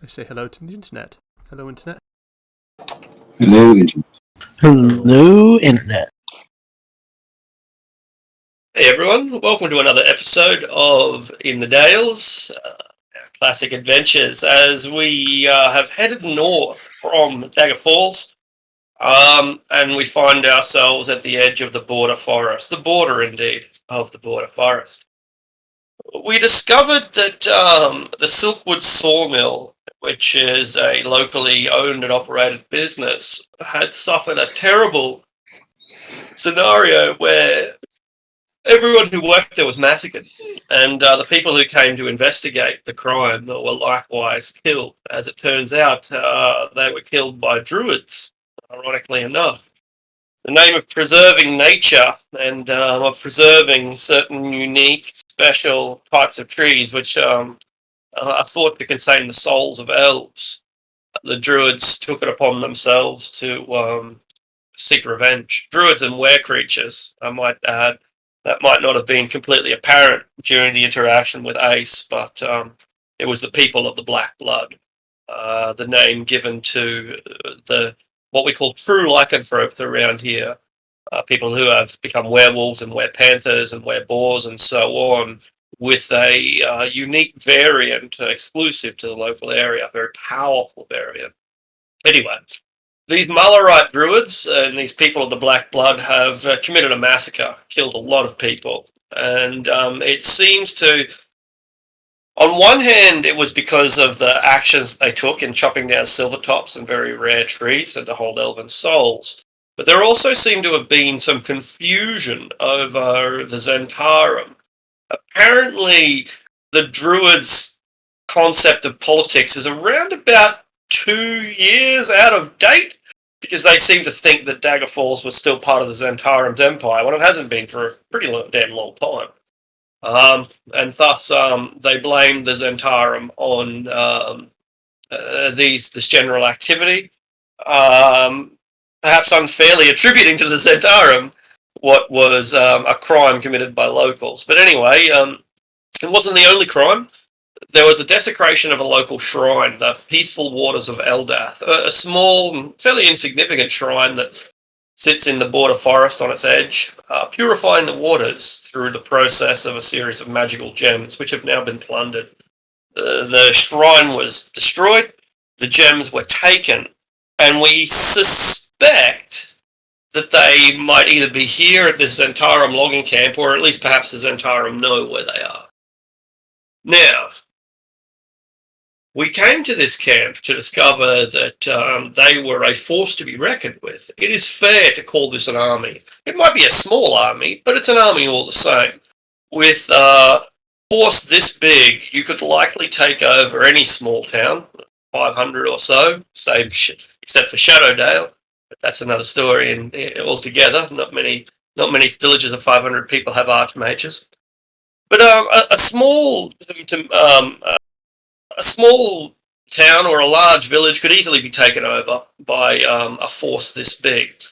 I say hello to the internet. Hello, internet. Hello, internet. Hello, internet. Hey everyone, welcome to another episode of In the Dales, classic adventures, as we have headed north from Dagger Falls, and we find ourselves at the edge of the border forest, the border indeed of the border forest. We discovered that the Silkwood Sawmill, which is a locally owned and operated business, had suffered a terrible scenario where everyone who worked there was massacred, and the people who came to investigate the crime were likewise killed. As it turns out, they were killed by druids, ironically enough. The name of preserving nature and of preserving certain unique, special types of trees, which are thought to contain the souls of elves. The druids took it upon themselves to seek revenge. Druids and were creatures, I might add. That might not have been completely apparent during the interaction with Ace, but it was the people of the Black Blood, the name given to the what we call true lycanthropes around here, people who have become werewolves and were-panthers and were-boars and so on, with a unique variant exclusive to the local area, a very powerful variant. Anyway, these Malorite druids and these people of the Black Blood have committed a massacre, killed a lot of people, and it seems to, on one hand, it was because of the actions they took in chopping down silver tops and very rare trees and to hold elven souls, but there also seemed to have been some confusion over the Zentarum. Apparently, the druids' concept of politics is around about 2 years out of date, because they seem to think that Dagger Falls was still part of the Zentarim's empire when it hasn't been for a pretty damn long time. And thus, they blamed the Zentarum on this general activity, perhaps unfairly attributing to the Zentarum what was a crime committed by locals. But anyway, it wasn't the only crime. There was a desecration of a local shrine, the Peaceful Waters of Eldath, a small, fairly insignificant shrine that sits in the border forest on its edge, purifying the waters through the process of a series of magical gems, which have now been plundered. The shrine was destroyed, the gems were taken, and we suspect that they might either be here at this Zentarum logging camp, or at least perhaps the Zentarum know where they are. Now, we came to this camp to discover that they were a force to be reckoned with. It is fair to call this an army. It might be a small army, but it's an army all the same. With a force this big, you could likely take over any small town, 500 or so, except for Shadowdale. But that's another story altogether. Not many villages of 500 people have archmages. But a small town or a large village could easily be taken over by a force this big.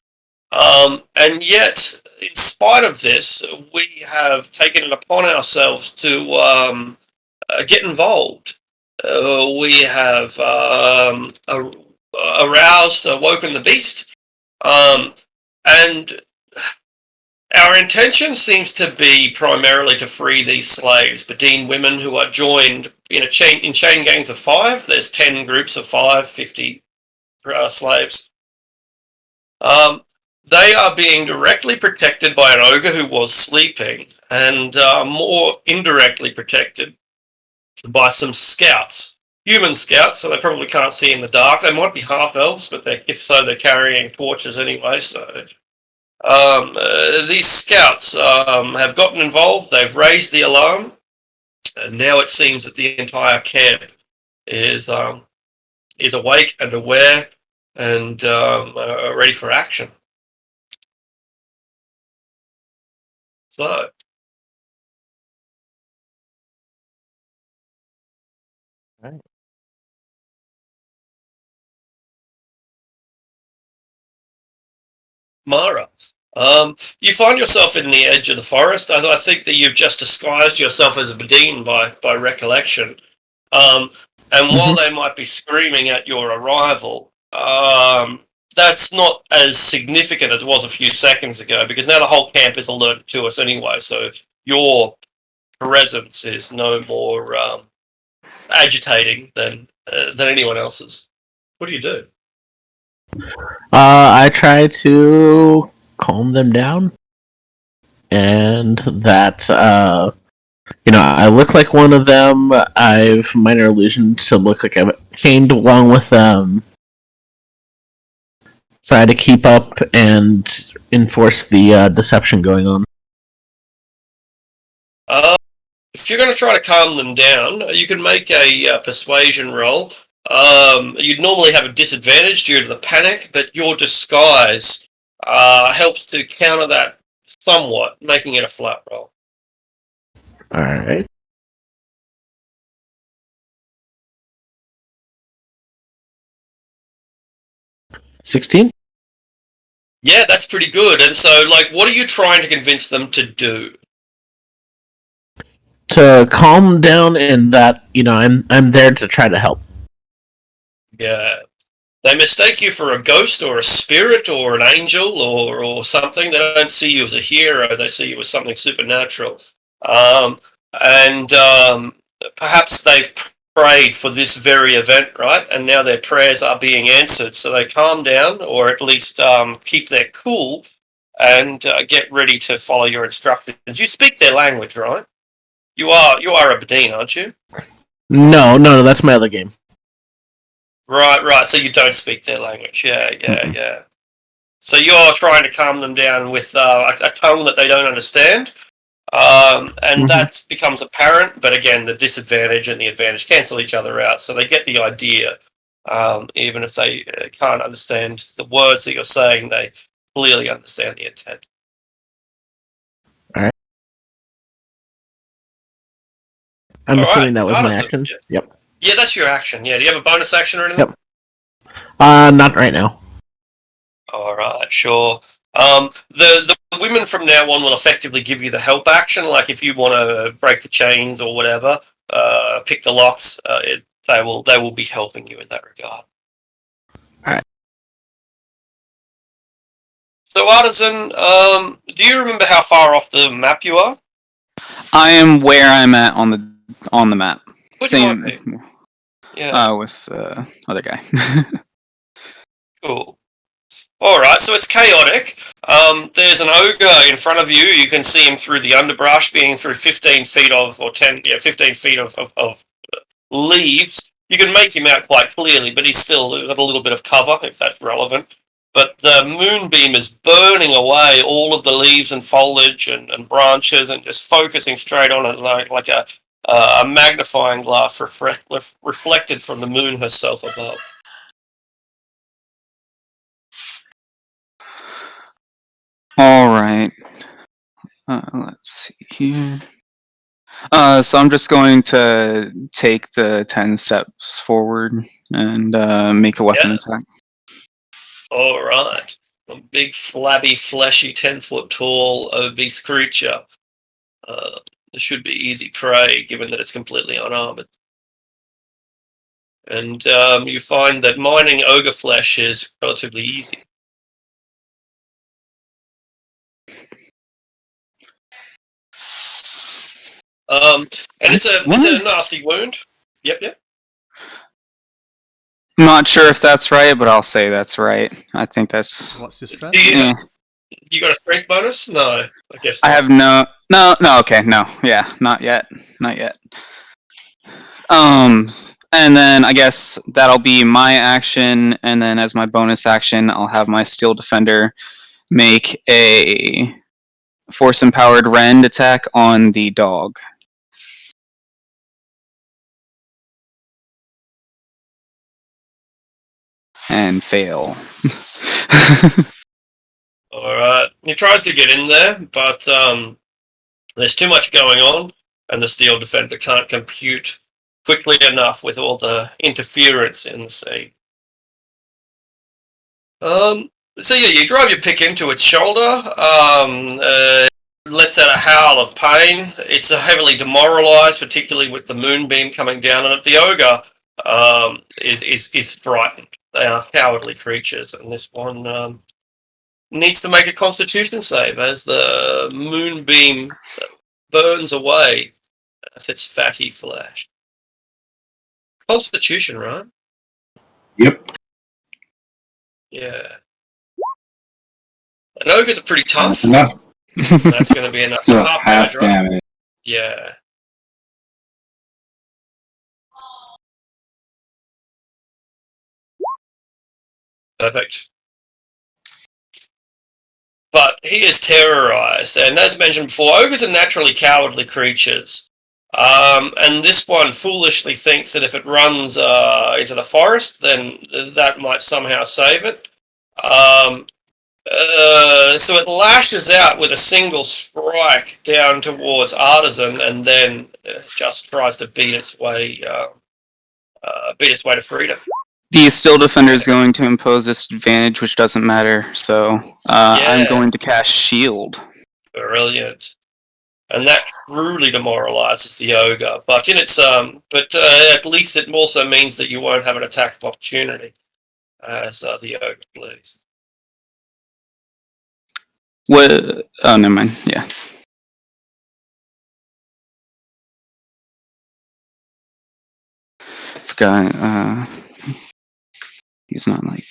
And yet, in spite of this, we have taken it upon ourselves to get involved. We have awoken the beast, and our intention seems to be primarily to free these slaves, Badine women who are joined in chain gangs of 5. There's 10 groups of 5, 50 slaves. They are being directly protected by an ogre who was sleeping, and more indirectly protected by some scouts. Human scouts, so they probably can't see in the dark. They might be half-elves, but if so, they're carrying torches anyway, so... these scouts have gotten involved, they've raised the alarm, and now it seems that the entire camp is awake and aware and ready for action. So, Right. Mara, you find yourself in the edge of the forest, as I think that you've just disguised yourself as a Badine by recollection. And while they might be screaming at your arrival, that's not as significant as it was a few seconds ago, because now the whole camp is alerted to us anyway, so your presence is no more agitating than anyone else's. What do you do? I try to calm them down, and that I look like one of them. I've minor illusion to look like I've chained along with them. Try to keep up and enforce the deception going on. If you're going to try to calm them down, you can make a persuasion roll. You'd normally have a disadvantage due to the panic, but your disguise helps to counter that somewhat, making it a flat roll. Alright. $16? Yeah, that's pretty good. And so, what are you trying to convince them to do? To calm down, and that I'm there to try to help. Yeah. They mistake you for a ghost or a spirit or an angel or something. They don't see you as a hero. They see you as something supernatural. And perhaps they've prayed for this very event, right? And now their prayers are being answered. So they calm down, or at least keep their cool, and get ready to follow your instructions. You speak their language, right? You are a Bedine, aren't you? No, that's my other game. Right. So you don't speak their language. Yeah. So you're trying to calm them down with a tongue that they don't understand, and that becomes apparent. But again, the disadvantage and the advantage cancel each other out, so they get the idea. Even if they can't understand the words that you're saying, they clearly understand the intent. I'm assuming that was my action. Yeah. Yep. Yeah, that's your action. Yeah. Do you have a bonus action or anything? Yep. Not right now. All right, sure. The women from now on will effectively give you the help action. Like if you want to break the chains or whatever, pick the locks. They will be helping you in that regard. All right. So, Artisan, do you remember how far off the map you are? I am where I'm at on the map. Same. Yeah. With the other guy. Cool. All right, so it's chaotic. There's an ogre in front of you. You can see him through the underbrush, being through 15 feet of 15 feet of leaves. You can make him out quite clearly, but he's still got a little bit of cover, if that's relevant. But the moonbeam is burning away all of the leaves and foliage and branches, and just focusing straight on it like a magnifying glass reflected from the moon herself above. All right. Let's see here. So I'm just going to take the 10 steps forward and make a weapon attack. All right. A big, flabby, fleshy, 10-foot tall, obese creature. This should be easy prey, given that it's completely unarmored. And you find that mining ogre flesh is relatively easy. And it's a nasty wound. Yep. I'm not sure if that's right, but I'll say that's right. I think that's. What's your strength? You got a strength bonus? No, I guess not. I have no. Okay, no. Yeah, not yet. And then I guess that'll be my action, and then as my bonus action, I'll have my Steel Defender make a Force-empowered Rend attack on the dog. And fail. Alright. He tries to get in there, but there's too much going on, and the Steel Defender can't compute quickly enough with all the interference in the sea. So yeah, you drive your pick into its shoulder, lets out a howl of pain. It's heavily demoralized, particularly with the moonbeam coming down on it. The ogre is frightened. They are cowardly creatures, and this one needs to make a Constitution save as the moonbeam burns away at its fatty flesh. Constitution, right? Yep. Yeah. And ogres are pretty tough. That's enough. That's going to be enough. Still Half half damage, right? damage. Yeah. Perfect. But he is terrorized, and as mentioned before, ogres are naturally cowardly creatures. And this one foolishly thinks that if it runs into the forest, then that might somehow save it. So it lashes out with a single strike down towards Artisan, and then just tries to beat its way to freedom. The Still Defender is going to impose disadvantage, which doesn't matter. So I'm going to cast Shield. Brilliant. And that truly demoralizes the ogre. But at least it also means that you won't have an attack of opportunity as the ogre flees. What? Oh, never mind. Yeah. Forgot. He's not like.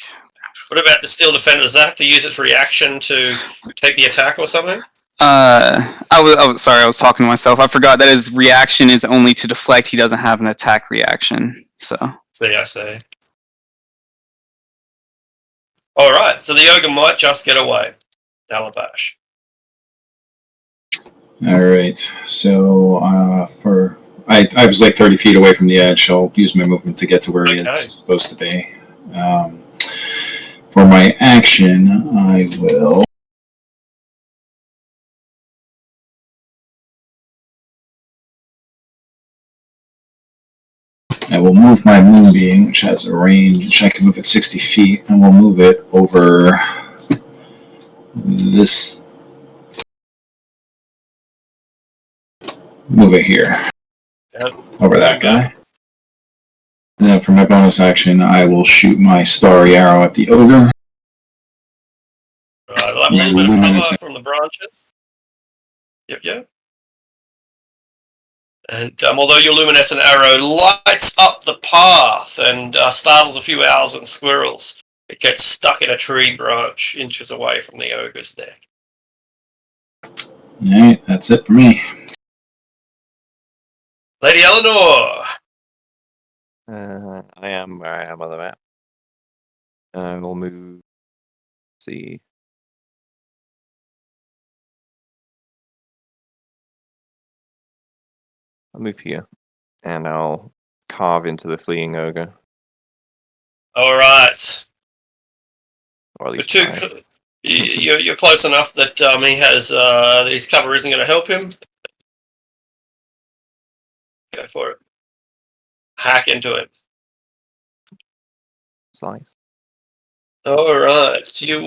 What about the Steel Defender? Does that have to use its reaction to take the attack or something? I was sorry. I was talking to myself. I forgot that his reaction is only to deflect. He doesn't have an attack reaction. So. I see. All right. So the ogre might just get away. Dalabash. All right. So I was like 30 feet away from the edge. So I'll use my movement to get to where it's supposed to be. For my action, I will. I will move my moonbeam, which has a range, which I can move at 60 feet, and we'll move it over this. Move it here. Yep. Over that guy. And then for my bonus action, I will shoot my starry arrow at the ogre. Right, I'll have a little bit of cover from the branches. Yep. And although your luminescent arrow lights up the path and startles a few owls and squirrels, it gets stuck in a tree branch inches away from the ogre's neck. Alright, that's it for me. Lady Eleanor! I am where I am on the map. And we'll move. See. I'll move here. And I'll carve into the fleeing ogre. Alright. Or at least you're close enough that he has his cover isn't going to help him. Go for it. Hack into it. Slice. Alright. You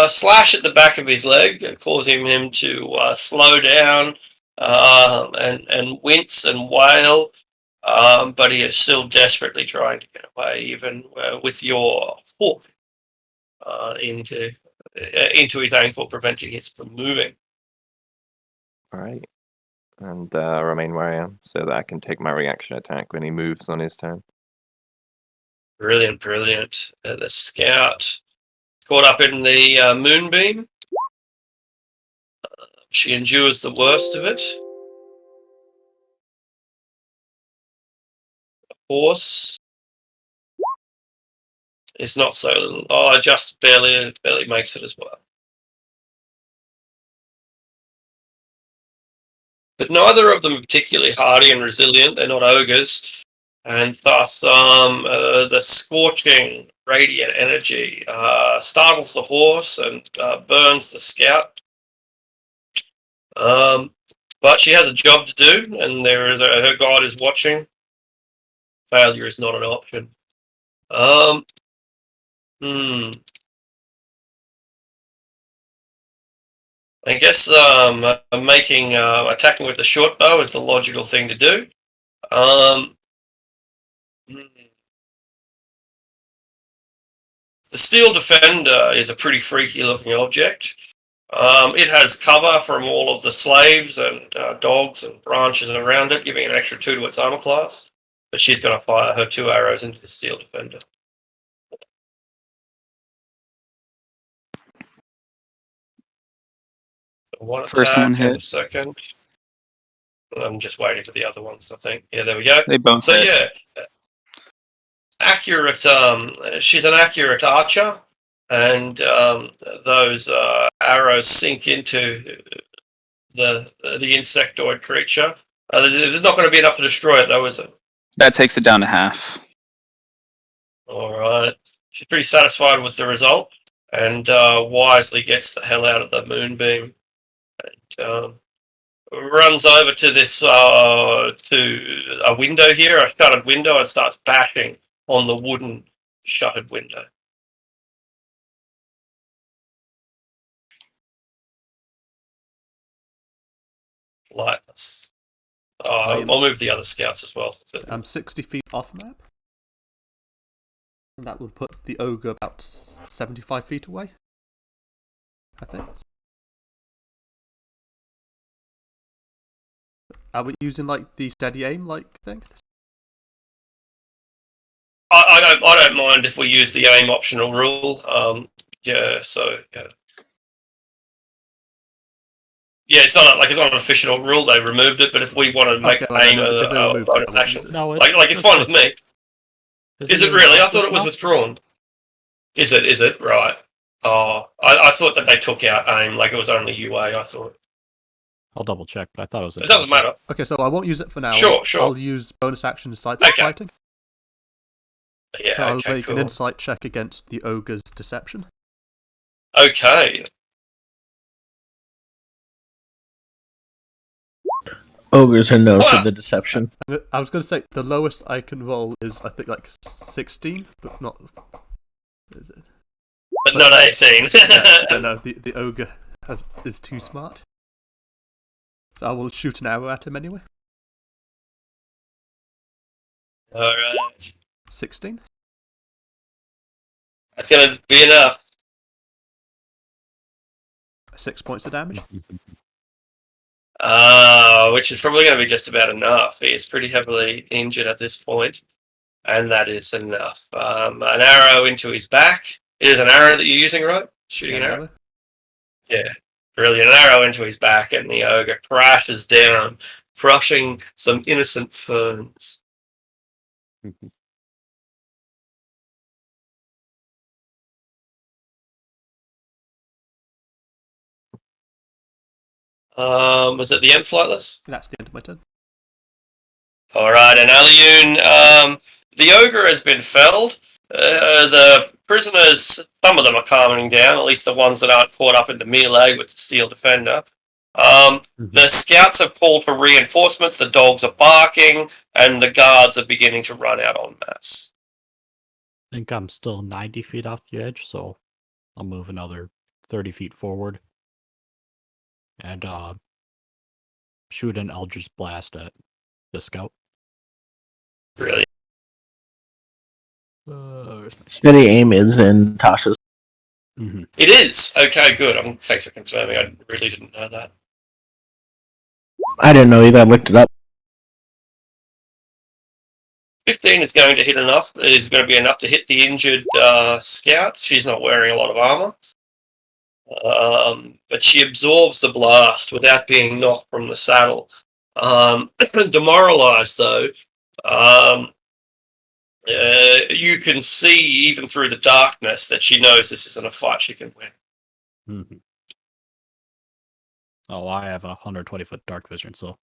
slash at the back of his leg, causing him to slow down and wince and wail. But he is still desperately trying to get away, even with your hook into his ankle, preventing him from moving. Alright. And remain where I am, so that I can take my reaction attack when he moves on his turn. Brilliant. The scout caught up in the moonbeam. She endures the worst of it. The horse is not so. Oh, just barely makes it as well. But neither of them are particularly hardy and resilient. They're not ogres, and thus the scorching radiant energy startles the horse and burns the scout. But she has a job to do, and her god is watching. Failure is not an option. I guess attacking with the short bow is the logical thing to do. The Steel Defender is a pretty freaky looking object. It has cover from all of the slaves and dogs and branches around it, giving an extra 2 to its armor class. But she's going to fire her 2 arrows into the Steel Defender. So one First attack one and a hits. second. I'm just waiting for the other ones, I think. Yeah, there we go. They both So hit. yeah, accurate. She's an accurate archer, and those arrows sink into the insectoid creature. There's not going to be enough to destroy it, though, is it? That takes it down to half. All right. She's pretty satisfied with the result, and wisely gets the hell out of the moonbeam. And, runs over to this to a window here, a shuttered window, and starts bashing on the wooden shuttered window. Lightness. I'll move the other scouts as well. I'm 60 feet off map. And that would put the ogre about 75 feet away, I think. Are we using like the steady aim like thing? I don't mind if we use the aim optional rule. Yeah, so yeah. Yeah, it's not an official rule. They removed it, but if we want to make aim a bonus action, it's fine with me. Is it really? I thought it was withdrawn. Is it right? Oh, I thought that they took out aim, like it was only UA. I thought. I'll double check, but I thought it was. It doesn't matter. Okay, so I won't use it for now. Sure. I'll use bonus action insight fighting. Yeah, so I'll make an insight check against the ogre's deception. Okay. Ogres are known for the deception. I was going to say the lowest I can roll is I think like 16, but not. Is it? But not 18. No, the ogre is too smart. So I will shoot an arrow at him anyway. Alright. 16. That's going to be enough. 6 points of damage. Which is probably going to be just about enough. He is pretty heavily injured at this point, and that is enough. An arrow into his back. It is an arrow that you're using, right? Shooting an arrow? Yeah. Brilliant. An arrow into his back, and the ogre crashes down, crushing some innocent ferns. Was it the end, Flightless? That's the end of my turn. Alright, and Aliun, the ogre has been felled. The prisoners, some of them are calming down, at least the ones that aren't caught up in the melee with the Steel Defender. The scouts have called for reinforcements, the dogs are barking, and the guards are beginning to run out en masse. I think I'm still 90 feet off the edge, so I'll move another 30 feet forward. And shoot an Eldritch Blast at the scout. Really? Steady aim is in Tasha's. It is? Okay, good. Thanks for confirming. I really didn't know that. I didn't know either. I looked it up. 15 is going to hit enough. It is going to be enough to hit the injured scout. She's not wearing a lot of armor. But she absorbs the blast without being knocked from the saddle. Demoralized, though, you can see, even through the darkness, that she knows this isn't a fight she can win. Oh, I have a 120-foot dark vision, so...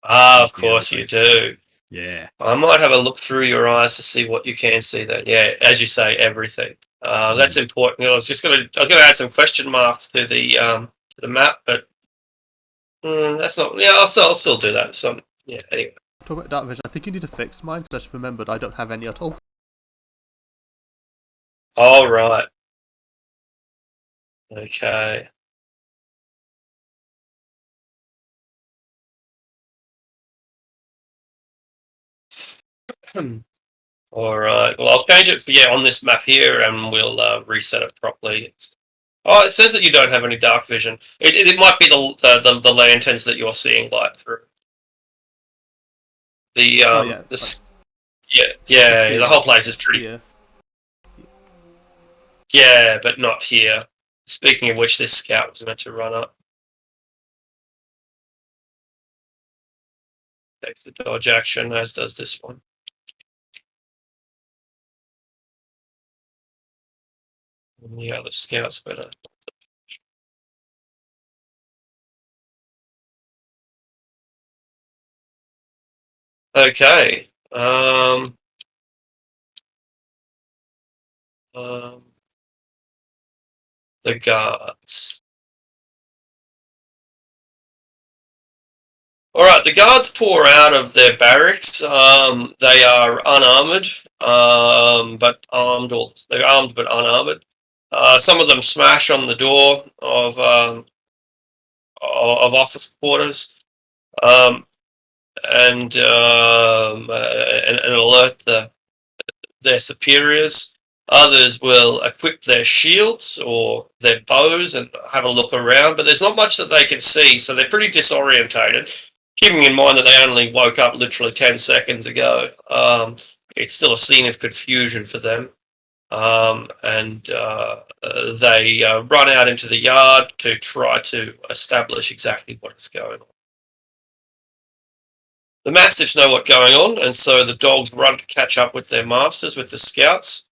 Of course you do. Yeah. I might have a look through your eyes to see what you can see there. Yeah, as you say, everything. That's important. I was going to add some question marks to the map, but that's not. Yeah, I'll still do that. So yeah. Anyway. Talk about dark vision. I think you need to fix mine because I just remembered I don't have any at all. All right. Okay. All right. Well, I'll change it for on this map here, and we'll reset it properly. Oh, it says that you don't have any dark vision. It might be the lanterns that you're seeing light through. The yeah. the whole place is pretty. Yeah. Yeah, but not here. Speaking of which, this scout was meant to run up. Takes the dodge action, as does this one. And the other scout's better. Okay. The guards. All right, the guards pour out of their barracks. They are unarmored, but armed, or they're armed but unarmored. Some of them smash on the door of office quarters, and alert their superiors. Others will equip their shields or their bows and have a look around, but there's not much that they can see, so they're pretty disorientated. Keeping in mind that they only woke up literally 10 seconds ago, it's still a scene of confusion for them. And they run out into the yard to try to establish exactly what's going on. The Mastiffs know what's going on, and so the dogs run to catch up with their masters, with the scouts.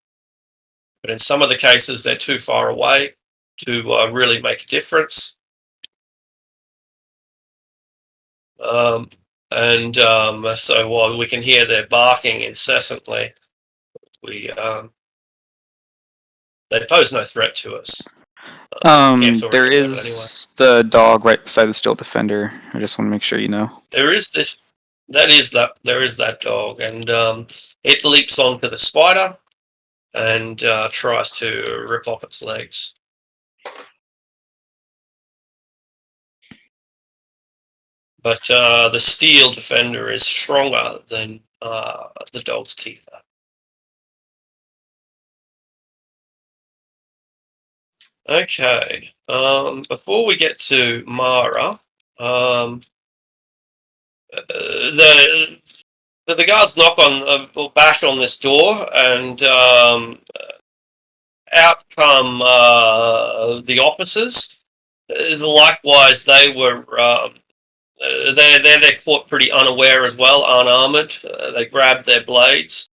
But in some of the cases, they're too far away to really make a difference. So while we can hear their barking incessantly, they pose no threat to us. There is the dog right beside the steel defender. I just want to make sure you know. There is this. There is that dog, and it leaps onto the spider and tries to rip off its legs. But the steel defender is stronger than the dog's teeth are. Okay. Before we get to Mara, the guards knock on or bash on this door, and out come the officers. Likewise, they were they're caught pretty unaware as well, unarmored. They grab their blades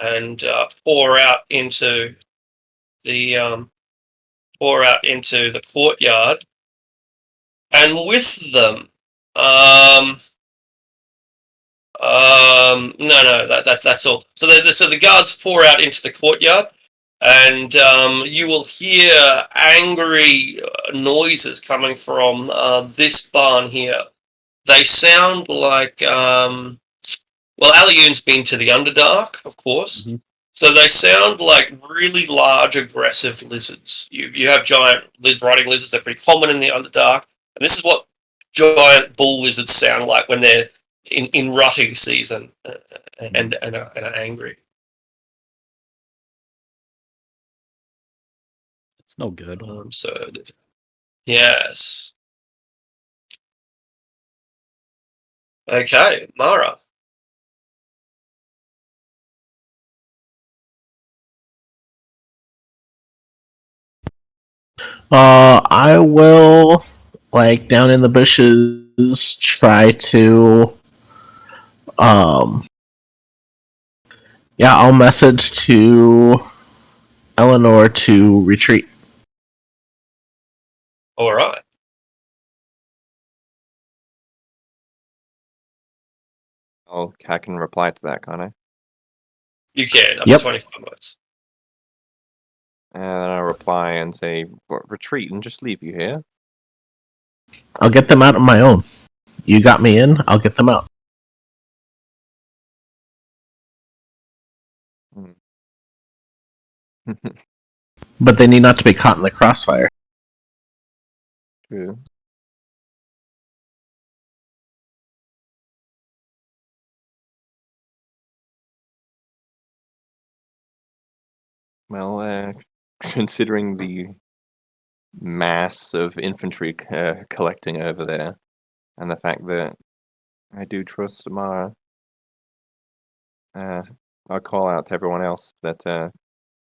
and pour out into the courtyard, and with them, that's all. So the guards pour out into the courtyard, and you will hear angry noises coming from this barn here. They sound like Alioun's been to the Underdark, of course. Mm-hmm. So they sound like really large, aggressive lizards. You have giant riding lizards. They're pretty common in the Underdark, and this is what giant bull lizards sound like when they're in rutting season and are angry. It's no good. Yes. Okay, Mara. I will, like, down in the bushes, try to, I'll message to Eleanor to retreat. All right. I can reply to that, can't I? You can, up Yep. to 25 words. And I'll reply and say, retreat and just leave you here. I'll get them out on my own. You got me in, I'll get them out. But they need not to be caught in the crossfire. True. Well, considering the mass of infantry collecting over there, and the fact that I do trust Samara, I'll call out to everyone else that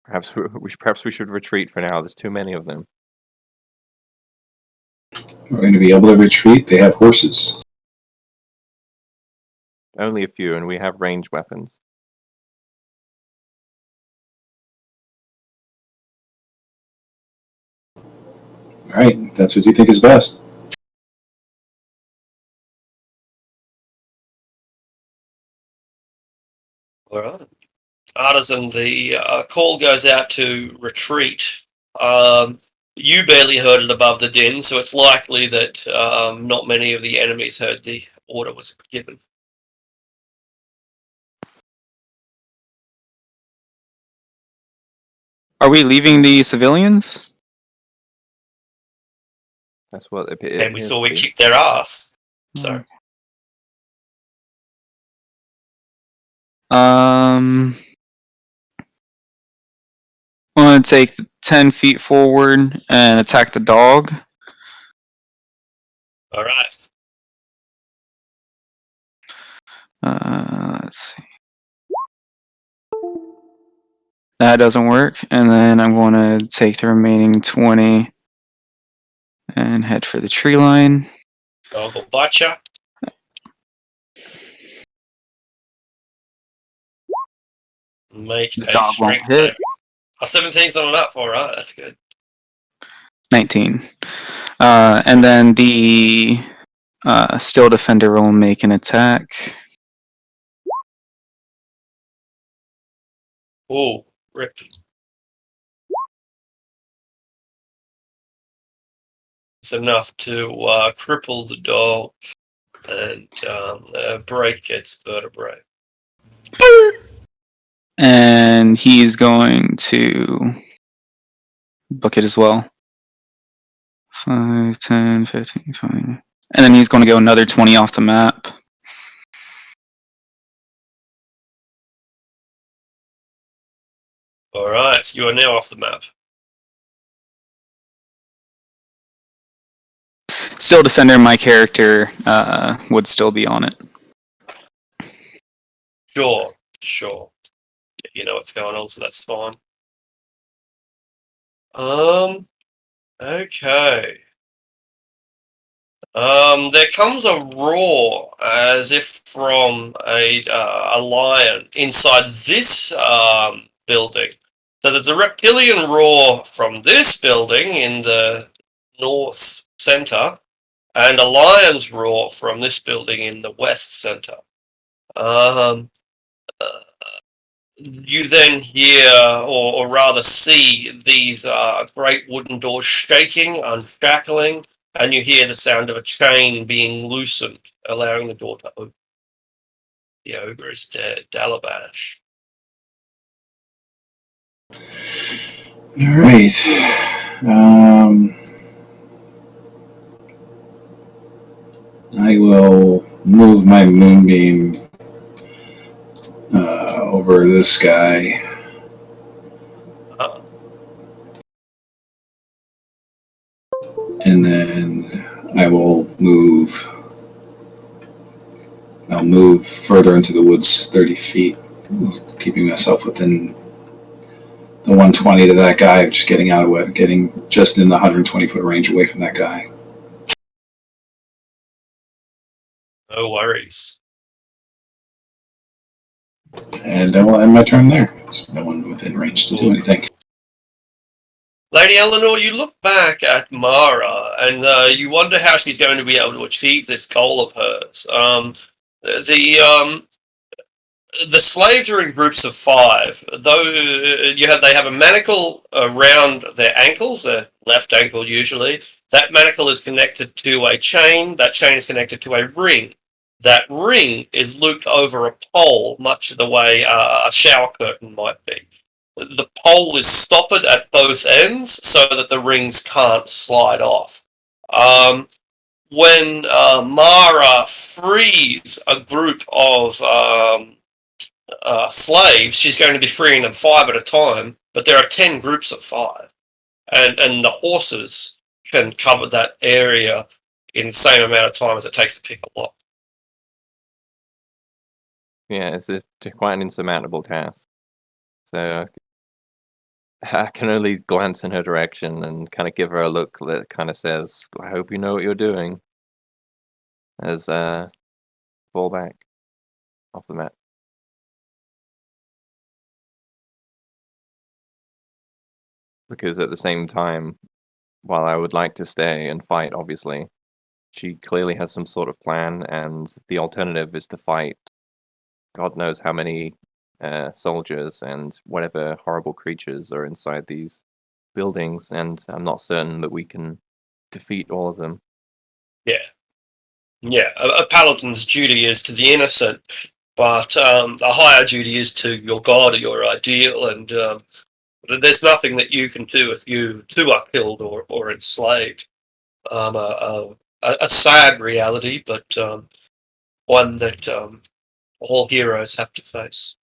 perhaps we should retreat for now. There's too many of them. We're going to be able to retreat. They have horses. Only a few, and we have ranged weapons. All right, if that's what you think is best. All right. Artisan, the call goes out to retreat. You barely heard it above the din, so it's likely that not many of the enemies heard the order was given. Are we leaving the civilians? That's what it And we appears saw to we be. kicked their ass. So I'm going to take 10 feet forward and attack the dog. all right. Let's see. That doesn't work. And then I'm going to take the remaining 20 and head for the tree line. Dog will bite you. Make The a dog won't strength hit. save. 17's on an up for, right? That's good. 19. And then the still defender will make an attack. Oh, rip. It's enough to cripple the dog and break its vertebrae. And he's going to book it as well. 5, 10, 15, 20. And then he's going to go another 20 off the map. All right, you are now off the map. Still defender, my character would still be on it. Sure. You know what's going on, so that's fine. Okay. There comes a roar as if from a lion inside this building. So there's a reptilian roar from this building in the north center, and a lion's roar from this building in the west center. You then hear, or rather see, these great wooden doors shaking, unshackling, and you hear the sound of a chain being loosened, allowing the door to open. The ogre is dead. Dalabash. All right. I will move my moonbeam over this guy. And then I'll move further into the woods 30 feet, keeping myself within the 120 to that guy, just getting out of it, getting just in the 120 foot range away from that guy. No worries. And I will end my turn there. There's no one within range to do anything. Lady Eleanor, you look back at Mara and you wonder how she's going to be able to achieve this goal of hers. The slaves are in groups of 5. Though they have a manacle around their ankles, their left ankle usually. That manacle is connected to a chain. That chain is connected to a ring. That ring is looped over a pole, much the way a shower curtain might be. The pole is stoppered at both ends so that the rings can't slide off. When Mara frees a group of slaves, she's going to be freeing them 5 at a time. but there are 10 groups of 5, and the horses can cover that area in the same amount of time as it takes to pick a lock. Yeah, it's quite an insurmountable task. So I can only glance in her direction and kind of give her a look that kind of says, "I hope you know what you're doing." As fall back off the mat. Because at the same time, while I would like to stay and fight, obviously, she clearly has some sort of plan, and the alternative is to fight God knows how many soldiers and whatever horrible creatures are inside these buildings, and I'm not certain that we can defeat all of them. Yeah, a paladin's duty is to the innocent, but a higher duty is to your god or your ideal, and there's nothing that you can do if you too are killed or enslaved. A sad reality, but one that all heroes have to face.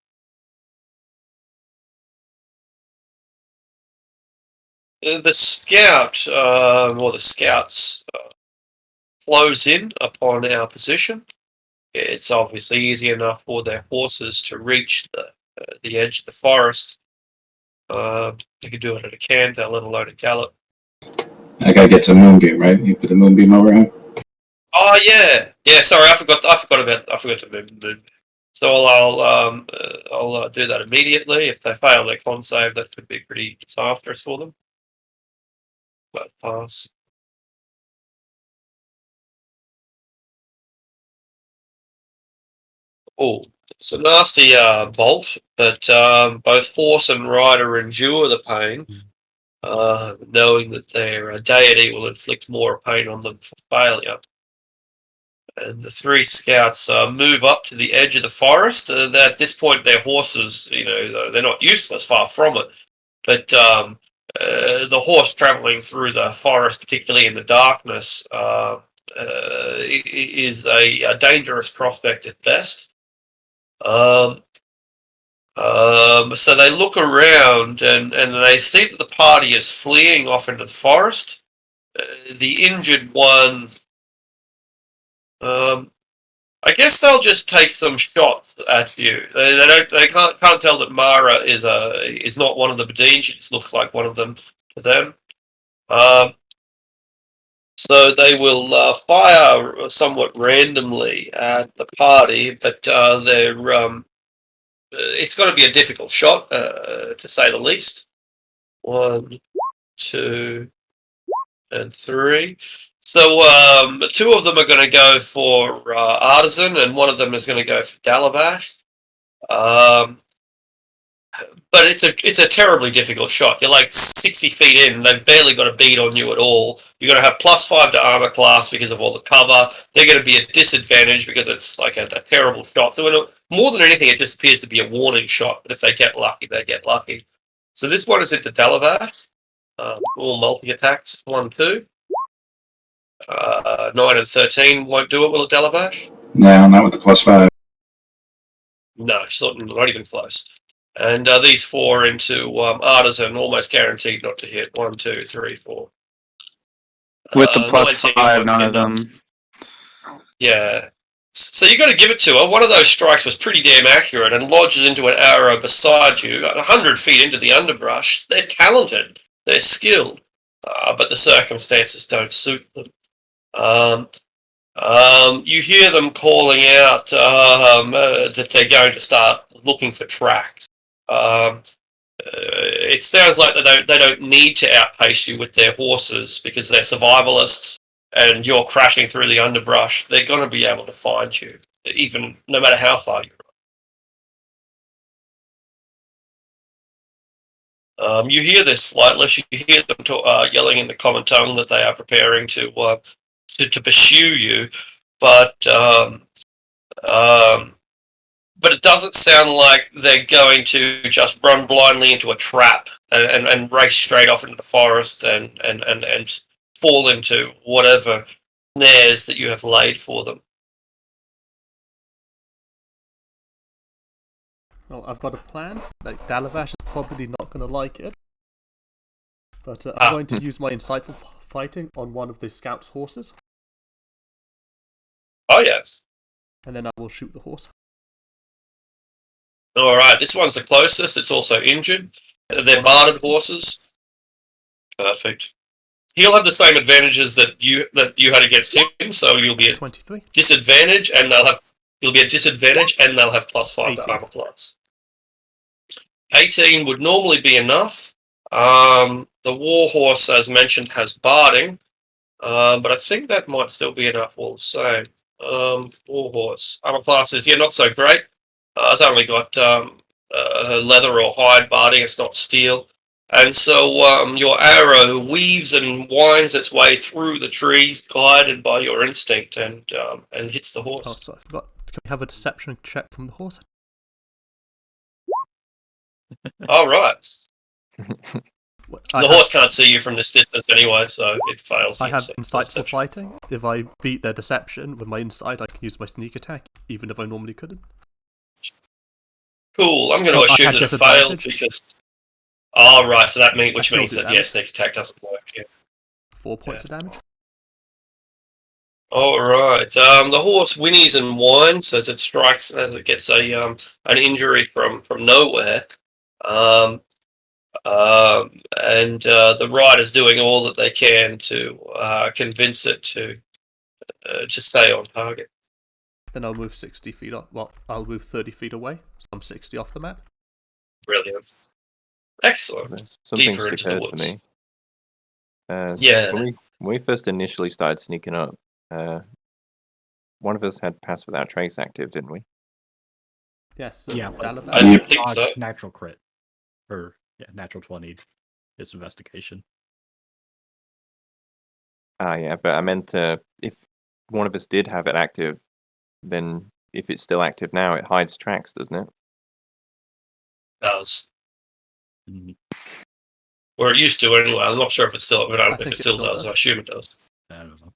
The scout, or the scouts, close in upon our position. It's obviously easy enough for their horses to reach the edge of the forest. You could do it at a canter, let alone a gallop. That guy gets a moonbeam, right? You put the moonbeam over him. Oh yeah. Sorry, I forgot to move. So I'll do that immediately. If they fail their con save, that could be pretty disastrous for them. But pass. Oh, it's a nasty bolt, but both horse and rider endure the pain, knowing that their deity will inflict more pain on them for failure. And the 3 scouts move up to the edge of the forest. At this point, their horses, they're not useless, far from it. But the horse traveling through the forest, particularly in the darkness, is a dangerous prospect at best. So they look around and they see that the party is fleeing off into the forest. The injured one, I guess they'll just take some shots at you. They can't tell that Mara is not one of the Bedine. She just looks like one of them to them. So they will fire somewhat randomly at the party, but it's going to be a difficult shot, to say the least. 1, 2, and 3. So 2 of them are going to go for Artisan, and one of them is going to go for Dalavash. But it's a terribly difficult shot. You're like 60 feet in. They've barely got a bead on you at all. You're going to have +5 to armor class because of all the cover. They're going to be at disadvantage because it's like a terrible shot. So more than anything, it just appears to be a warning shot. But if they get lucky, they get lucky. So this one is into Dalavash. All multi-attacks. 1, 2. 9 and 13 won't do it, will it, Dalavash? No, not with the +5. No, it's not even close. And these 4 into Artisan, almost guaranteed not to hit. 1, 2, 3, 4. With the +5, none of enough. them. Yeah. So you got to give it to her. One of those strikes was pretty damn accurate and lodges into an arrow beside you, 100 feet into the underbrush. They're talented. They're skilled. But the circumstances don't suit them. You hear them calling out that they're going to start looking for tracks. It sounds like they don't need to outpace you with their horses because they're survivalists, and you're crashing through the underbrush. They're going to be able to find you, even no matter how far you run. You hear this flightless. You hear them yelling in the common tongue that they are preparing to pursue you, but it doesn't sound like they're going to just run blindly into a trap and race straight off into the forest and fall into whatever snares that you have laid for them. Well, I've got a plan. Like, Dalavash is probably not going to like it. But I'm going to use my insightful fighting on one of the scout's horses. Oh, yes. And then I will shoot the horse. Alright, this one's the closest. It's also injured. They're barded horses. Perfect. He'll have the same advantages that you had against him, so you'll be at 23. disadvantage, and you'll be at disadvantage, and they'll have +5 to 18. armor class. 18 would normally be enough. The warhorse, as mentioned, has barding, but I think that might still be enough all the same. Warhorse armor class is not so great. It's only got leather or hide barding. It's not steel. And so your arrow weaves and winds its way through the trees, guided by your instinct, and hits the Oh, horse. so I forgot. Can we have a deception check from the horse? All right. I The have, horse can't see you from this distance anyway, so it fails. I have the insightful deception. fighting. If I beat their deception with my insight, I can use my sneak attack, even if I normally couldn't. Cool. I'm going to I assume had that it fails disadvantage. because. Oh, right. So that which still means do that damage. sneak attack doesn't work. Yeah. 4 points of damage. All right. The horse whinnies and whines as it strikes, as it gets an injury from nowhere. And the rider's doing all that they can to convince it to stay on target. Then I'll move 60 feet off. Well, I'll move 30 feet away, so I'm 60 off the map. Brilliant. Excellent. Something Deeper just into the occurred to woods. me. Yeah. When we first initially started sneaking up, one of us had Pass Without Trace active, didn't we? Yes, Yeah, Dalavash. I don't think so. Natural crit. Or, natural 20. It's investigation. Yeah, but I meant if one of us did have it active, then if it's still active now, it hides tracks, doesn't it? Does. Mhm. Or it used to anyway. I'm not sure if it still does. does. I assume it does. I don't know.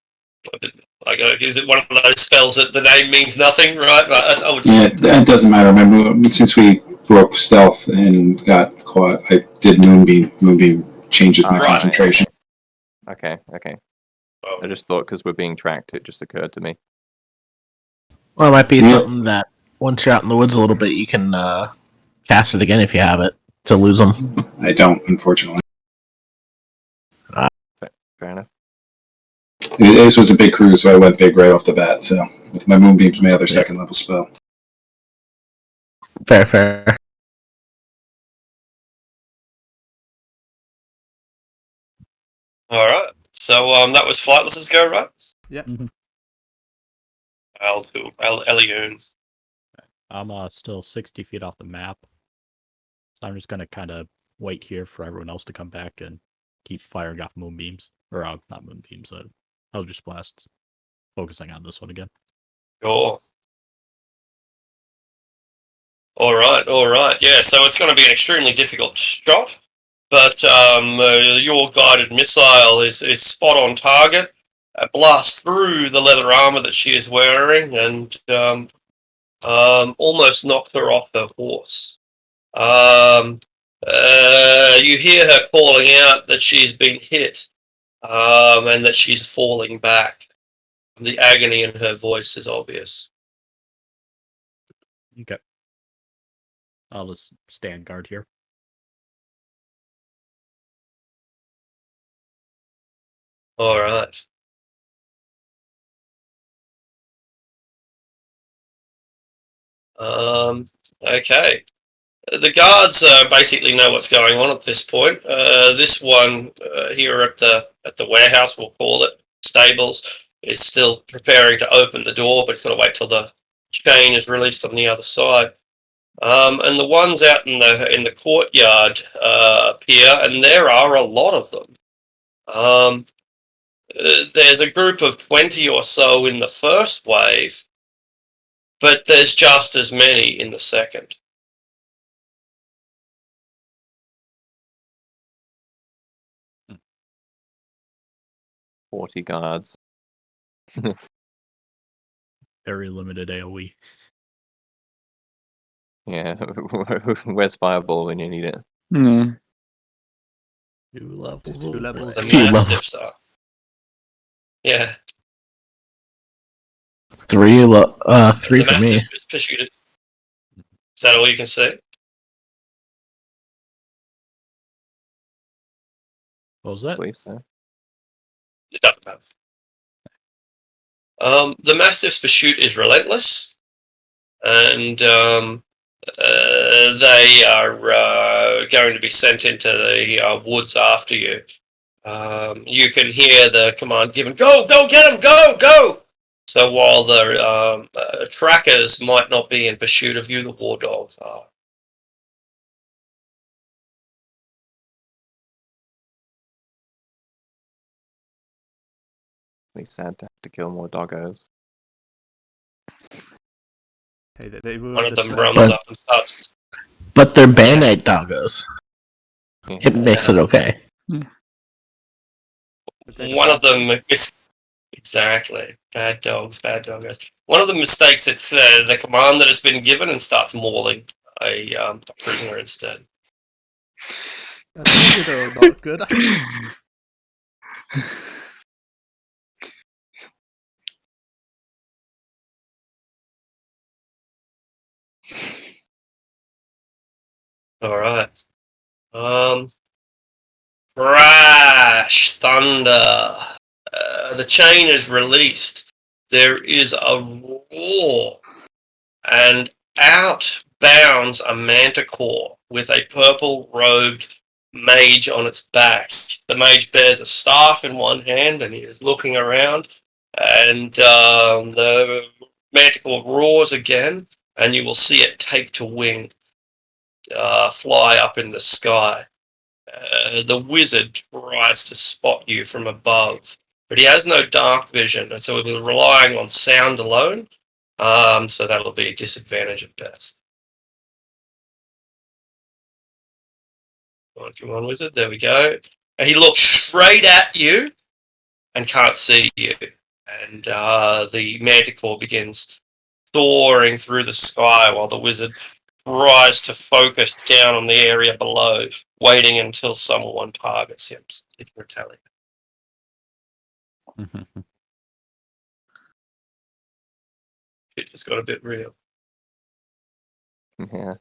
Like, is it one of those spells that the name means nothing, right? I would Yeah, it doesn't matter. Remember, since we broke stealth and got caught, I did Moonbeam. Moonbeam changes my Right. concentration. Okay. Oh, I just thought because we're being tracked, it just occurred to me. Well, it might be Yeah. something that once you're out in the woods a little bit, you can cast it again if you have it to lose them. I don't, unfortunately. Fair enough. This was a big cruise, so I went big right off the bat. So with my Moonbeam's my other second level spell. Fair. all right. So that was Flightless's go, right? Yeah. Mhm. I'll do Eliune. I'm still 60 feet off the map. So I'm just going to kind of wait here for everyone else to come back and keep firing off moonbeams. Or not moonbeams, Eldritch Blast. Focusing on this one again. Sure. All right. Yeah, so it's going to be an extremely difficult shot, but your guided missile is spot on target. Blasts through the leather armor that she is wearing and almost knocks her off her horse. You hear her calling out that she's been hit and that she's falling back. The agony in her voice is obvious. Okay. I'll just stand guard here. All right. Okay. The guards basically know what's going on at this point. This one here at the warehouse, we'll call it stables, is still preparing to open the door, but it's got to wait till the chain is released on the other side. And the ones out in the courtyard appear, and there are a lot of them. There's a group of 20 or so in the first wave, but there's just as many in the second. Hmm. 40 guards. Very limited AoE. Yeah, where's Fireball when you need it? Mm. 2 levels. 2 levels. The Few Mastiffs are. Yeah. 3 The for me. Mastiffs pursued it. Is that all you can see? What was I that? believe so. It doesn't matter. The Mastiff's pursuit is relentless, and they are going to be sent into the woods after you. You can hear the command given, go, get them, go! So while the trackers might not be in pursuit of you, the war dogs are. It's sad to have to kill more doggos. Hey, they One ruined of the them slave. runs up and starts. But they're Bandite doggos. It makes it okay. One of them is exactly bad doggos. One of the mistakes, it's the command that has been given and starts mauling a prisoner instead. I told you they were not good. All right. Crash, thunder. The chain is released. There is a roar, and out bounds a manticore with a purple robed mage on its back. The mage bears a staff in one hand and he is looking around, and the manticore roars again, and you will see it take to wing, fly up in the sky. The wizard tries to spot you from above, but he has no dark vision, and so we'll be relying on sound alone. So that'll be a disadvantage at best. Come on, wizard. There we go. And he looks straight at you and can't see you. And the manticore begins soaring through the sky while the wizard tries to focus down on the area below, waiting until someone targets him. It's retaliate. It just got a bit real. Yeah.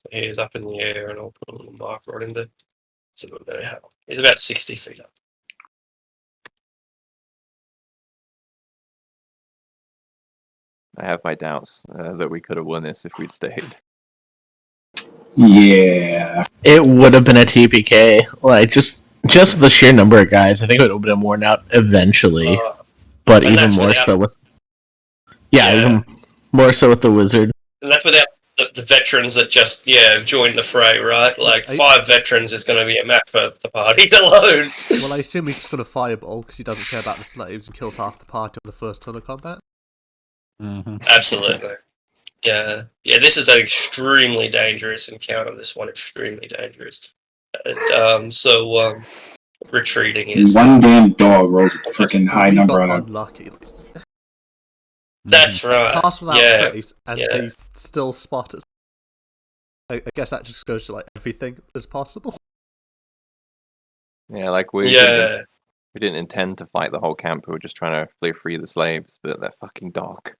So he is up in the air, and I'll put a little marker on him to so we'll know how. He's about 60 feet up. I have my doubts that we could have won this if we'd stayed. Yeah. It would have been a TPK. Like just the sheer number of guys, I think it would have been worn out eventually. But and even that's more without- so with Yeah. even more so with the wizard. And that's without the veterans that just joined the fray, right? Like 5 veterans is going to be a match for the party alone. Well, I assume he's just going to fireball because he doesn't care about the slaves and kills half the party on the first turn of combat. Absolutely. Yeah. This is an extremely dangerous encounter. This one extremely dangerous. Retreating is One damn dog rolls a freaking high We number got on a. unlucky. that's right. Pass without Yeah. trace, and they still spot us. I guess that just goes to like everything as possible. Yeah, like we didn't intend to fight the whole camp. We were just trying to free the slaves, but that fucking dog.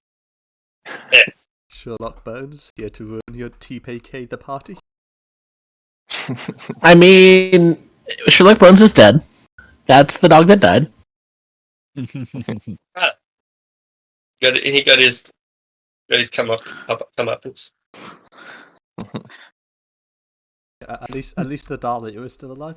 Sherlock Bones here to ruin your TPK the party. I mean, Sherlock Bones is dead. That's the dog that died. He got his comeuppance. At least the Dahlia is still alive.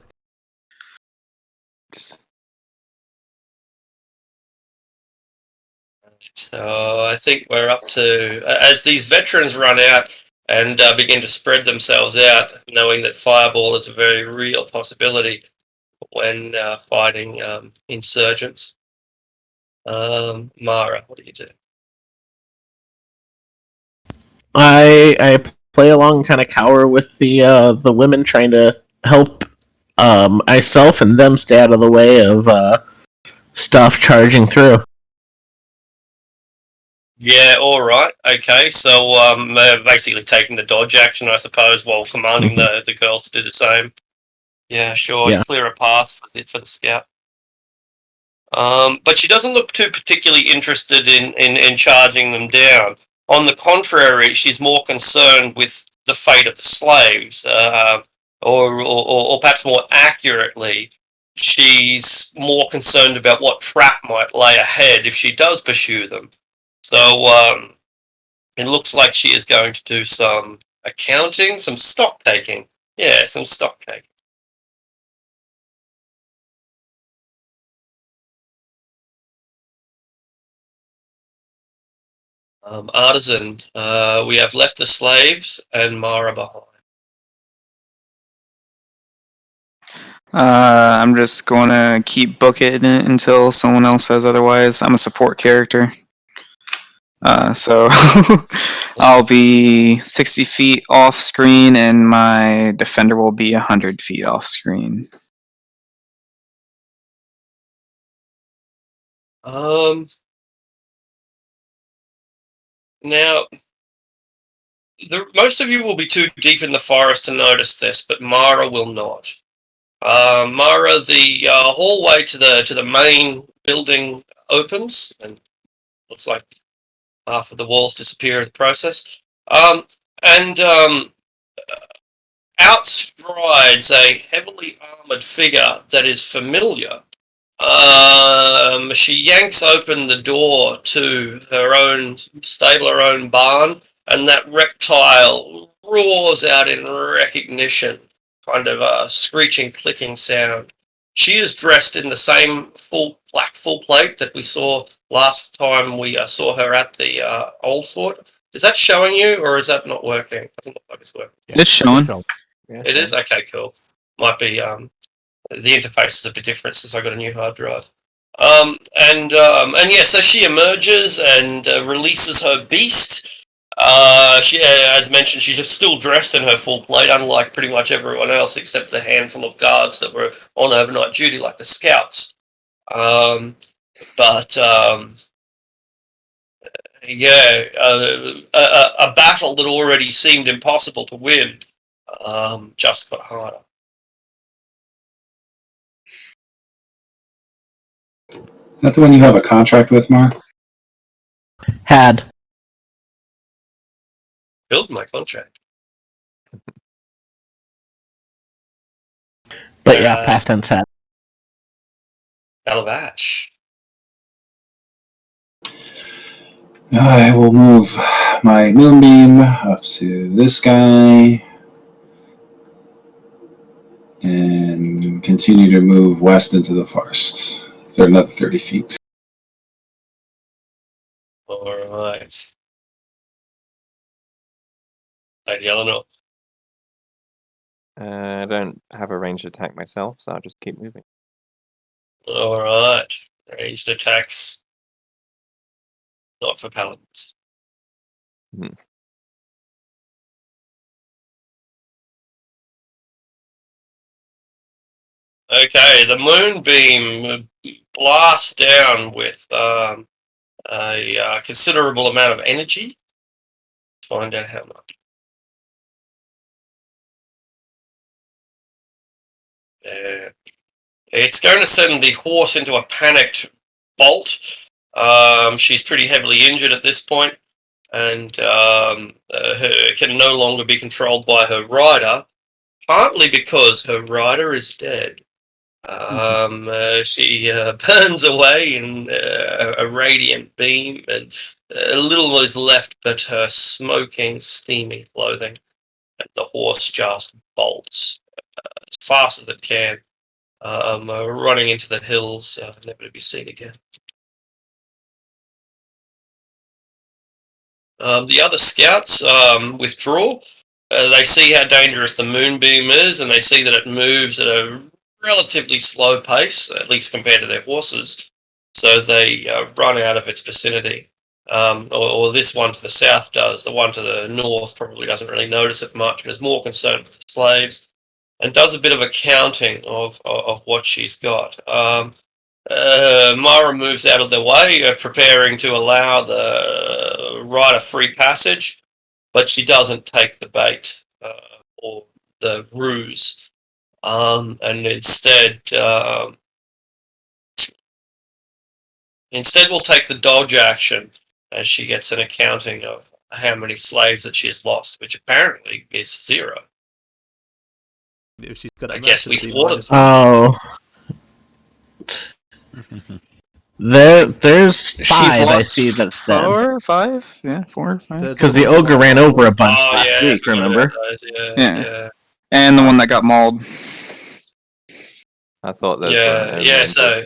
So I think we're up to, as these veterans run out and begin to spread themselves out, knowing that fireball is a very real possibility when fighting insurgents. Mara, what do you do? I play along, kind of cower with the women, trying to help myself and them stay out of the way of stuff charging through. Yeah, all right. Okay, so basically taking the dodge action, I suppose, while commanding the girls to do the same. Yeah, sure. Yeah. Clear a path for the scout. But she doesn't look too particularly interested in charging them down. On the contrary, she's more concerned with the fate of the slaves, or perhaps more accurately, she's more concerned about what trap might lay ahead if she does pursue them. So it looks like she is going to do some accounting, some stock taking. Yeah, some stock taking. Artisan, we have left the slaves and Mara behind. I'm just going to keep booking it until someone else says otherwise. I'm a support character. So I'll be 60 feet off screen, and my defender will be 100 feet off screen. Now, most of you will be too deep in the forest to notice this, but Mara will not. Mara, the hallway to the main building opens, and looks like half of the walls disappear in the process. And out strides a heavily armored figure that is familiar. She yanks open the door to her own stable, her own barn, and that reptile roars out in recognition, kind of a screeching, clicking sound. She is dressed in the same full plate that we saw last time we saw her at the old fort. Is that showing you, or is that not working? Doesn't look like it's working. It's showing. Yeah, It is? Okay, cool. Might be the interface is a bit different since I got a new hard drive. And yeah, so she emerges and releases her beast. She, as mentioned, she's still dressed in her full plate, unlike pretty much everyone else except the handful of guards that were on overnight duty, like the scouts. But yeah, a battle that already seemed impossible to win just got harder. Is that the one you have a contract with, Mark? Had. Build my contract. But yeah, past tense had. Calabash. I will move my moonbeam up to this guy and continue to move west into the forest. Another 30 feet. All right. Lady Eleanor. I don't have a ranged attack myself, so I'll just keep moving. All right. Ranged attacks. Not for paladins. Okay, the moonbeam blasts down with a considerable amount of energy. Let's find out how much. It's going to send the horse into a panicked bolt. She's pretty heavily injured at this point, and can no longer be controlled by her rider, partly because her rider is dead. She burns away in a radiant beam, and little is left but her smoking, steamy clothing. And the horse just bolts as fast as it can, running into the hills, never to be seen again. The other scouts withdraw. They see how dangerous the moonbeam is, and they see that it moves at a relatively slow pace, at least compared to their horses. So they run out of its vicinity. Or this one to the south does. The one to the north probably doesn't really notice it much and is more concerned with the slaves, and does a bit of accounting of what she's got. Myra moves out of the way, preparing to allow the rider free passage, but she doesn't take the bait or the ruse, and instead we'll take the dodge action as she gets an accounting of how many slaves that she has lost, which apparently is 0. If she's got I guess we thwarted. Oh. There's 5 She's I lost see that's dead. 4, 5? Yeah, 4, 5. Because the ogre ran over a bunch Oh last yeah, week, remember? Yeah. And the one that got mauled. I thought those were only Yeah. injured. So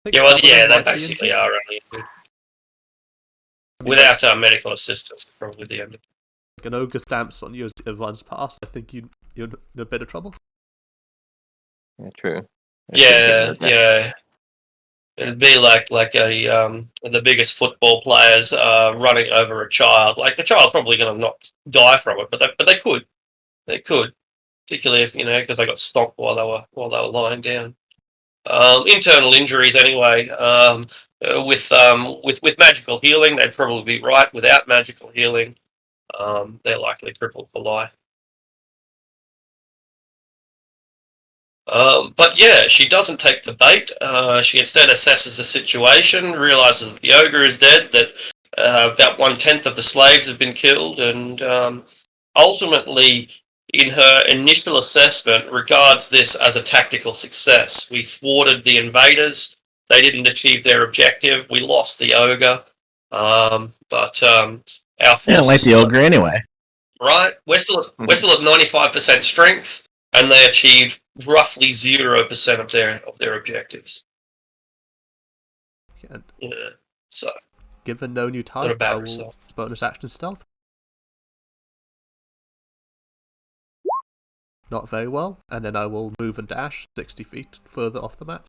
think yeah, well, some of them yeah, they might be basically injured. are only injured. I mean, Without medical assistance, probably the end. like an ogre stamps on you as it runs past, I think you're in a bit of trouble. Yeah, true. Yeah. It'd be like a the biggest football players running over a child. Like the child's probably going to not die from it, but they could, particularly if because they got stomped while they were lying down. Internal injuries, anyway. With magical healing, they'd probably be right. Without magical healing, they're likely crippled for life. But yeah, she doesn't take the bait. She instead assesses the situation, realizes that the ogre is dead, that about 1/10 of the slaves have been killed, and ultimately, in her initial assessment, regards this as a tactical success. We thwarted the invaders. They didn't achieve their objective. We lost the ogre. But our forces... I don't like the ogre anyway. Right? We're still at 95% strength, and they achieved roughly 0% of their objectives. And Yeah. So given no new not a target, bad I will result. bonus action stealth. Not very well, and then I will move and dash 60 feet further off the map.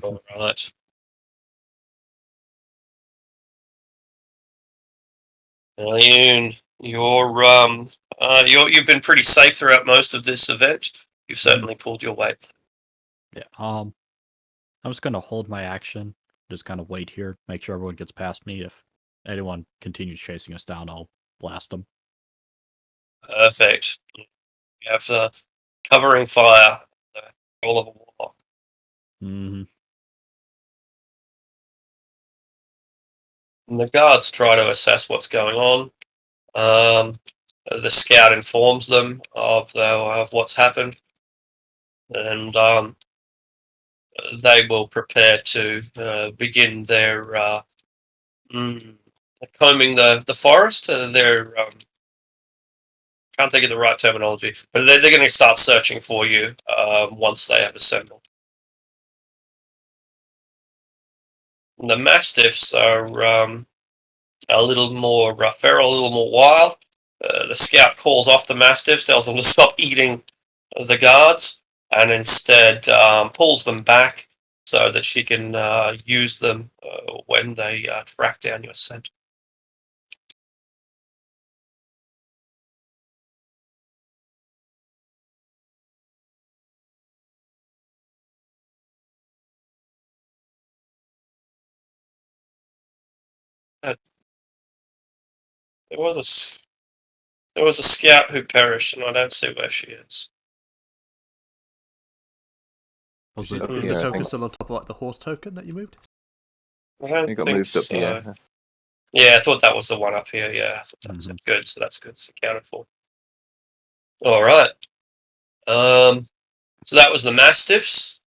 All right. Ian, you've been pretty safe throughout most of this event. You've certainly pulled your weight. Yeah. I'm just gonna hold my action. Just kind of wait here, make sure everyone gets past me. If anyone continues chasing us down, I'll blast them. Perfect. You have covering fire. Roll of a warlock. Mm-hmm. And the guards try to assess what's going on. The scout informs them of what's happened, and they will prepare to begin their combing the forest. Their can't think of the right terminology, but they're going to start searching for you once they have assembled. And the mastiffs are a little more feral, a little more wild. The scout calls off the mastiffs, tells them to stop eating the guards, and instead pulls them back so that she can use them when they track down your scent. There was a scout who perished, and I don't see where she is. Was Is it? the Yeah, I token think- still on top of like the horse token that you moved? I don't It got think moved up so. here. Yeah, I thought that was the one up here. Yeah, I thought that was it. Good. So that's good. It's accounted for. All right. So that was the mastiffs.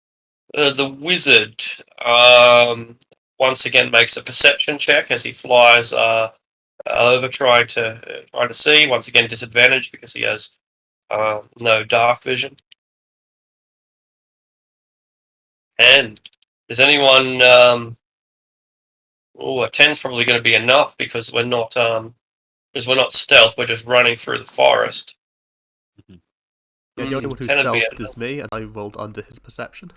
The wizard once again makes a perception check as he flies over, trying to see. Once again, disadvantage because he has no dark vision. And does anyone? A 10's probably going to be enough because we're not stealth. We're just running through the forest. Yeah, the only one who 10 would be stealthed enough. is me, and I rolled under his perception.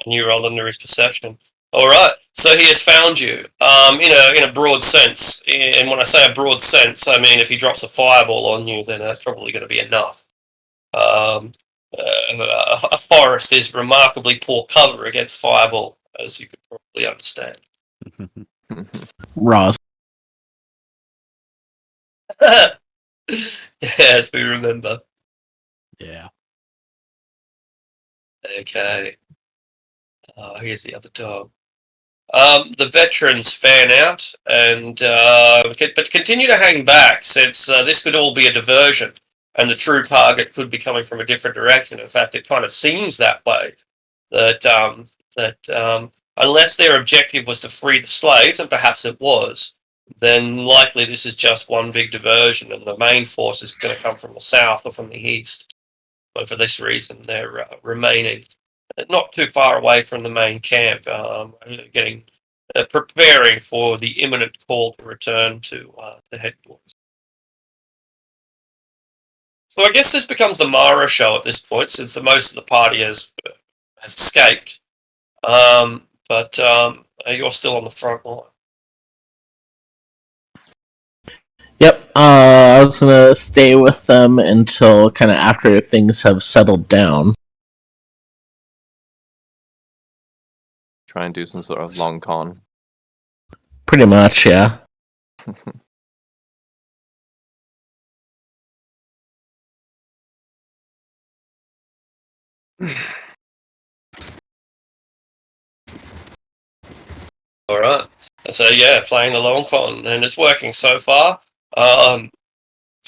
And you rolled under his perception. All right, so he has found you. In a broad sense, and when I say a broad sense, I mean if he drops a fireball on you, then that's probably going to be enough. a forest is remarkably poor cover against fireball, as you could probably understand. Ross. Yes, we remember. Yeah. Okay. Here's the other dog. The veterans fan out and but continue to hang back since this could all be a diversion and the true target could be coming from a different direction. In fact, it kind of seems that way. That unless their objective was to free the slaves, and perhaps it was, then likely this is just one big diversion and the main force is going to come from the south or from the east. But for this reason, they're remaining not too far away from the main camp, preparing for the imminent call to return to the headquarters. So I guess this becomes the Mara show at this point, since the most of the party has escaped. But you're still on the front line. Yep, I was gonna stay with them until kind of after things have settled down. Try and do some sort of long con. Pretty much, yeah. All right. So yeah, playing the long con, and it's working so far.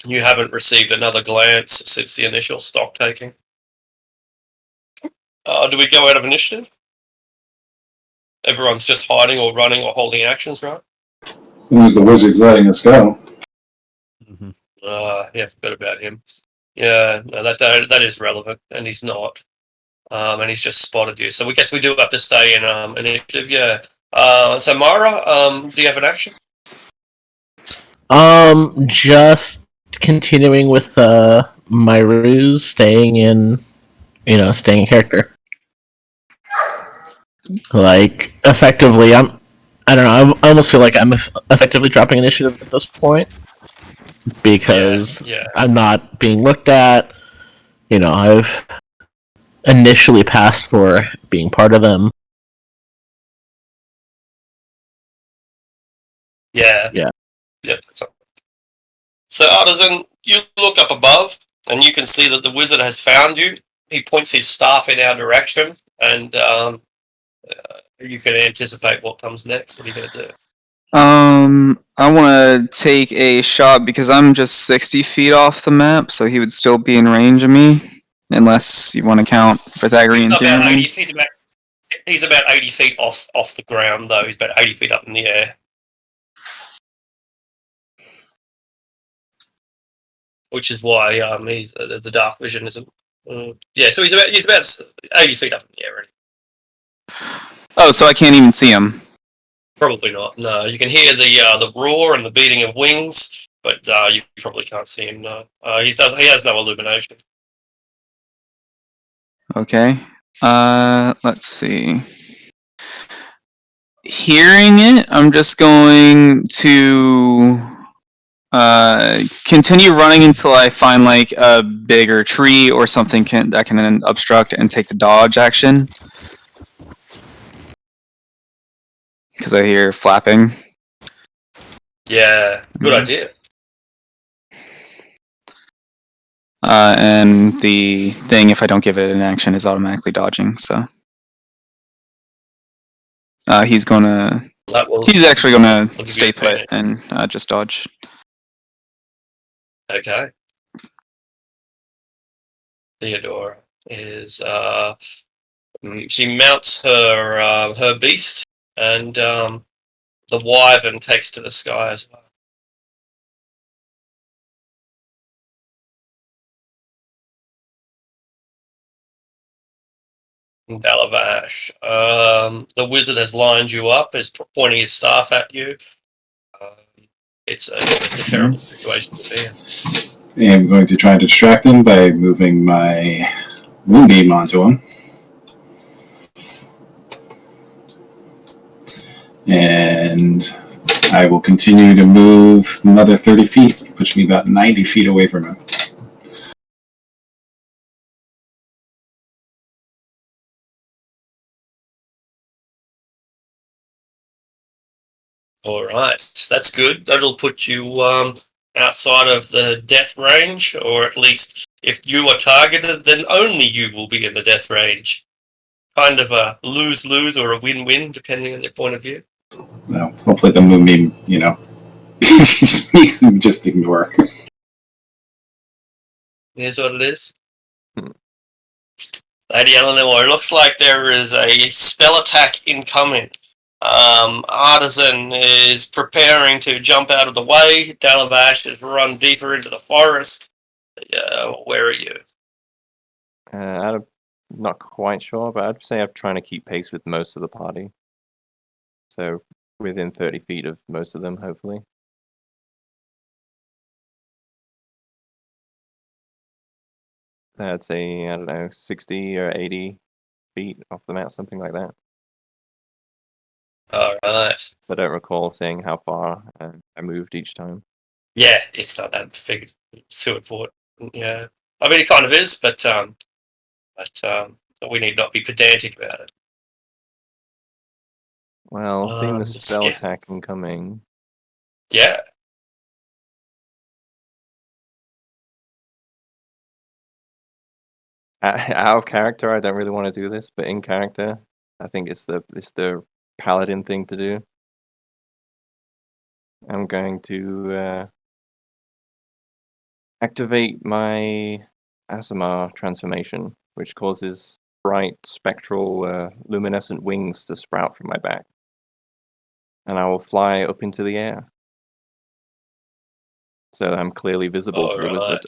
You haven't received another glance since the initial stock taking. Do we go out of initiative? Everyone's just hiding or running or holding actions, right? It was the wizards letting us go. Yeah, forgot about him. Yeah, no, that is relevant, and he's not. And he's just spotted you. So we guess we do have to stay in initiative, yeah. So Mara, do you have an action? Just continuing with my ruse, staying in character. Like, effectively, I don't know, I almost feel like I'm effectively dropping initiative at this point. Because I'm not being looked at. I've initially passed for being part of them. Yeah. Yeah. So Artisan, you look up above, and you can see that the wizard has found you. He points his staff in our direction, and you can anticipate what comes next. What are you going to do? I want to take a shot because I'm just 60 feet off the map, so he would still be in range of me, unless you want to count Pythagorean theorem. He's about 80 feet off the ground, though. He's about 80 feet up in the air. Which is why he's the dark vision isn't. So he's about 80 feet up in the air already. Oh, so I can't even see him. Probably not. No, you can hear the roar and the beating of wings, but you probably can't see him. No, he has no illumination. Okay. Let's see. Hearing it, I'm just going to continue running until I find like a bigger tree or something that can then obstruct and take the dodge action. Because I hear flapping. Yeah, good idea. And the thing, if I don't give it an action, is automatically dodging. So he's actually gonna stay put and just dodge. Okay. Theodora is she mounts her beast, and the wyvern takes to the sky as well. Dalavash, the wizard has lined you up, is pointing his staff at you. It's a terrible situation to be in. I'm going to try to distract him by moving my moonbeam onto him. And I will continue to move another 30 feet, push me about 90 feet away from him. All right, that's good. That'll put you outside of the death range, or at least if you are targeted, then only you will be in the death range. Kind of a lose-lose or a win-win, depending on your point of view. Well, hopefully the moonbeam, just makes him just ignore. Here's what it is. Hmm. Lady Eleanor, it looks like there is a spell attack incoming. Artisan is preparing to jump out of the way. Dalavash has run deeper into the forest. Where are you? I'm not quite sure, but I'd say I'm trying to keep pace with most of the party. So within 30 feet of most of them, hopefully. I'd say, I don't know, 60 or 80 feet off the map, something like that. All right. I don't recall saying how far I moved each time. Yeah, it's not that figured. It's too important. Yeah, I mean it kind of is, but we need not be pedantic about it. Well, seeing the spell Yeah. attack incoming, Yeah. out of character, I don't really want to do this, but in character, I think it's the paladin thing to do. I'm going to activate my Asimar transformation, which causes bright spectral luminescent wings to sprout from my back. And I will fly up into the air. So I'm clearly visible to the wizard.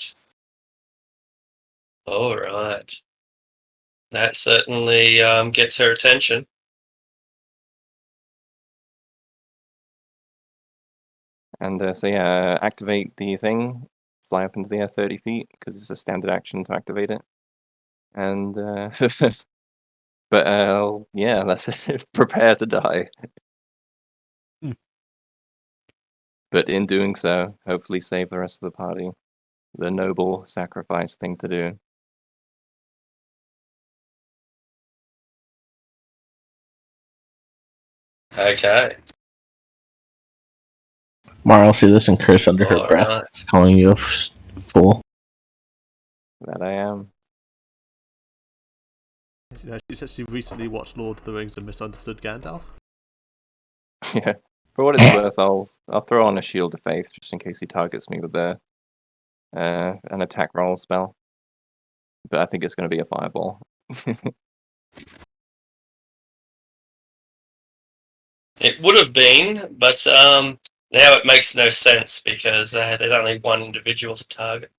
All right. That certainly gets her attention. And so yeah, activate the thing, fly up into the air 30 feet, because it's a standard action to activate it. And but yeah, that's it. Prepare to die. But in doing so, hopefully save the rest of the party. The noble sacrifice thing to do. Okay. Mara will see this and curse under her All breath, right. calling you a fool. That I am. She said she recently watched Lord of the Rings and misunderstood Gandalf. Yeah. For what it's worth, I'll throw on a shield of faith just in case he targets me with an attack roll spell. But I think it's going to be a fireball. It would have been, but now it makes no sense because there's only one individual to target.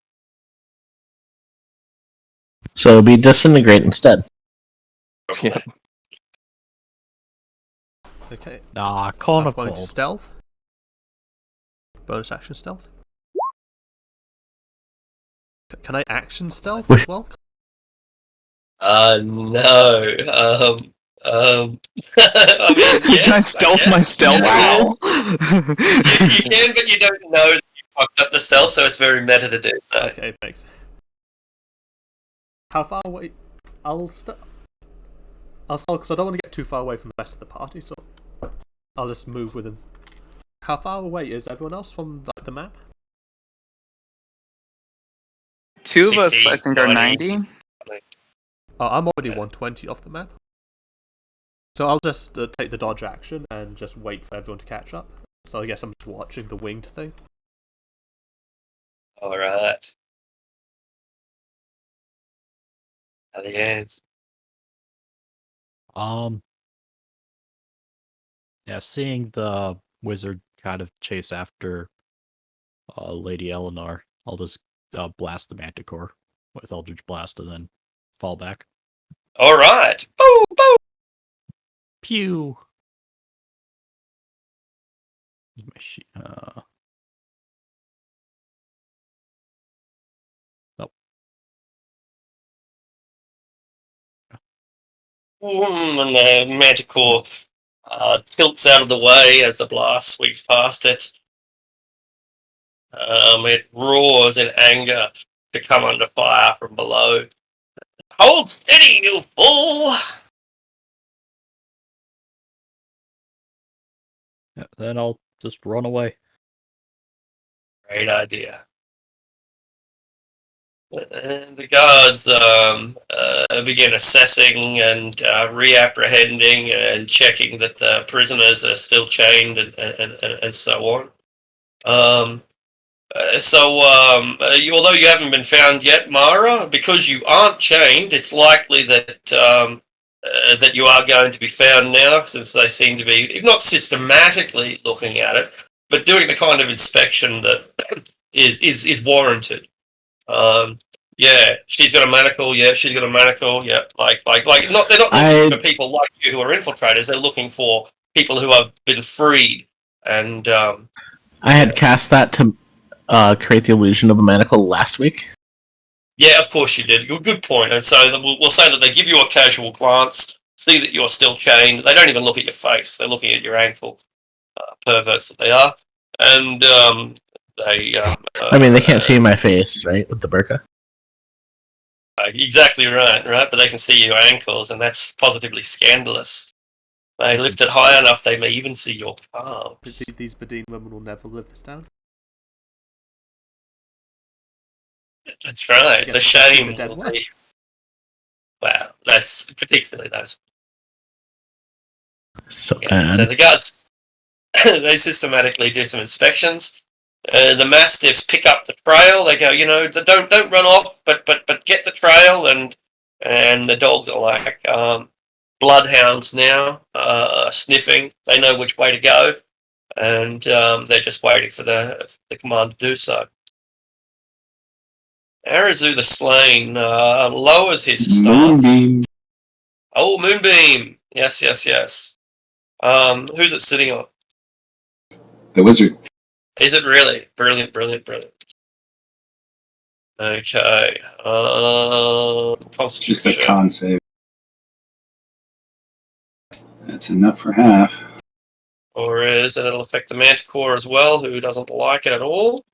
So it'll be disintegrate instead. Yeah. Okay. Cone I'm of going to Cold. stealth. Bonus action stealth. Can I action stealth as well? No. I mean, yes. Can I stealth my stealth roll? You can, but you don't know that you fucked up the stealth, so it's very meta to do so. Okay, thanks. How far away? I'll stealth because I don't want to get too far away from the rest of the party, so I'll just move within. How far away is everyone else from the map? Two of us, 60, I think, are 90. 90. Oh, I'm already 120 off the map. So I'll just take the dodge action and just wait for everyone to catch up. So I guess I'm just watching the winged thing. All right. At the end. Yeah, seeing the wizard kind of chase after Lady Eleanor, I'll just blast the Manticore with Eldritch Blast and then fall back. All right. Boom, boom. Pew! And the Manticore tilts out of the way as the blast sweeps past it. It roars in anger to come under fire from below. Hold steady, you fool! Yeah, then I'll Just run away. Great idea. And the guards begin assessing and reapprehending and checking that the prisoners are still chained and so on. Although you haven't been found yet, Mara, because you aren't chained, it's likely that you are going to be found now, since they seem to be, if not systematically looking at it, but doing the kind of inspection that is warranted. Yeah, she's got a manacle. Yeah, she's got a manacle. Yeah, not they're not looking for people like you who are infiltrators. They're looking for people who have been freed. And I had cast that to create the illusion of a manacle last week. yeah, of course you did. Good point. And so we'll say that they give you a casual glance, see that you're still chained. They don't even look at your face. They're looking at your ankle. Perverts that they are. And they. I mean, they can't see my face, right, with the burqa. Exactly right. But they can see your ankles, and that's positively scandalous. They lift it high enough, they may even see your calves. These Badine women will never live this down. That's right. Yeah, the shame. the dead Will one. be... Well, that's particularly those. So Yeah, so the guards, they systematically do some inspections. The mastiffs pick up the trail. They go, don't run off, but get the trail, and the dogs are like bloodhounds now, sniffing. They know which way to go, and they're just waiting for the command to do so. Arazu the Slain lowers his staff. Moonbeam. Oh, Moonbeam! Yes. Who's it sitting on? The wizard. Is it really? Brilliant. Okay. Just a con save. That's enough for half. Or is it? It'll affect the Manticore as well, who doesn't like it at all.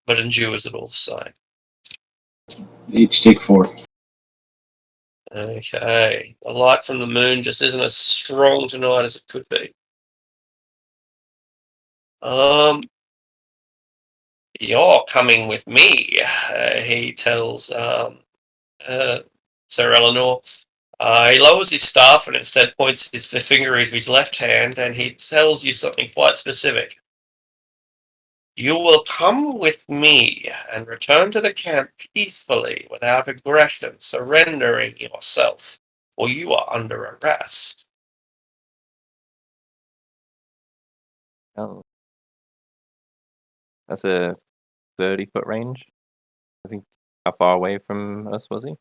But endures it all the same. Each take 4. Okay. The light from the moon just isn't as strong tonight as it could be. You're coming with me, he tells Sir Eleanor. He lowers his staff and instead points his finger of his left hand, and he tells you something quite specific. You will come with me and return to the camp peacefully, without aggression, surrendering yourself, or you are under arrest. Oh. That's a 30-foot range. I think. How far away from us was he?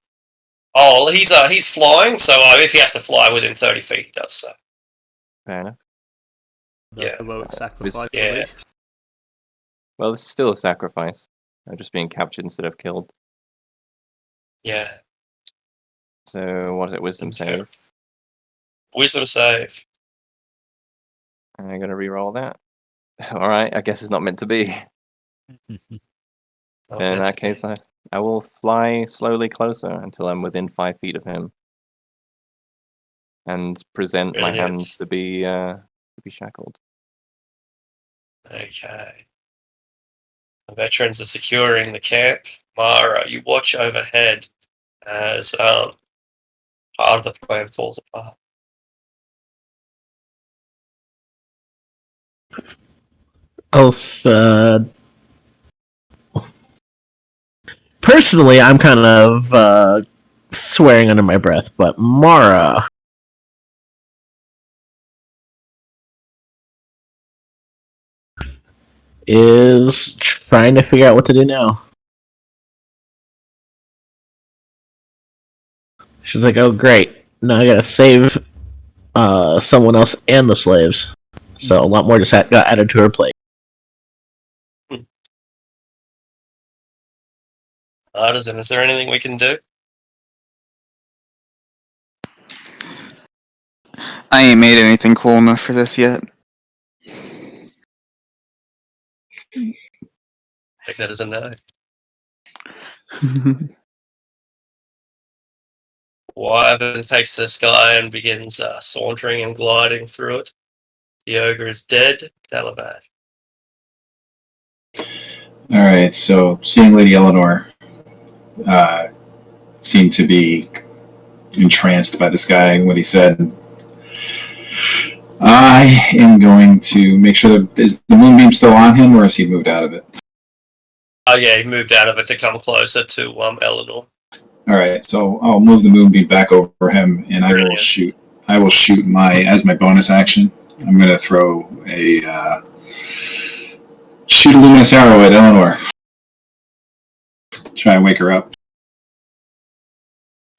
Oh, he's flying, so if he has to fly within 30 feet, he does so. Fair enough. Yeah. Heroic sacrifice. Yeah. Well, this is still a sacrifice. I'm just being captured instead of killed. Yeah. So, what is it? Wisdom save. Wisdom save. I'm gonna re-roll that. Alright, I guess it's not meant to be. Then in that case, I will fly slowly closer until I'm within 5 feet of him. And present my hands to be shackled. Okay. The veterans are securing the camp. Mara, you watch overhead as part of the plan falls apart. Personally, I'm kind of swearing under my breath, but Mara is trying to figure out what to do now. She's like, "Oh, great! Now I gotta save someone else and the slaves." So a lot more just got added to her plate. Artisan, is there anything we can do? I ain't made anything cool enough for this yet. Take that as a no. Wyvern takes the sky and begins sauntering and gliding through it. The ogre is dead. Dalabad. All right, so seeing Lady Eleanor seemed to be entranced by this guy and what he said. I am going to make sure that is the moonbeam still on him, or has he moved out of it? Oh yeah, he moved out of it to come closer to Eleanor. All right, so I'll move the moonbeam back over him, and I will shoot. I will shoot as my bonus action. I'm going to throw shoot a luminous arrow at Eleanor. Try and wake her up.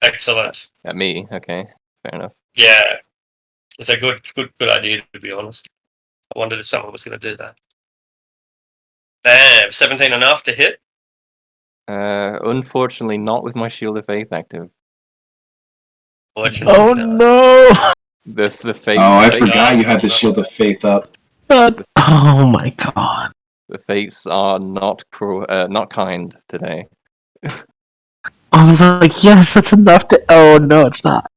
Excellent. At me, okay, fair enough. Yeah, it's a good idea, to be honest. I wondered if someone was going to do that. Damn, 17 enough to hit? Unfortunately, not with my Shield of Faith active. Fortunately, Oh not. no! The faith. Oh, I forgot you had the Shield of Faith up. Oh my god! The fates are not cruel, not kind today. I was like, yes, that's enough to. Oh no, it's not.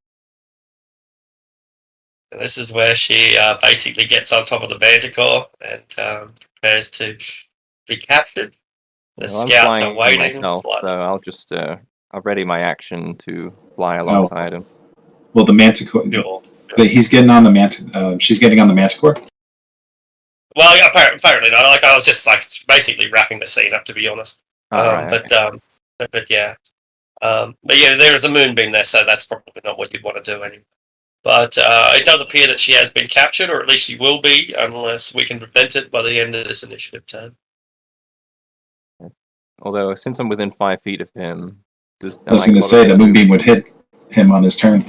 And this is where she basically gets on top of the Manticore and prepares to be captured. The Well, I'm scouts flying are waiting. myself, so I'll just I'll ready my action to fly alongside him. Well, the Manticore. He's getting on the she's getting on the Manticore. Well, yeah, apparently not. Like I was just basically wrapping the scene up, to be honest. Right, but okay. but yeah, there is a moonbeam there, so that's probably not what you'd want to do anyway. But it does appear that she has been captured, or at least she will be, unless we can prevent it by the end of this initiative turn. Although, since I'm within 5 feet of him, I was going to say the moonbeam would hit him on his turn.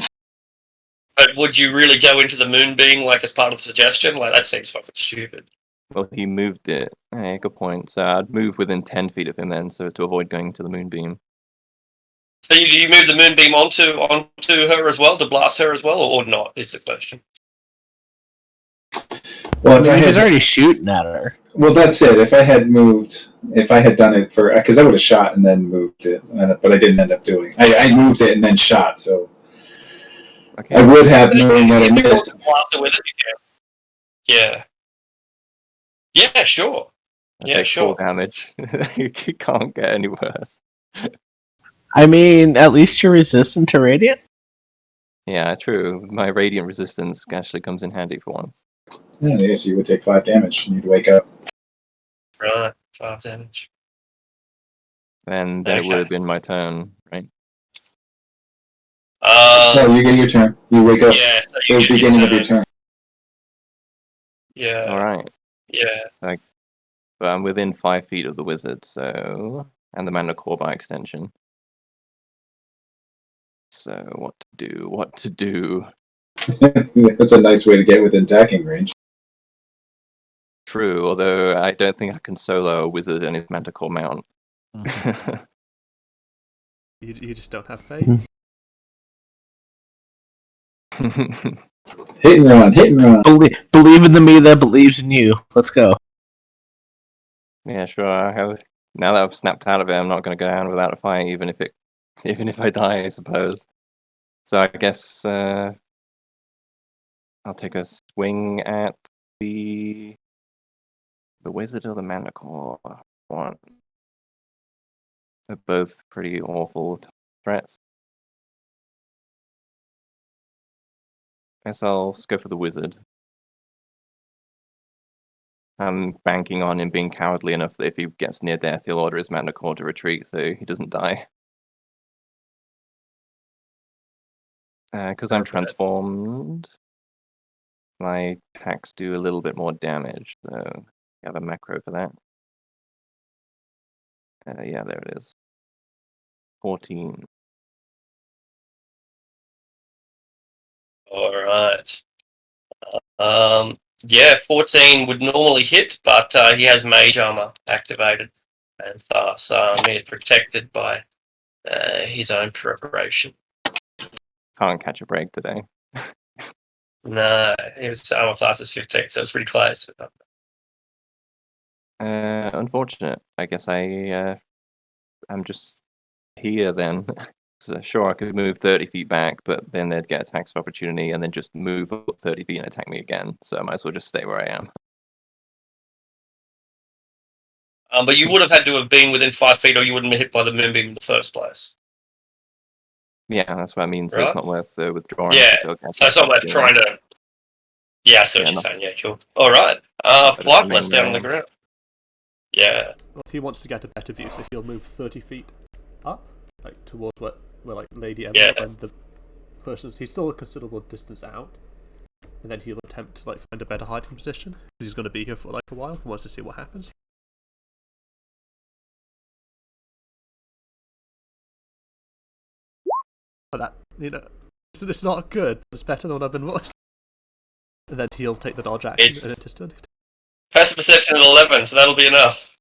But would you really go into the moonbeam as part of the suggestion? That seems fucking stupid. Well, he moved it. Hey, good point. So I'd move within 10 feet of him then, so to avoid going to the moonbeam. So you move the moonbeam onto her as well, to blast her as well, or not, is the question. Well, he was already shooting at her. Well, that's it. If I had done it because I would have shot and then moved it, but I didn't end up doing. I moved it and then shot, so okay. I would have known that I missed. Blast her with it, you can. Yeah. Yeah, sure. Yeah, sure. 4 damage. You can't get any worse. I mean, at least you're resistant to radiant. Yeah, true. My radiant resistance actually comes in handy for once. Yeah, so you would take 5 damage and you'd wake up. Right, 5 damage. And then it would have been my turn, right? No, you get your turn. You wake up. Yeah, so at the beginning of your turn. Yeah. All right. Yeah. But I'm within 5 feet of the wizard, so and the Manticore by extension. So what to do? That's a nice way to get within attacking range. True, although I don't think I can solo a wizard and his Manticore mount. You just don't have faith. Hit and run. Believe in the me that believes in you. Let's go. Yeah, sure. Now that I've snapped out of it, I'm not going to go down without a fight, even if I die, I suppose. So I guess I'll take a swing at the wizard or the Manticore one. They're both pretty awful threats. Guess I'll go for the wizard. I'm banking on him being cowardly enough that if he gets near death, he'll order his Manticore to retreat so he doesn't die. Because I'm transformed, my attacks do a little bit more damage, so I have a macro for that. Yeah, there it is. 14. All right. Yeah, 14 would normally hit, but he has mage armor activated, and thus he is protected by his own preparation. Can't catch a break today. No, his armor class is 15, so it's pretty close. Unfortunate. I guess I'm just here then. sure, I could move 30 feet back, but then they'd get attacks of opportunity and then just move up 30 feet and attack me again. So I might as well just stay where I am. But you would have had to have been within 5 feet, or you wouldn't have been hit by the moonbeam in the first place. Yeah, that's what I mean. So Right? it's not worth withdrawing. Yeah, because they'll get so it's attacks of not worth opportunity. trying to. Yeah, I see what Yeah, you're no. saying. Yeah, cool. All right. Better Flightless remain down on where the I am. ground. Yeah. Well, he wants to get a better view, so he'll move 30 feet up, like towards where like Lady Emily, Yeah. when the he's still a considerable distance out, and then he'll attempt to like find a better hiding position because he's going to be here for like a while. He wants to see what happens. But that, it's not good. It's better than what I've been watching. And then he'll take the dodge action It's- and it's just done. Passive perception at 11, so that'll be enough.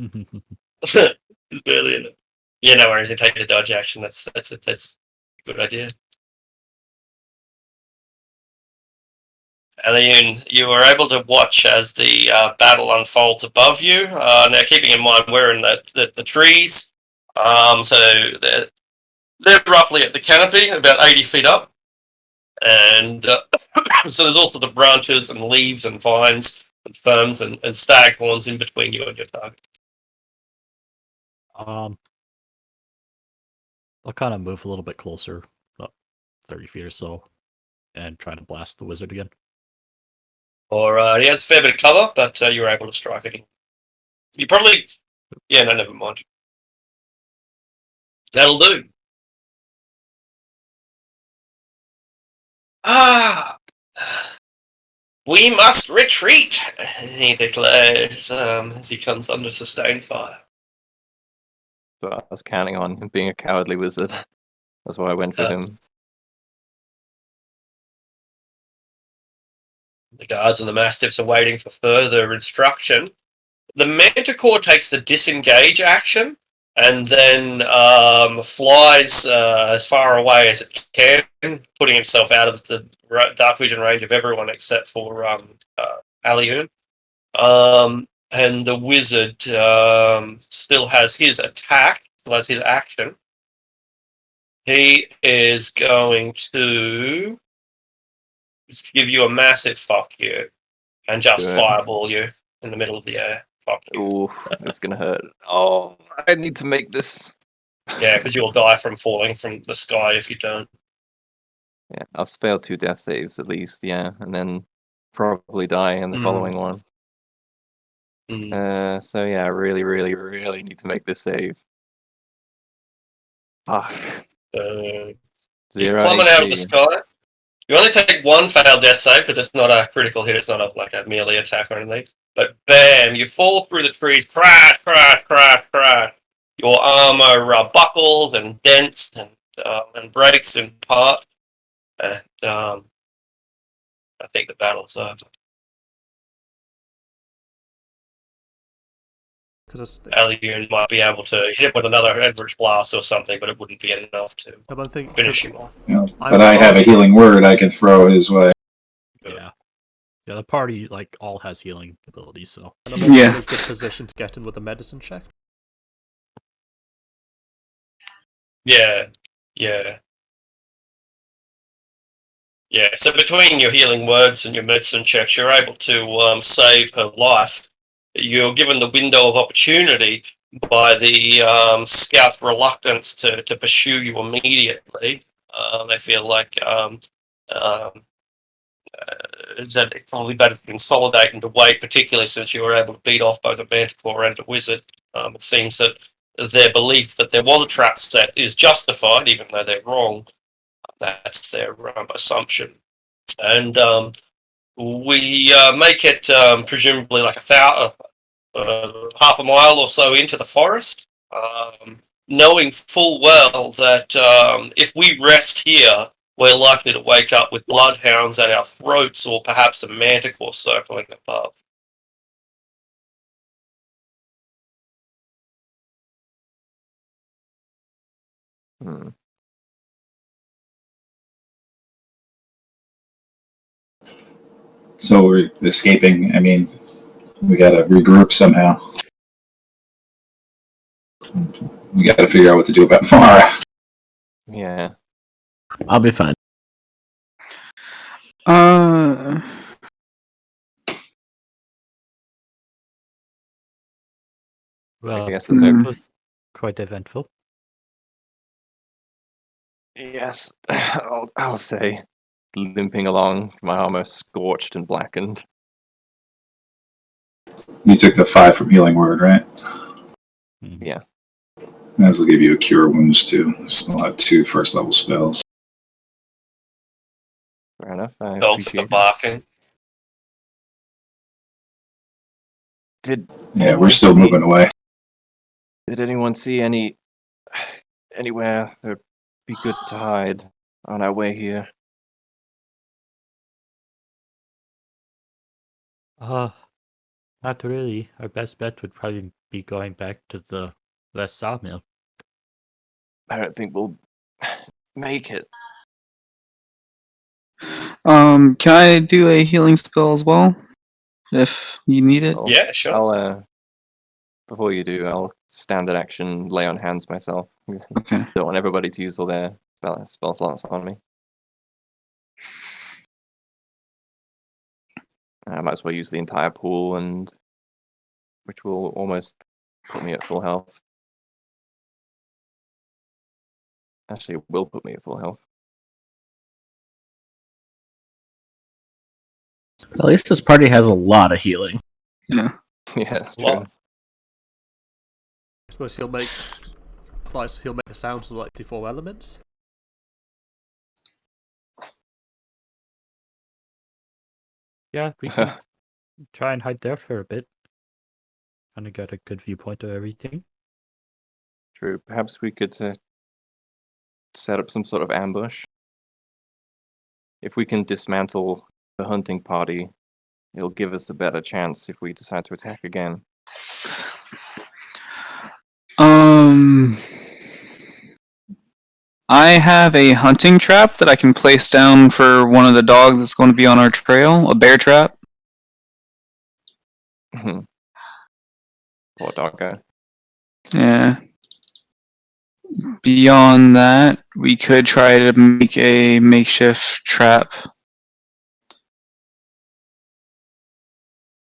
It's barely enough. Yeah, no worries. You take the dodge action. That's a good idea. Elian, you were able to watch as the battle unfolds above you. Now, keeping in mind we're in the trees, so they're roughly at the canopy, about 80 feet up, and so there's also the branches and leaves and vines and ferns and staghorns in between you and your target. I'll kind of move a little bit closer, about 30 feet or so, and try to blast the wizard again. Or he has a fair bit of cover, but you were able to strike it. You probably, yeah, no, never mind. That'll do. We must retreat, he declares as he comes under sustained fire. But I was counting on him being a cowardly wizard. That's why I went for him. The guards and the mastiffs are waiting for further instruction. The manticore takes the disengage action and then flies as far away as it can, putting himself out of the dark vision range of everyone except for Aliun. And the wizard still has his attack, still has his action. He is going to just give you a massive fuck you and just Good. fireball you in the middle of the air. Fuck you. Ooh, it's gonna hurt. Oh, I need to make this. Yeah, because you'll die from falling from the sky if you don't. Yeah, I'll fail 2 death saves at least, yeah, and then probably die in the following one. So yeah, I really, really, really need to make this save. Fuck. You 0 plummet out of the HP. sky. You only take 1 failed death save because it's not a critical hit. It's not a melee attack or anything. But bam, you fall through the trees. Crash, crash, crash, crash. Your armor buckles and dents and breaks in part. And I think the battle's over. Aliun might be able to hit with another Eldritch Blast or something, but it wouldn't be enough to finish him off. Yeah, but I have a healing word I can throw his way. Yeah. Yeah, the party all has healing abilities, so. And I'm also in a good position to get in with a medicine check. Yeah. So between your healing words and your medicine checks, you're able to save her life. You're given the window of opportunity by the scout's reluctance to pursue you immediately. They feel like that it's probably better to consolidate and to wait, particularly since you were able to beat off both a manticore and a wizard. It seems that their belief that there was a trap set is justified, even though they're wrong. That's their assumption. And we make it presumably like half a mile or so into the forest, knowing full well that if we rest here, we're likely to wake up with bloodhounds at our throats or perhaps a manticore circling above. So we're escaping. I mean, we gotta regroup somehow. We gotta figure out what to do about Mara. Yeah. I'll be fine. Well, guess it's that okay. was quite eventful. Yes, I'll say. Limping along, my armor scorched and blackened. You took the 5 from healing word, right? Hmm. Yeah. This will give you a cure wounds too. Still have 2 first level spells. Fair enough. I Dogs appreciate are it. barking. Did Yeah, we're anyone still see- moving away. Did anyone see anywhere that'd be good to hide on our way here? Not really. Our best bet would probably be going back to the West Sawmill. I don't think we'll make it. Can I do a healing spell as well, if you need it? Well, Yeah, sure. I'll before you do, I'll standard action lay on hands myself. Okay. Don't want everybody to use all their spell slots on me. I might as well use the entire pool, and which will almost put me at full health. Actually, it will put me at full health. At least this party has a lot of healing. Yeah. Yeah, that's What? true. I suppose he'll make the sounds of like the 4 elements. Yeah, we can try and hide there for a bit. Kind of get a good viewpoint of everything. True. Perhaps we could set up some sort of ambush. If we can dismantle the hunting party, it'll give us a better chance if we decide to attack again. I have a hunting trap that I can place down for one of the dogs that's going to be on our trail, a bear trap. Poor doggo. Yeah. Beyond that, we could try to make a makeshift trap.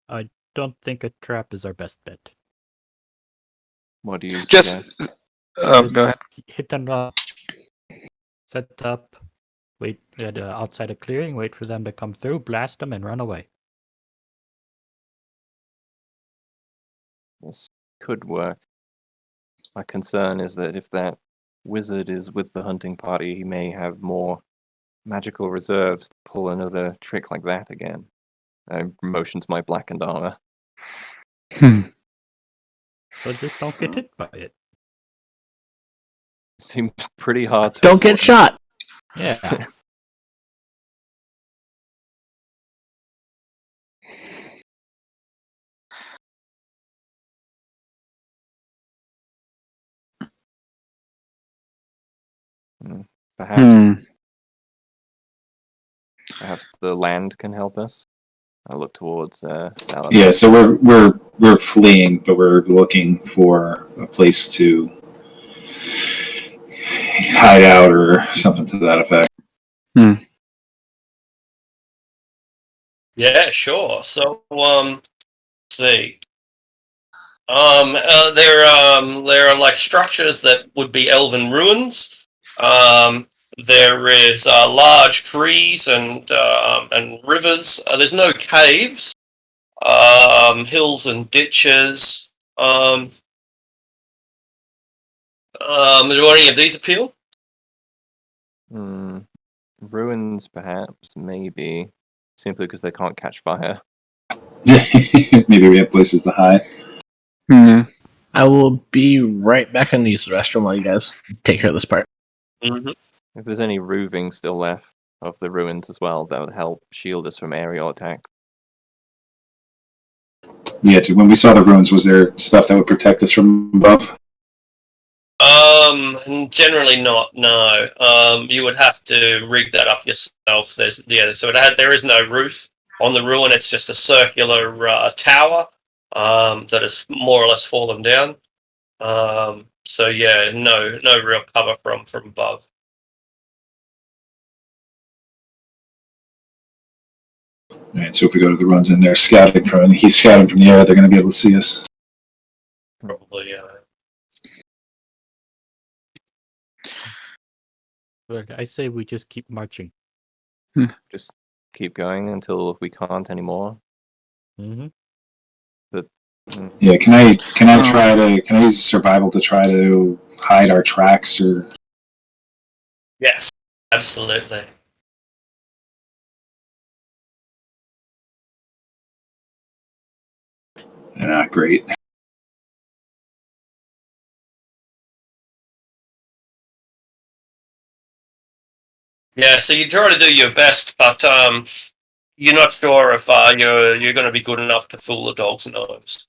I don't think a trap is our best bet. What do you suggest? Just, oh, Just go ahead. hit them up, set up, wait outside a clearing, wait for them to come through, blast them, and run away. This could work. My concern is that if that wizard is with the hunting party, he may have more magical reserves to pull another trick like that again. I motion to my blackened armor. So just don't get hit by it. Seemed pretty hard to Don't get avoid. shot. Yeah. Perhaps, Hmm. perhaps the land can help us. I look towards Alan. Yeah, so we're fleeing, but we're looking for a place to hide out or something to that effect. Yeah, sure. So, let's see. There are like structures that would be elven ruins. There is large trees and rivers. There's no caves. Hills and ditches. Do any of these appeal? Ruins, perhaps, maybe, simply because they can't catch fire. Maybe we have places to hide. Yeah. I will be right back in the restroom while you guys take care of this part. Mm-hmm. If there's any roofing still left of the ruins as well, that would help shield us from aerial attack. Yeah, when we saw the ruins, was there stuff that would protect us from above? Generally not. No. You would have to rig that up yourself. There is no roof on the ruin. It's just a circular tower that has more or less fallen down. So yeah, no real cover from above. Alright, so if we go to the runs in there, scouting from, he's scouting from the air, they're going to be able to see us. Probably, But I say we just keep marching. Just keep going until we can't anymore. Mm-hmm. Yeah, can I Oh. can I use survival to try to hide our tracks or? yes, absolutely. Not great. Yeah, so you try to do your best, but you're not sure if you're going to be good enough to fool the dog's nose.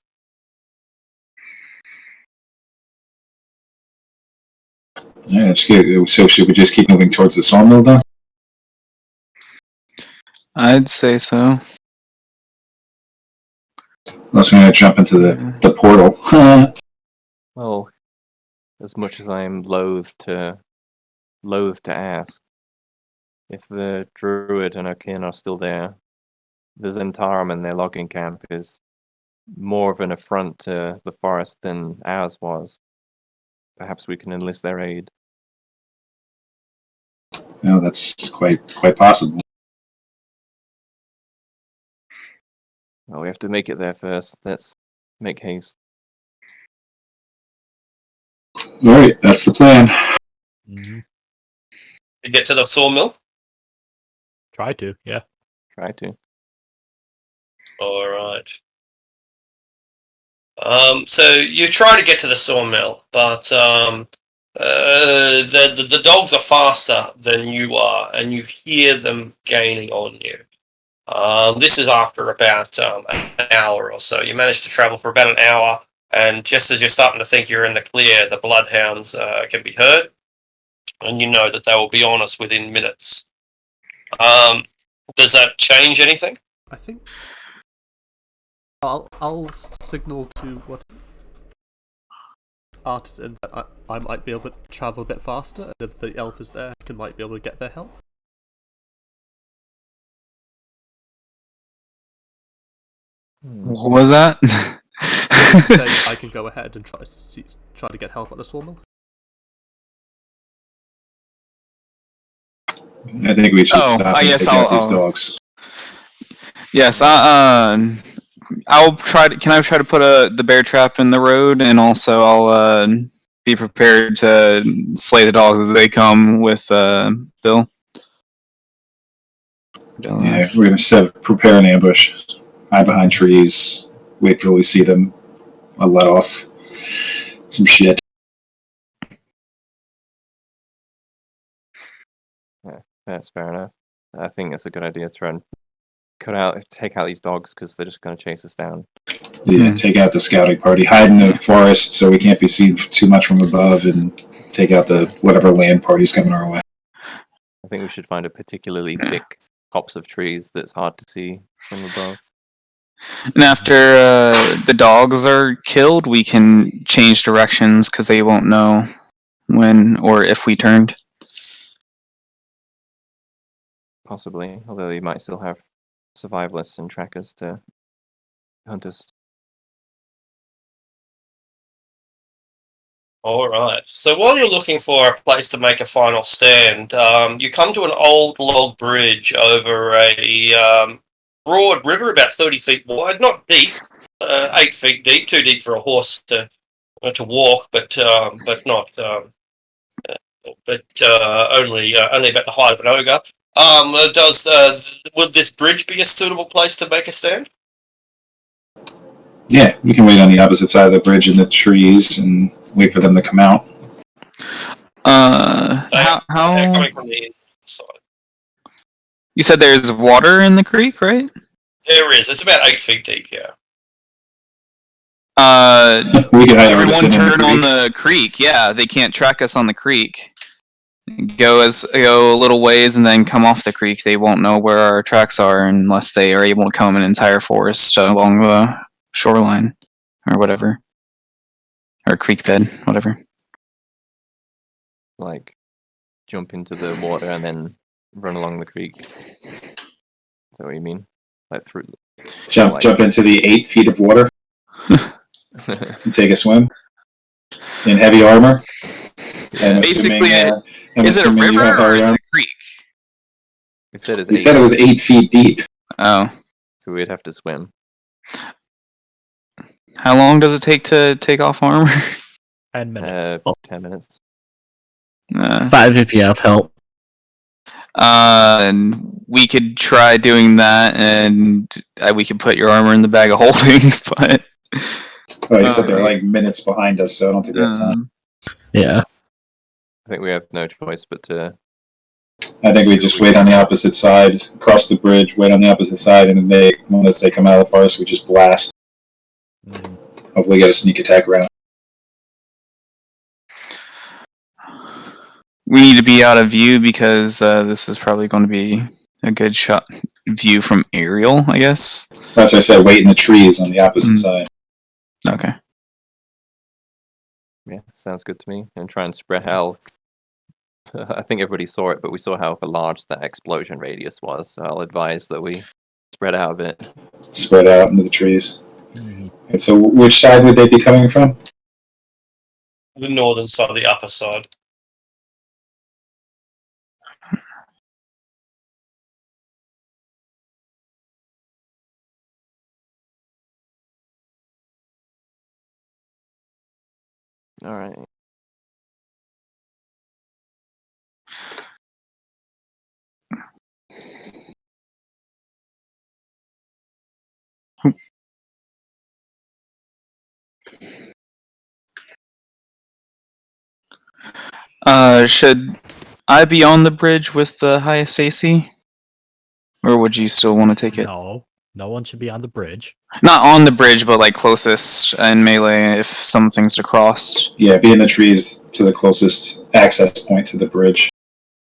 Yeah, so should we just keep moving towards the sawmill then? I'd say so. Unless we're going to jump into the portal. Well, as much as I'm loath to ask, if the druid and her kin are still there, the Zentarum and their logging camp is more of an affront to the forest than ours was. Perhaps we can enlist their aid. No, that's quite possible. Well, we have to make it there first. Let's make haste. All right, that's the plan. Mm-hmm. You get to the sawmill. Try to, yeah. Try to. All right. So you try to get to the sawmill, but the dogs are faster than you are, and you hear them gaining on you. This is after about an hour or so. You manage to travel for about an hour, and just as you're starting to think you're in the clear, the bloodhounds can be heard, and you know that they will be on us within minutes. Does that change anything? I think I'll signal to what artisan that I might be able to travel a bit faster, and if the elf is there, I might be able to get their help. What was that? Say I can go ahead and try to get help at the sawmill. I think we should stop I and guess take out these dogs. Yes, I'll try to. Can I try to put the bear trap in the road, and also I'll be prepared to slay the dogs as they come with Bill. Yeah, we're gonna prepare an ambush, hide behind trees, wait till we see them. I'll let off some shit. Yeah, that's fair enough. I think it's a good idea to try and take out these dogs because they're just going to chase us down. Yeah, take out the scouting party, hide in the forest so we can't be seen too much from above, and take out the whatever land party's coming our way. I think we should find a particularly thick copse of trees that's hard to see from above. And after the dogs are killed, we can change directions because they won't know when or if we turned. Possibly, although they might still have survivalists and trackers to hunt us. All right. So while you're looking for a place to make a final stand, you come to an old log bridge over a broad river, about 30 feet wide, not deep, 8 feet deep, too deep for a horse to walk, but not only about the height of an ogre. Would this bridge be a suitable place to make a stand? Yeah, we can wait on the opposite side of the bridge in the trees and wait for them to come out. How coming from the inside? You said there's water in the creek, right? There is. It's about 8 feet deep. Yeah. We can hide Everyone turn on the creek. Yeah, they can't track us on the creek. Go a little ways and then come off the creek. They won't know where our tracks are unless they are able to comb an entire forest along the shoreline or whatever, or creek bed, whatever. Like, jump into the water and then run along the creek. Is that what you mean? Like through. Jump into the 8 feet of water and take a swim in heavy armor. And Basically, is it a river or is it a creek? We said it's We 8 said it was 8 feet deep. Oh. So we'd have to swim. How long does it take to take off armor? 10 minutes. 10 minutes. 5 if you have help. And we could try doing that, and we could put your armor in the bag of holding, but... Well, you said they're like minutes behind us, so I don't think we have time. Yeah. I think we have no choice but to. I think we just wait on the opposite side, cross the bridge, wait on the opposite side, and then once they come out of the forest, we just blast. Hopefully get a sneak attack round. We need to be out of view because this is probably going to be a good shot view from aerial, I guess. That's why I said wait in the trees on the opposite side. Okay. Yeah, sounds good to me. And try and spread out. I think everybody saw it, but we saw how large that explosion radius was. So I'll advise that we spread out a bit. Spread out into the trees. And so which side would they be coming from? The northern side, the upper side. All right. Should I be on the bridge with the highest AC? Or would you still want to take it? No, no one should be on the bridge. Not on the bridge, but like closest in melee if something's to cross. Yeah, be in the trees to the closest access point to the bridge.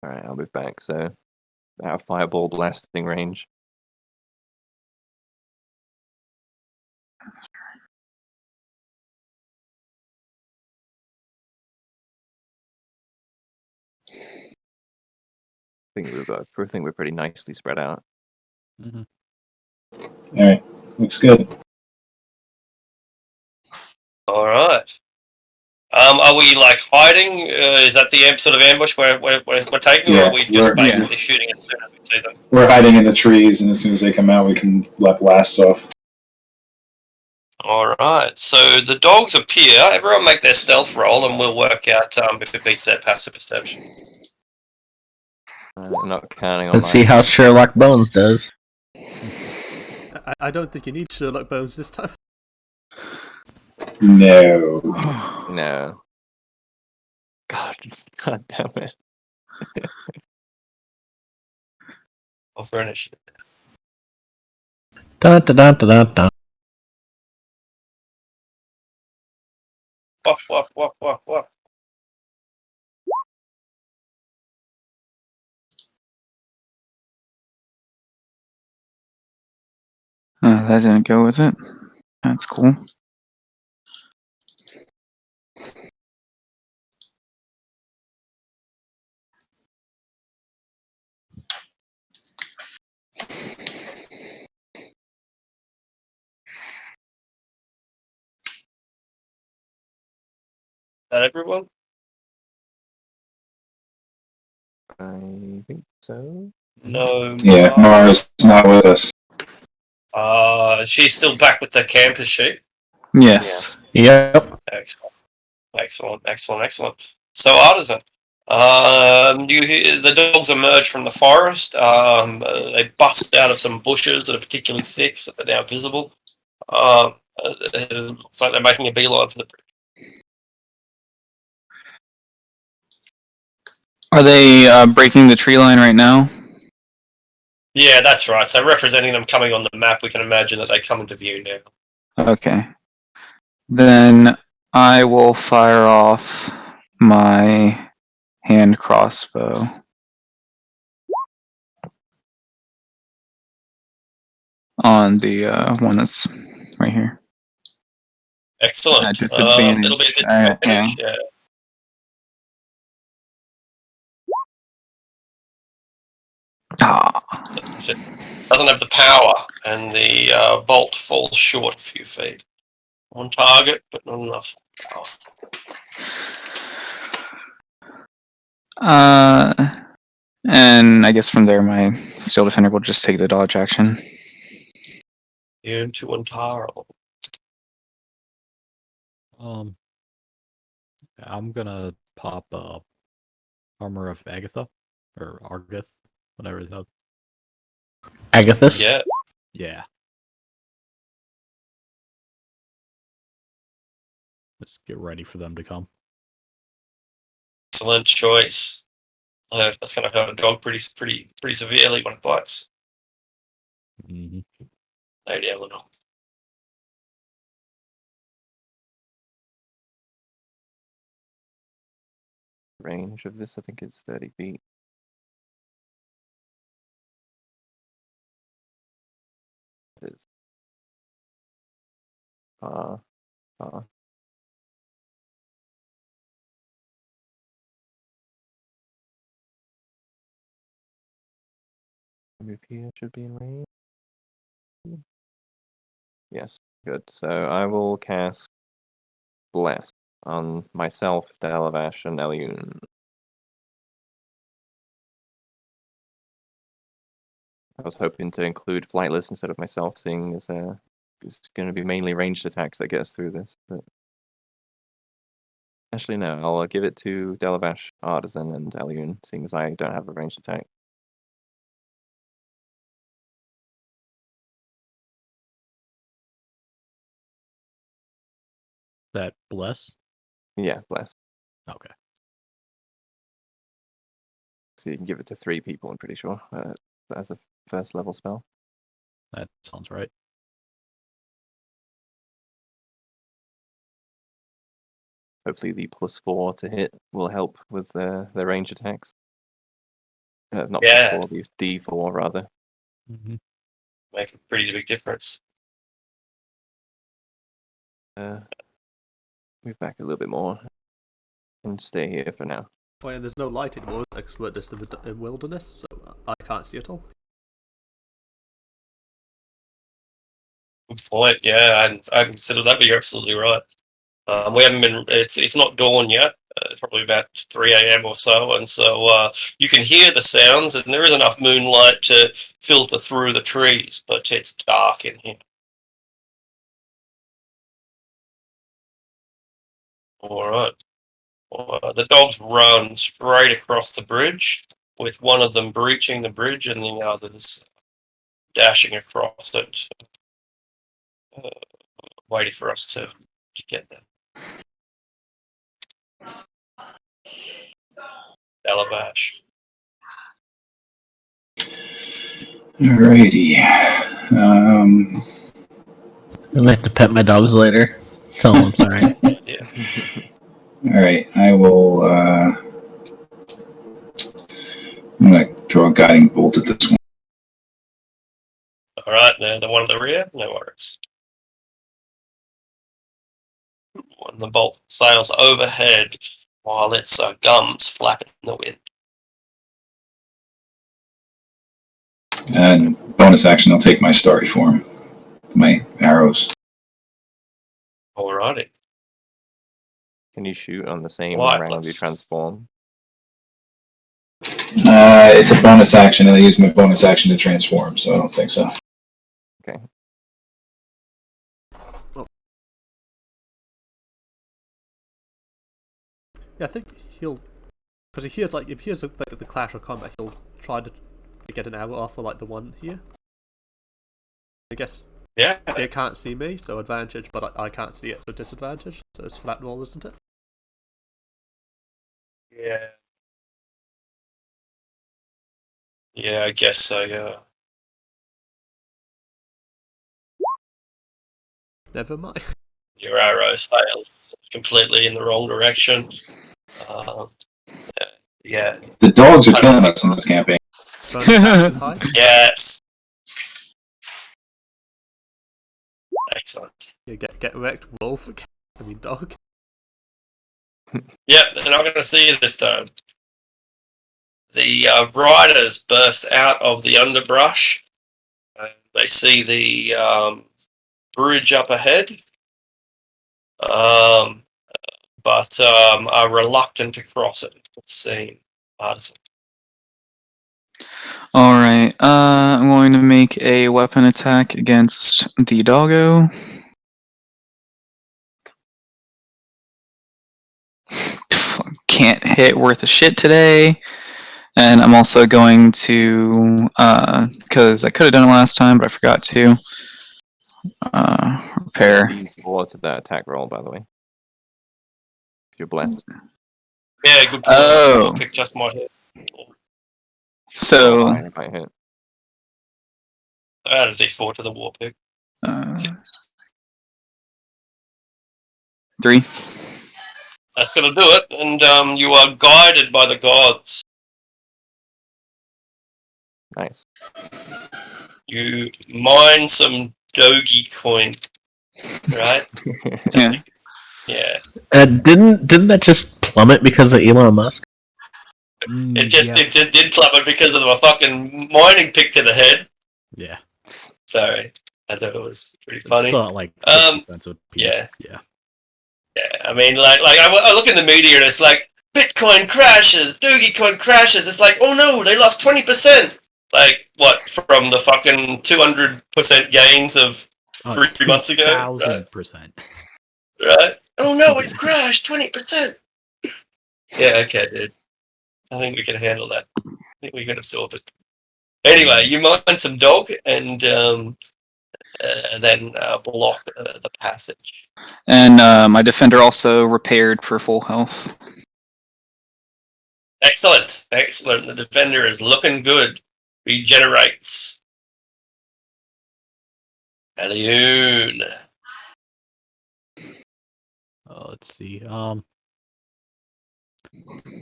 All right, I'll move back. So, out of fireball blasting range. I think we're pretty nicely spread out. All right, looks good. All right. Are we like hiding? Is that the sort of ambush we're taking, or are we just basically shooting as soon as we see them? We're hiding in the trees, and as soon as they come out, we can let blasts off. All right. So the dogs appear. Everyone make their stealth roll, and we'll work out if it beats their passive perception. I'm not counting on Let's see how Sherlock Bones does. I don't think you need Sherlock Bones this time. No. No. God damn it. I'll furnish it. Dun, dun, dun, dun, dun. Woof, woof, woof, woof, woof. Oh, that didn't go with it. That's cool. That everyone? I think so. No. Yeah, Mara's not with us. She's still back with the camp, is she? Yes. Yep. Excellent. So, Artisan, the dogs emerge from the forest. They bust out of some bushes that are particularly thick, so they're now visible. It looks like they're making a beeline for the bridge. Are they breaking the tree line right now? Yeah, that's right. So, representing them coming on the map, we can imagine that they come into view now. Okay. Then I will fire off my hand crossbow. On the one that's right here. Excellent. At disadvantage. It'll be a disadvantage. Yeah. Ah. doesn't have the power, and the bolt falls short a few feet. On target, but not enough power. And I guess from there, my Steel Defender will just take the dodge action. Into Antaro. I'm gonna pop Armor of Agatha or Argith, whatever it's called. Agathis? Yeah. Yeah. Let's get ready for them to come. Excellent choice. That's going to hurt a dog pretty severely when it bites. Mm-hmm. Lady Eleanor. Range of this, I think, is 30 feet. It is. Move here should be in range. Yes, good. So I will cast Bless on myself, Dalavash, and Eliun. I was hoping to include Flightless instead of myself, seeing as it's going to be mainly ranged attacks that get us through this. But actually, no, I'll give it to Dalavash, Artisan, and Eliun, seeing as I don't have a ranged attack. That bless? Yeah, Bless. Okay. So you can give it to 3 people, I'm pretty sure, as a first level spell. That sounds right. Hopefully the +4 to hit will help with the range attacks. Not Yeah. +4, the D4 rather. Mm-hmm. Make a pretty big difference. Move back a little bit more and stay here for now. Well, there's no light anymore because we're just in the wilderness, so I can't see at all. Good point. Yeah, I considered that, but you're absolutely right. We haven't been. It's not dawn yet. It's probably about 3 a.m. or so, and so you can hear the sounds, and there is enough moonlight to filter through the trees, but it's dark in here. All right. The dogs run straight across the bridge, with one of them breaching the bridge and the others dashing across it, waiting for us to get there. Alabash. Alrighty. I'm gonna have to pet my dogs later. Tell them I'm sorry. Yeah. Alright, I will. I'm gonna throw a guiding bolt at this one. All right, the one at the rear, no worries. When the bolt sails overhead while its gums flap in the wind. And bonus action, I'll take my starry form, my arrows. Alrighty. Can you shoot on the same Right, round you let's- transform? It's a bonus action, and I use my bonus action to transform, so I don't think so. Okay. Yeah, I think he'll, because he hears if he hears the clash of combat, he'll try to get an arrow off for the one here. I guess Yeah. they can't see me, so advantage, but I can't see it, so disadvantage. So it's flat roll, isn't it? Yeah. Yeah, I guess so, yeah. Never mind. Your arrow sails completely in the wrong direction. Yeah. The dogs are killing us in this campaign. Bonus action high. Yes. Excellent. Yeah, get wrecked, wolf. I mean, dog. Yep, they're not going to see you this time. The riders burst out of the underbrush They see the bridge up ahead, but are reluctant to cross it. Let's see. Artisan. Alright, I'm going to make a weapon attack against the doggo. Can't hit worth a shit today. And I'm also going to, because I could have done it last time, but I forgot to, repair. Use all to that attack roll, by the way. If you're blessed. Yeah, good point. Oh. Pick just might hit. So, It might hit. I add a d4 to the war pick. 3. That's gonna do it, and you are guided by the gods. Nice. You mine some Dogi coin, right? Yeah. Yeah. Didn't that just plummet because of Elon Musk? It just did plummet because of a fucking mining pick to the head. Yeah. Sorry, I thought it was pretty It's funny. still at like 50 cents a piece. yeah. Yeah. Yeah, I mean, like I look in the media and it's like Bitcoin crashes, Dogecoin crashes. It's like, oh no, they lost 20%. Like what from the fucking 200% gains of 3 months ago? 1,000%. Right? Oh no, it's crashed 20%. Yeah, okay, dude. I think we can handle that. I think we can absorb it. Anyway, you mine some dog and then block the passage. And my defender also repaired for full health. Excellent, excellent. The defender is looking good. Regenerates. Alioun. Let's see.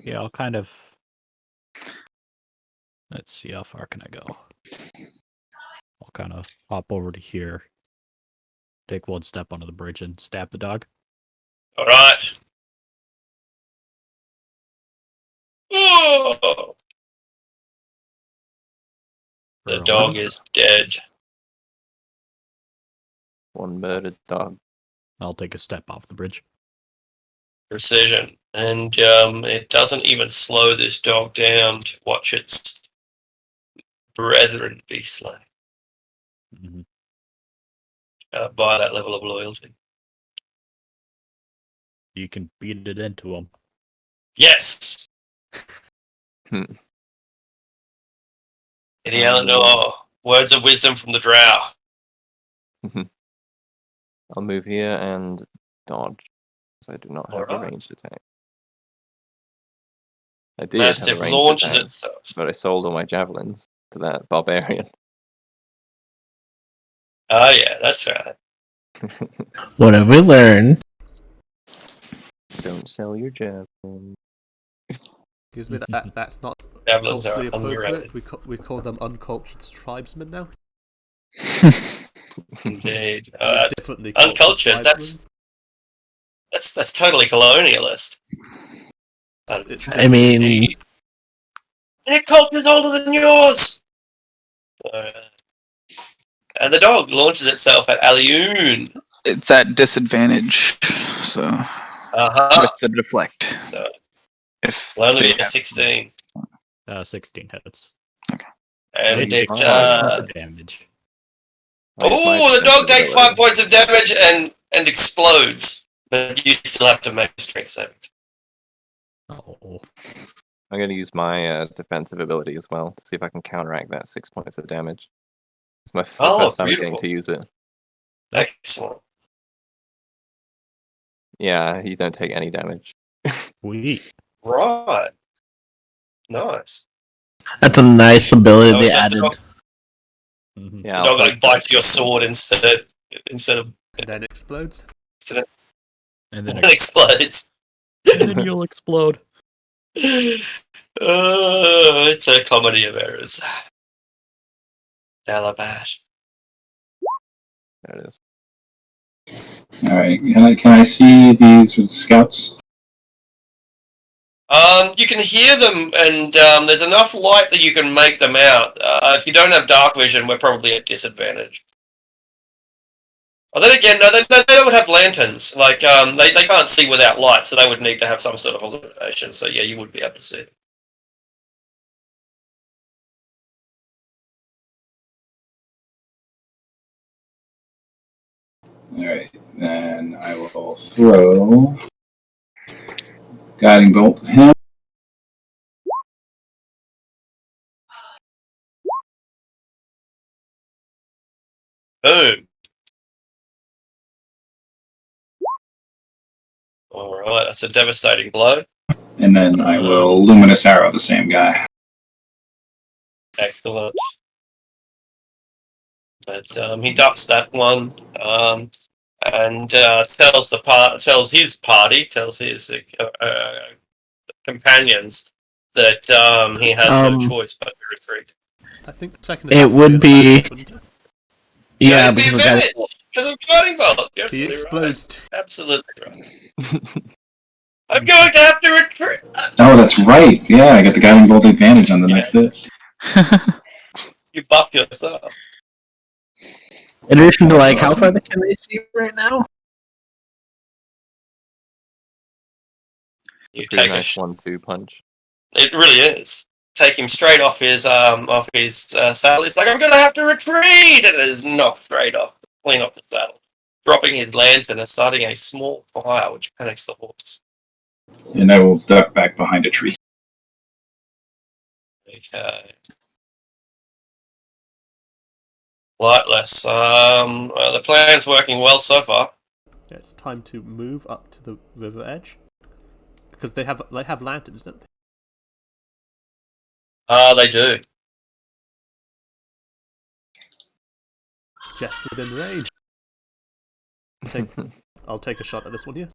Yeah, I'll kind of. Let's see, how far can I go? I'll kind of hop over to here, take one step onto the bridge, and stab the dog. All right. Oh, the For dog 11. is dead. One murdered dog. I'll take a step off the bridge. Precision. And it doesn't even slow this dog down to watch its brethren be slain Mm-hmm. by that level of loyalty. You can beat it into him. Yes. Hmm. Eddie Eleanor, words of wisdom from the drow. I'll move here and dodge, because I do not have a Alright. ranged attack. I did have a Mastiff ranged launches attack, itself. but I sold all my javelins to that barbarian. Oh yeah, that's right. What have we learned? Don't sell your javelin. Excuse me, that's not Javelins are culturally appropriate. underrated. We call them uncultured tribesmen now. Indeed. Differently Uncultured, tribesmen. that's totally colonialist. I mean, Their culture's older than yours! And the dog launches itself at Alioun. It's at disadvantage, so Uh-huh. with the deflect. So If it'll only they be a 16. 16 hits. And Maybe it... 6 points of damage. Oh, the dog takes 5 points of damage and explodes. But you still have to make a strength saving. Oh. I'm going to use my defensive ability as well to see if I can counteract that 6 points of damage. It's my first time getting beautiful. to use it. Excellent. Yeah, you don't take any damage. Sweet. Right. Nice. that's a nice ability So they the added. dog- Mm-hmm. Yeah, The I'll dog put like bites your sword instead of And then it explodes. And then it explodes. and then you'll explode. It's a comedy of errors. Dalabash. There it is. All right. Can I see these scouts? You can hear them, and there's enough light that you can make them out. If you don't have dark vision, we're probably at disadvantage. Well, then again, no, they don't have lanterns. Like, they can't see without light, so they would need to have some sort of illumination. So yeah, you would be able to see. Alright, then I will throw Guiding Bolt at him. Boom. Alright, that's a devastating blow. And then I will Luminous Arrow the same guy. Excellent. But he ducks that one, and tells his party, tells his companions that he has no choice but to retreat. I think the second It attack would be- advantage, wouldn't it? Yeah, it'd be because the guy. advantage because of guiding bolt. You're He absolutely explodes. right. Absolutely right. I'm going to have to retreat. Oh, that's right. Yeah, I get the Guiding Bolt advantage on the next hit. You buff yourself. In addition to That's like, how awesome. far can they see right now? You Pretty take nice 1-2 punch. It really is. Take him straight off his saddle. He's like, I'm going to have to retreat, and it is knocked straight off, clean off the saddle, dropping his lantern and starting a small fire, which panics the horse. And I will duck back behind a tree. Okay. Lightless. The plan's working well so far. Yeah, it's time to move up to the river edge because they have lanterns, don't they? They do. Just within range. I'll take a shot at this one here.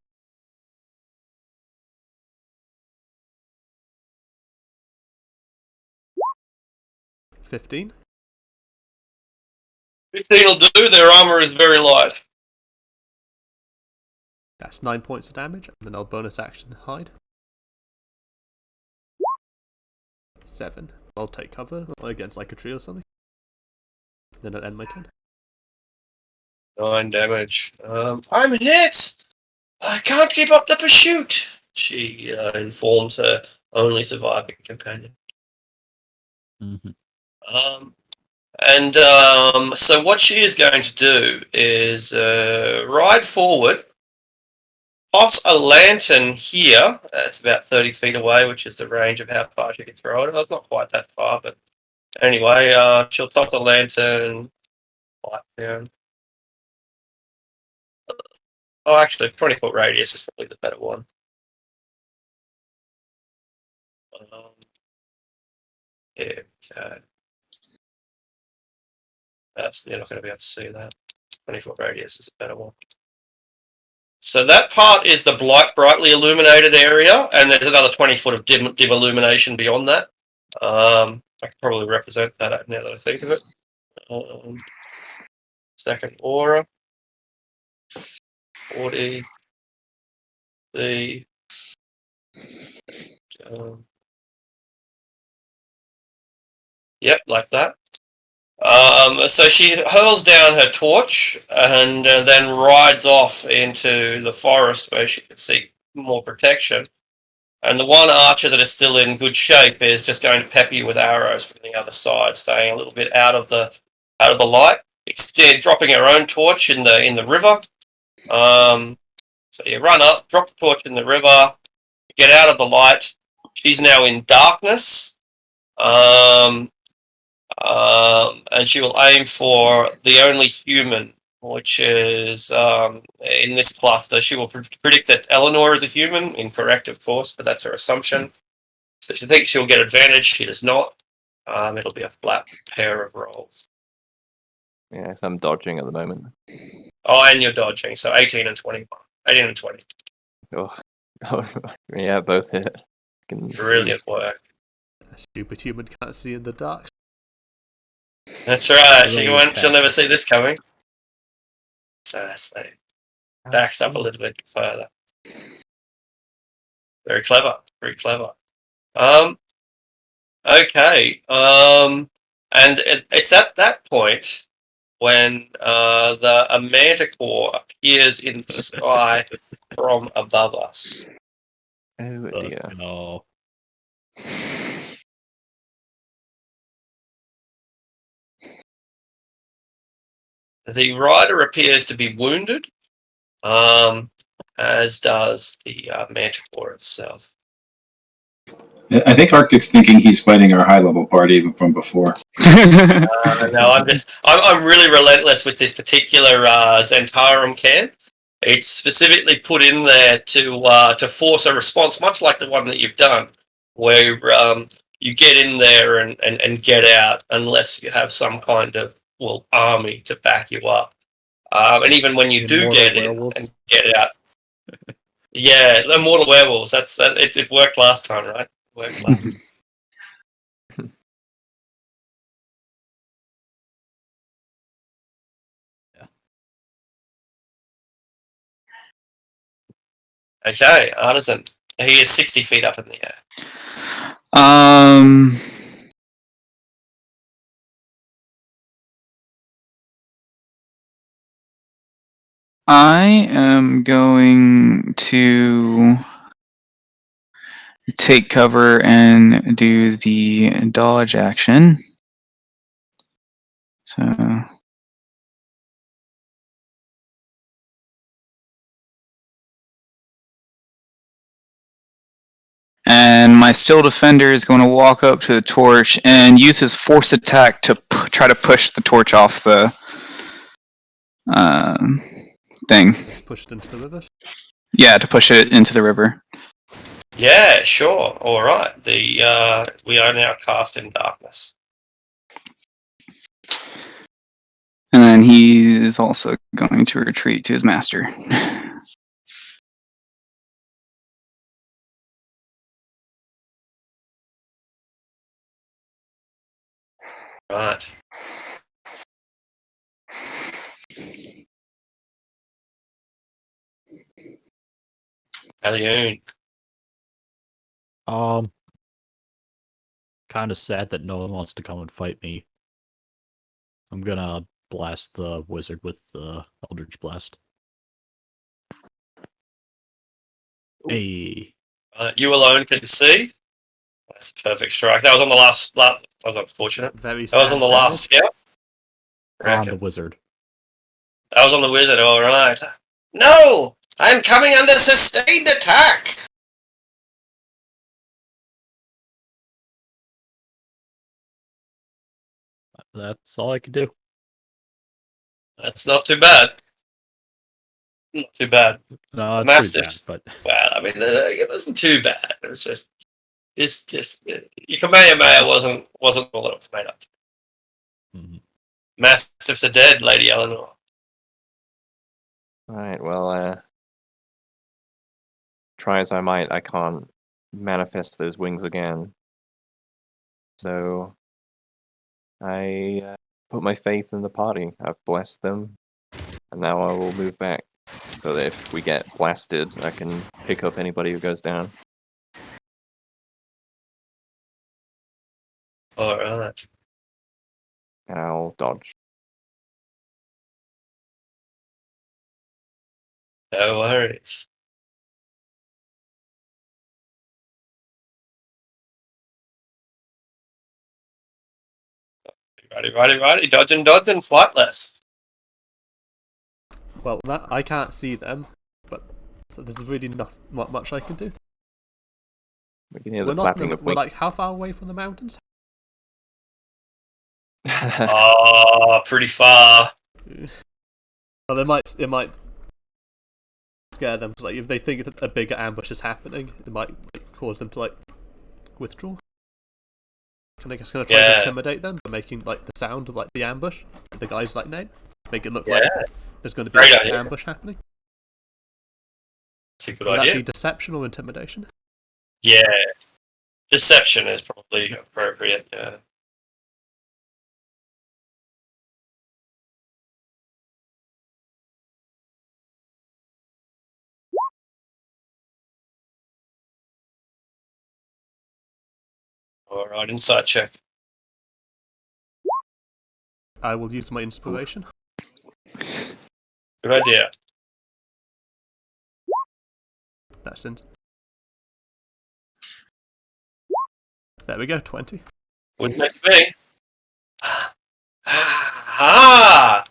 $15. 15 will do. Their armor is very light. That's 9 points of damage, and then I'll bonus action hide. 7. I'll take cover against like a tree or something. Then I'll end my turn. 9 damage. I'm hit! I can't keep up the pursuit, she informs her only surviving companion. Mm-hmm. So what she is going to do is ride forward, toss a lantern here. It's about 30 feet away, which is the range of how far she can throw it. It's not quite that far, but anyway, she'll toss the lantern right down. Oh, actually, 20-foot radius is probably the better one. Yeah, okay. You're not going to be able to see that. 20-foot radius is a better one. So that part is the brightly illuminated area, and there's another 20 foot of dim illumination beyond that. I can probably represent that now that I think of it. Second aura. 40. The yep, like that. So she hurls down her torch and then rides off into the forest where she can seek more protection. And the one archer that is still in good shape is just going to pepper you with arrows from the other side, staying a little bit out of the light. Instead, dropping her own torch in the river. So you run up, drop the torch in the river, get out of the light. She's now in darkness. And she will aim for the only human, which is in this cluster. She will predict that Eleanor is a human. Incorrect, of course, but that's her assumption. So she thinks she'll get advantage. She does not. It'll be a flat pair of rolls. Yeah, so I'm dodging at the moment. Oh, and you're dodging. So 18 and 21. 18 and 20. Oh, yeah, both hit. Brilliant work. A stupid human can't see in the dark. That's right. Brilliant She'll never tactic. see this coming. So that's backs up a little bit further. Very clever. Pretty clever. Okay. And it's at that point when a manticore appears in the sky from above us. Oh dear. No. The rider appears to be wounded, as does the manticore itself. I think Arctic's thinking he's fighting our high-level party even from before. No, I'm really relentless with this particular Zentarum camp. It's specifically put in there to force a response, much like the one that you've done, where you get in there and get out unless you have some kind of army to back you up. And even when you do Immortal get in werewolves. and get out, yeah, the mortal werewolves. It worked last time, right? It worked last. Okay, Artisan. He is 60 feet up in the air. I am going to take cover and do the dodge action. So. And my Still Defender is going to walk up to the torch and use his force attack to try to push the torch off the thing. Just pushed into the river. Yeah, to push it into the river. Yeah, sure. All right. We are now cast in darkness. And then he is also going to retreat to his master. Right. Alioun. Kind of sad that no one wants to come and fight me. I'm gonna blast the wizard with the Eldritch Blast. Hey. You alone can see. That's a perfect strike. That was on the last. That was unfortunate. Very That was on the last scout. On the wizard. That was on the wizard. All right. No, I'm coming under sustained attack. That's all I can do. That's not too bad. Not too bad. No, it's Mastiffs. pretty bad, but Well, I mean, it wasn't too bad. It was just your Kamehameha wasn't all it was made up to. Mhm. Mastiffs are dead, Lady Eleanor. Alright, well, try as I might, I can't manifest those wings again. So, I put my faith in the party. I've blessed them, and now I will move back, so that if we get blasted, I can pick up anybody who goes down. All right. And I'll dodge. No worries. Righty. Dodging, flightless. Well, that I can't see them, but so there's really not much I can do. We can hear We're the not. flapping of We're wings. like how far away from the mountains? Pretty far. Well, it might scare them because like if they think that a bigger ambush is happening, it might cause them to like withdraw. And I guess gonna try to intimidate them by making like the sound of like the ambush. The guys like Nate make it look like there's going to be Great an idea. ambush happening. That's a good Would idea. that be deception or intimidation? Yeah. Deception is probably appropriate. Yeah. All right, insight check. I will use my inspiration. Good idea. That's in. There we go, 20. Wouldn't it be? Ah!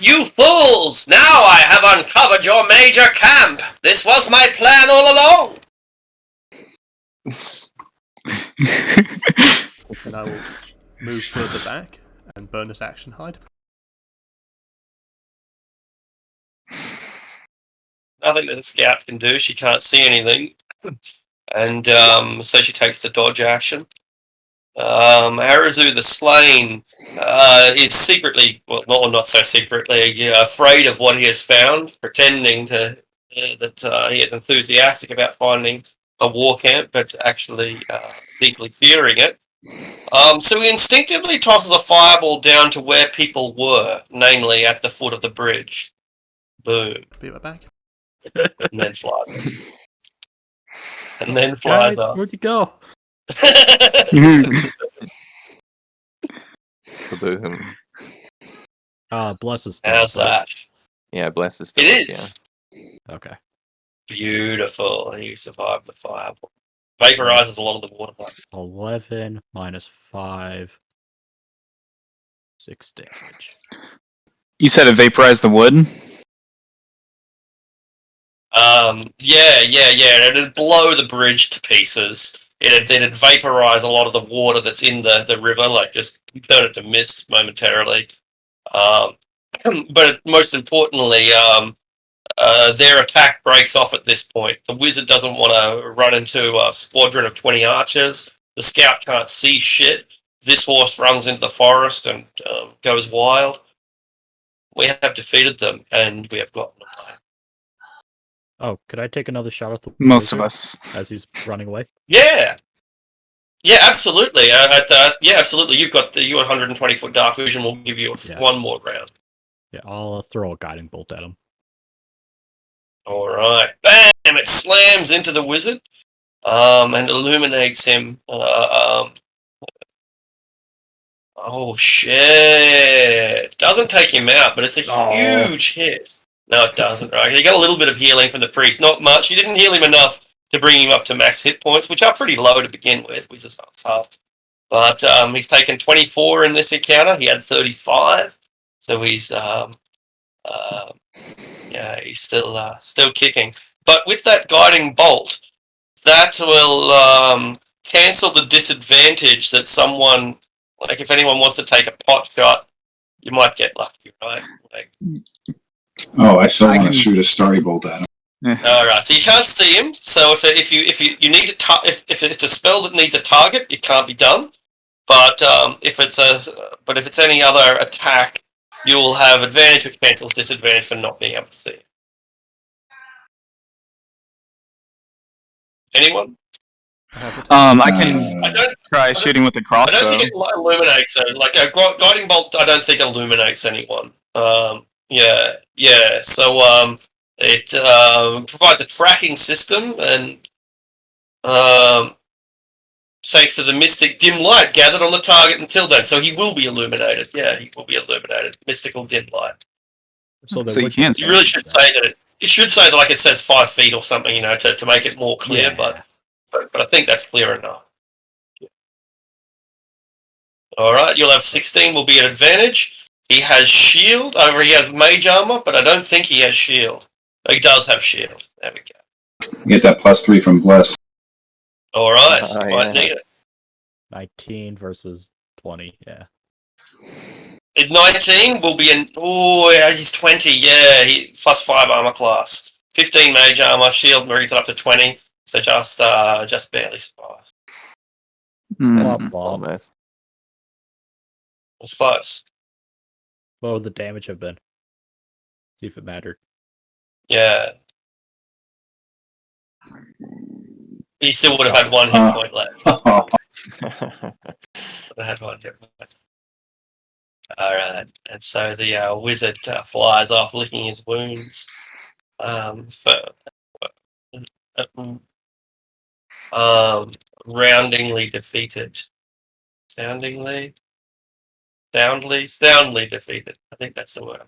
You fools! Now I have uncovered your major camp! This was my plan all along! And I will move further back and bonus action hide. Nothing that a scout can do. She can't see anything. And so she takes the dodge action. Harazu the Slain is secretly, well, not so secretly, afraid of what he has found, pretending that he is enthusiastic about finding a war camp, but actually deeply fearing it. So he instinctively tosses a fireball down to where people were, namely at the foot of the bridge. Boom. Be right back. And then flies up. And then flies Guys, up. where'd you go? Kaboom. Bless is still How's up, right? that? Yeah, bless is still It up, is. Okay. Beautiful. You survived the fireball. Vaporizes a lot of the water. 11 minus 5. 6 damage. You said it vaporized the wood? Yeah. It'd blow the bridge to pieces. It'd vaporize a lot of the water that's in the river, like just turn it to mist momentarily. But most importantly, their attack breaks off at this point. The wizard doesn't want to run into a squadron of 20 archers. The scout can't see shit. This horse runs into the forest and goes wild. We have defeated them, and we have gotten away. Oh, could I take another shot at the Most of wizard us. as he's running away? Yeah, absolutely. Yeah, absolutely. You've got 120-foot dark vision. We'll give you one more round. Yeah, I'll throw a guiding bolt at him. All right, bam! It slams into the wizard, and illuminates him. Oh shit! Doesn't take him out, but it's a huge hit. No, it doesn't. Right? He got a little bit of healing from the priest, not much. He didn't heal him enough to bring him up to max hit points, which are pretty low to begin with. Wizard's not half. But he's taken 24 in this encounter. He had 35, so he's he's still kicking. But with that guiding bolt, that will cancel the disadvantage that someone, like if anyone wants to take a pot shot, you might get lucky, right? Like, Oh, I still want to shoot a starry bolt at him. all right, so you can't see him. So if you need to if it's a spell that needs a target, it can't be done. But if it's any other attack, you will have advantage, which cancels disadvantage for not being able to see. Anyone? I can I don't try shooting with the I don't crossbow. think it illuminates it. Like a guiding bolt, I don't think illuminates anyone. Yeah. So it provides a tracking system, and thanks to the mystic dim light gathered on the target until then, so he will be illuminated. Yeah, he will be illuminated. Mystical dim light. So you can't You really should say that it should say that, like it says 5 feet or something, to make it more clear. Yeah. But I think that's clear enough. All right, you'll have 16. Will be an advantage. He has shield. He has mage armor, but I don't think he has shield. He does have shield. There we go. Get that +3 from Bless. All right, Oh, you might yeah. need it. 19 versus 20, yeah. It's 19. Will be an. Oh, yeah, he's 20. Yeah, he +5 armor class. 15 mage armor. Shield brings it up to 20. So just barely survives. Womp womp. Almost. It's close. What would the damage have been? See if it mattered. Yeah. He still would have had 1 hit point left. Had 1 hit point. All right, and so the wizard flies off, licking his wounds. roundingly defeated. Soundingly defeated. I think that's the word.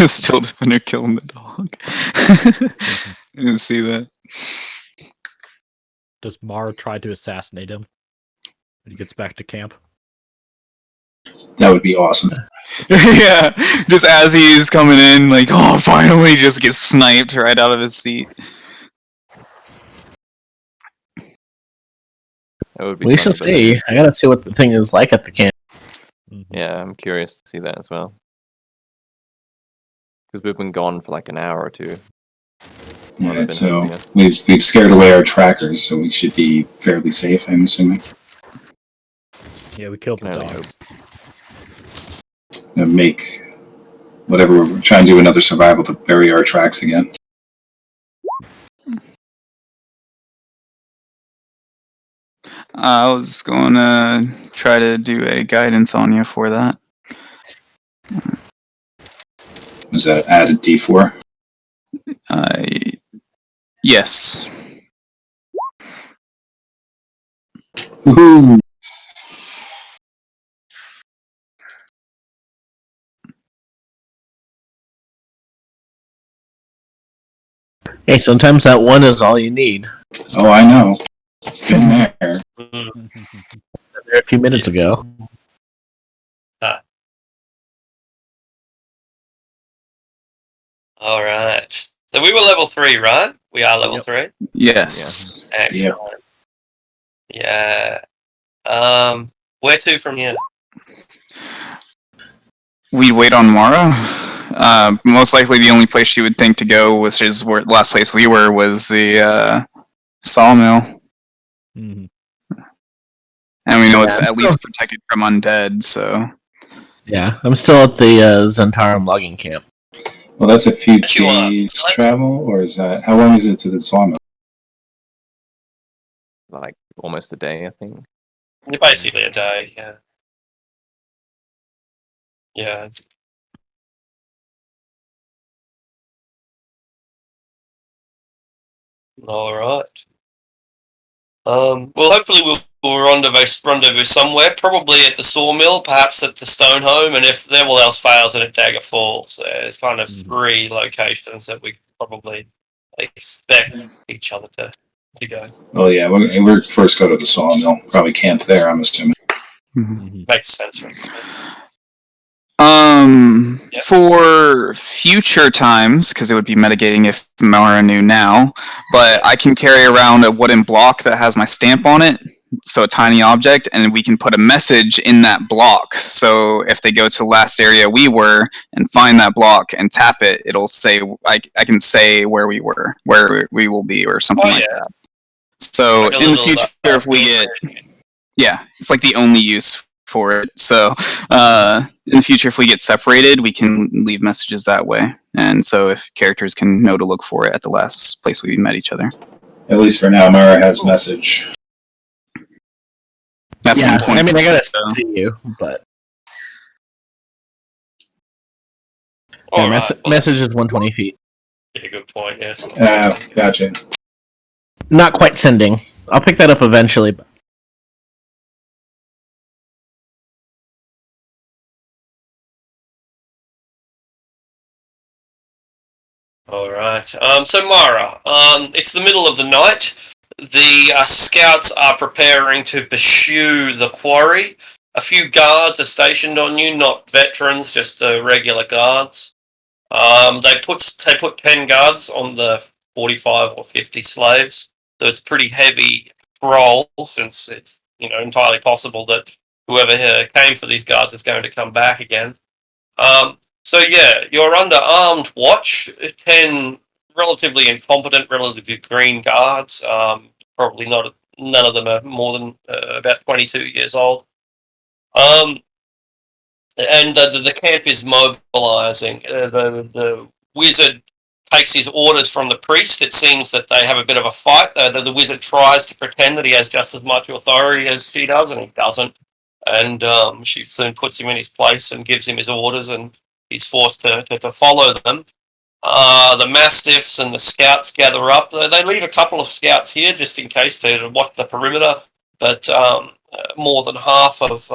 Still defender killing the dog. I didn't see that. Does Mara try to assassinate him when he gets back to camp? That would be awesome. Yeah, just as he's coming in, like, oh, finally, just gets sniped right out of his seat. That would be We funny, shall but see. I gotta see what the thing is like at the camp. yeah, I'm curious to see that as well. Because we've been gone for like an hour or two. while they've Alright, been so hunting us. we've scared away our trackers, so we should be fairly safe, I'm assuming. Yeah, we killed the Can only dogs. Make whatever we're trying to do another survival to bury our tracks again. I was going to try to do a guidance on you for that. Was that added D4? Yes. Woohoo! Hey, sometimes that one is all you need. Oh, I know. Been there. There a few minutes ago. All right. So we were level 3, right? We are level Yep. 3. Yes. Excellent. Yeah. Where to from here? We'd wait on Mara. Most likely the only place she would think to go, which is where the last place we were, was the sawmill. Mhm. And we know it's Yeah. at least protected from undead, so... Yeah, I'm still at the Zentarum logging camp. Well, that's a few But you are. days So let's- travel, or is that how long is it to the sawmill? Like almost a day, I think. Basically a day, yeah. Yeah. All right. Well, hopefully we'll rendezvous somewhere, probably at the sawmill, perhaps at the stone home, and if there all else fails, then at Dagger Falls. There's kind of 3 locations that we probably expect each other to go. Oh yeah, we're first go to the sawmill. Probably camp there, I'm assuming. Makes sense, right? Yep. For future times, because it would be mitigating if Mara knew now, but I can carry around a wooden block that has my stamp on it, so a tiny object, and we can put a message in that block. So if they go to the last area we were and find that block and tap it, it'll say, I can say where we were, where we will be, or something like that. So Like a in the little, future, if we get... Yeah, it's like the only use for it. So in the future, if we get separated, we can leave messages that way. And so if characters can know to look for it at the last place we met each other. At least for now, Mara has message. That's Yeah, 120. I mean, I gotta so. see you, but All yeah, right. Well, message is 120 feet. yeah, good point. Yes. Gotcha. Not quite sending. I'll pick that up eventually. But All right. So Mara, it's the middle of the night. The scouts are preparing to pursue the quarry. A few guards are stationed on you, not veterans, just regular guards. They put 10 guards on the 45 or 50 slaves, so it's pretty heavy roll since it's entirely possible that whoever came for these guards is going to come back again. So yeah, you're under armed watch. 10 relatively incompetent, relatively green guards. Probably not. None of them are more than about 22 years old. And the camp is mobilizing. The wizard takes his orders from the priest. It seems that they have a bit of a fight. The wizard tries to pretend that he has just as much authority as she does, and he doesn't. And she soon puts him in his place and gives him his orders, and he's forced to follow them. The Mastiffs and the Scouts gather up. They leave a couple of Scouts here just in case to watch the perimeter, but more than half of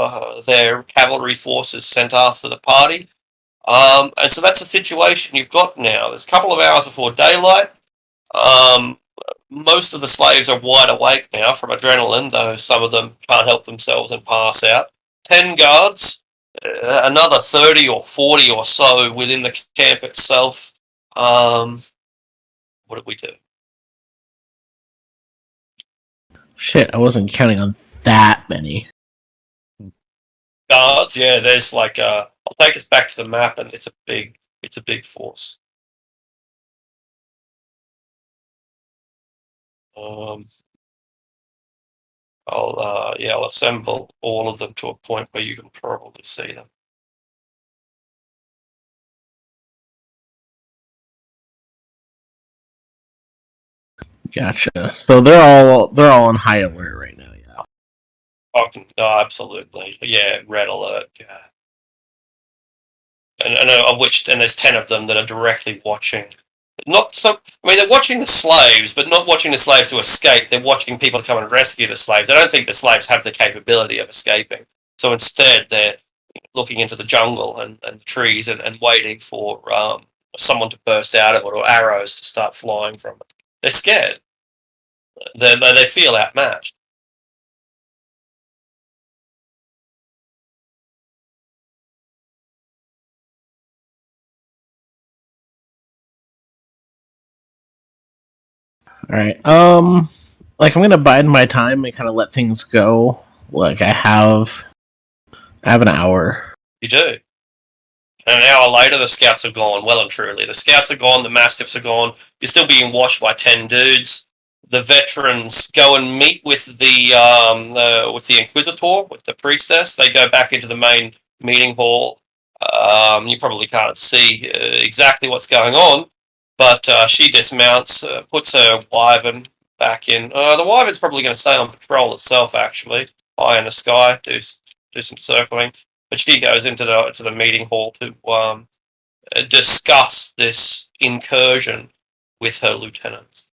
their cavalry force is sent after the party. And so that's the situation you've got now. There's a couple of hours before daylight. Most of the slaves are wide awake now from adrenaline, though some of them can't help themselves and pass out. 10 guards, another 30 or 40 or so within the camp itself. What did we do? Shit, I wasn't counting on that many. Guards, yeah, there's like I'll take us back to the map, and it's a big force. I'll assemble all of them to a point where you can probably see them. Gotcha. So they're all on high alert right now. Yeah. Oh, absolutely. Yeah, red alert. Yeah. And of which, and there's 10 of them that are directly watching. Not some. I mean, they're watching the slaves, but not watching the slaves to escape. They're watching people come and rescue the slaves. I don't think the slaves have the capability of escaping. So instead, they're looking into the jungle and the trees and waiting for someone to burst out of it or arrows to start flying from it. They're scared. They feel outmatched. All right. Like I'm gonna bide my time and kind of let things go. Like I have an hour. You do. And an hour later, the scouts are gone, well and truly. The scouts are gone, the mastiffs are gone. You're still being watched by 10 dudes. The veterans go and meet with the Inquisitor, with the priestess. They go back into the main meeting hall. You probably can't see exactly what's going on, but she dismounts, puts her wyvern back in. The wyvern's probably going to stay on patrol itself, actually, high in the sky, do some circling. But she goes into the meeting hall to discuss this incursion with her lieutenants.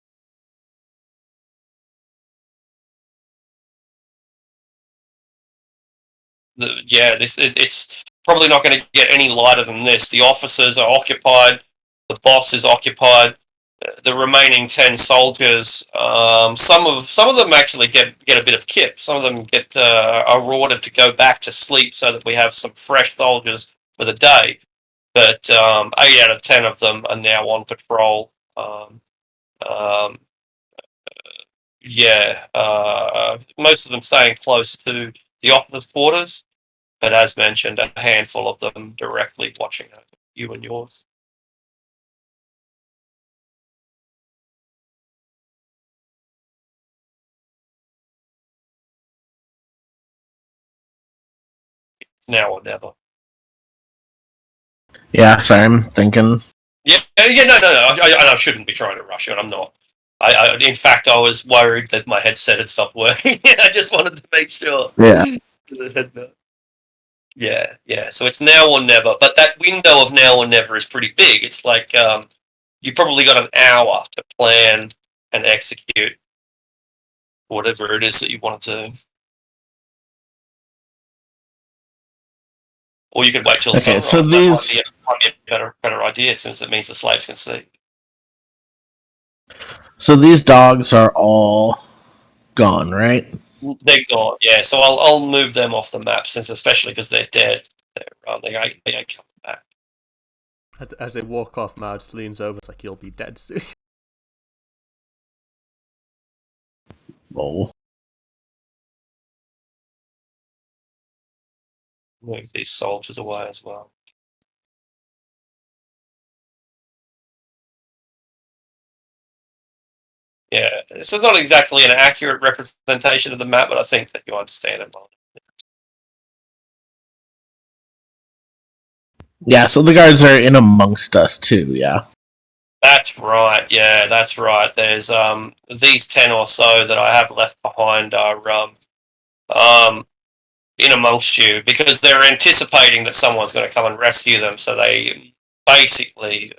It's probably not going to get any lighter than this. The officers are occupied. The boss is occupied. The remaining 10 soldiers, some of them actually get a bit of kip. Some of them are ordered to go back to sleep so that we have some fresh soldiers for the day. But 8 out of 10 of them are now on patrol. Most of them staying close to the officers' quarters, but as mentioned, a handful of them directly watching you and yours. Now or never. Yeah, sorry, I'm thinking. No. I shouldn't be trying to rush it. I'm not. In fact, I was worried that my headset had stopped working. I just wanted to make sure. Yeah. Yeah. So it's now or never, but that window of now or never is pretty big. It's like you've probably got an hour to plan and execute whatever it is that you want to do. Or you could wait till Okay, sunrise. so these That might be a better idea, since it means the slaves can see. So these dogs are all gone, right? They're gone, yeah. So I'll move them off the map, since especially because they're dead. They ain't coming back. As they walk off, Mao just leans over. It's like, you'll be dead soon. Oh. Move these soldiers away as well. Yeah, this is not exactly an accurate representation of the map, but I think that you understand it. Yeah, so the guards are in amongst us too, yeah. That's right. Yeah, that's right. There's these 10 or so that I have left behind are in amongst you, because they're anticipating that someone's going to come and rescue them. So they basically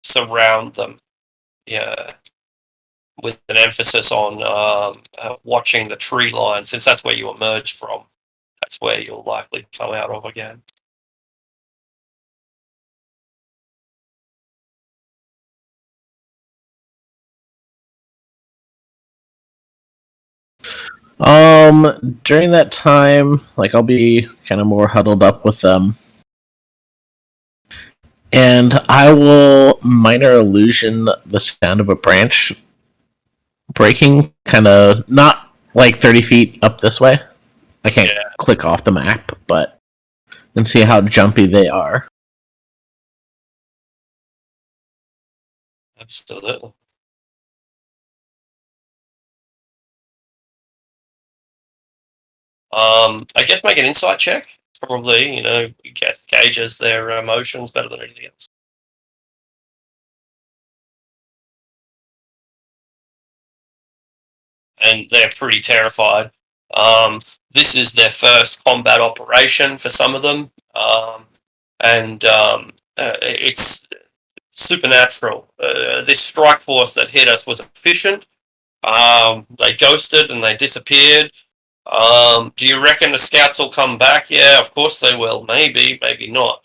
surround them. Yeah, with an emphasis on watching the tree line, since that's where you emerged from. That's where you'll likely come out of again. During that time, like I'll be kind of more huddled up with them, and I will minor illusion the sound of a branch breaking, kind of not like 30 feet up this way. I can't click off the map, but and see how jumpy they are. Absolutely. I guess make an insight check. Probably, gauges their emotions better than anything else. And they're pretty terrified. This is their first combat operation for some of them, and it's supernatural. This strike force that hit us was efficient. They ghosted and they disappeared. Do you reckon the scouts will come back? Yeah, of course they will. Maybe, maybe not.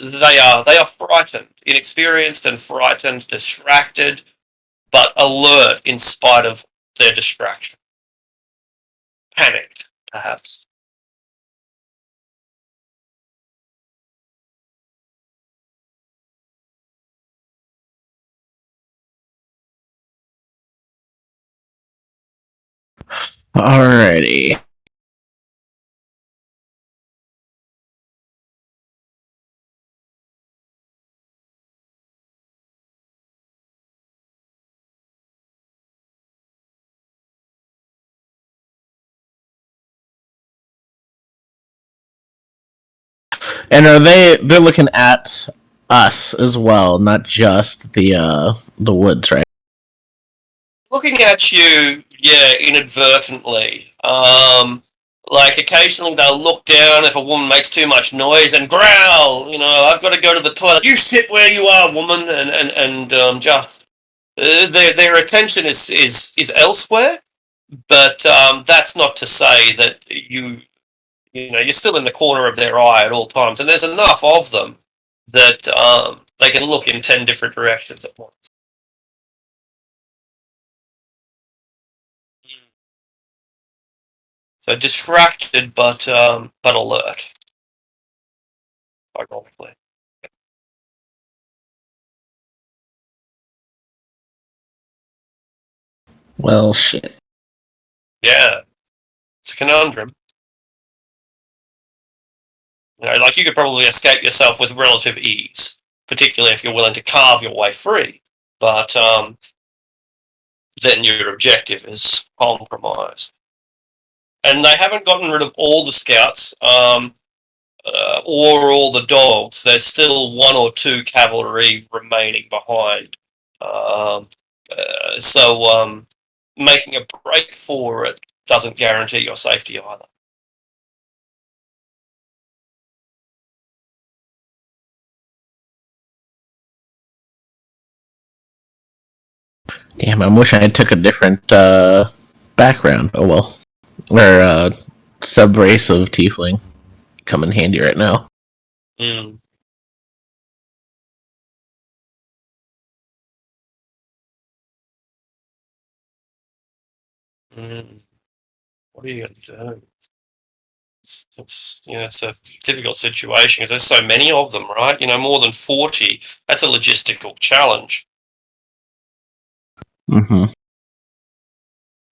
They are frightened, inexperienced and frightened, distracted, but alert in spite of their distraction. Panicked, perhaps. Alrighty. And they're looking at us as well, not just the woods, right? Looking at you, yeah, inadvertently. Like occasionally they'll look down if a woman makes too much noise and growl. I've got to go to the toilet. You sit where you are, woman, and just their attention is elsewhere. But that's not to say that you're still in the corner of their eye at all times, and there's enough of them that they can look in 10 different directions at once. So distracted, but alert. Ironically. Well, shit. Yeah, it's a conundrum. Like you could probably escape yourself with relative ease, particularly if you're willing to carve your way free. But then your objective is compromised. And they haven't gotten rid of all the scouts or all the dogs. There's still one or two cavalry remaining behind. So making a break for it doesn't guarantee your safety either. Damn, I wish I took a different background. Oh well. Or sub race of tiefling. Come in handy right now. Mm. Mm. What are you going to do? It's a difficult situation because there's so many of them, right? More than 40. That's a logistical challenge. Mm-hmm.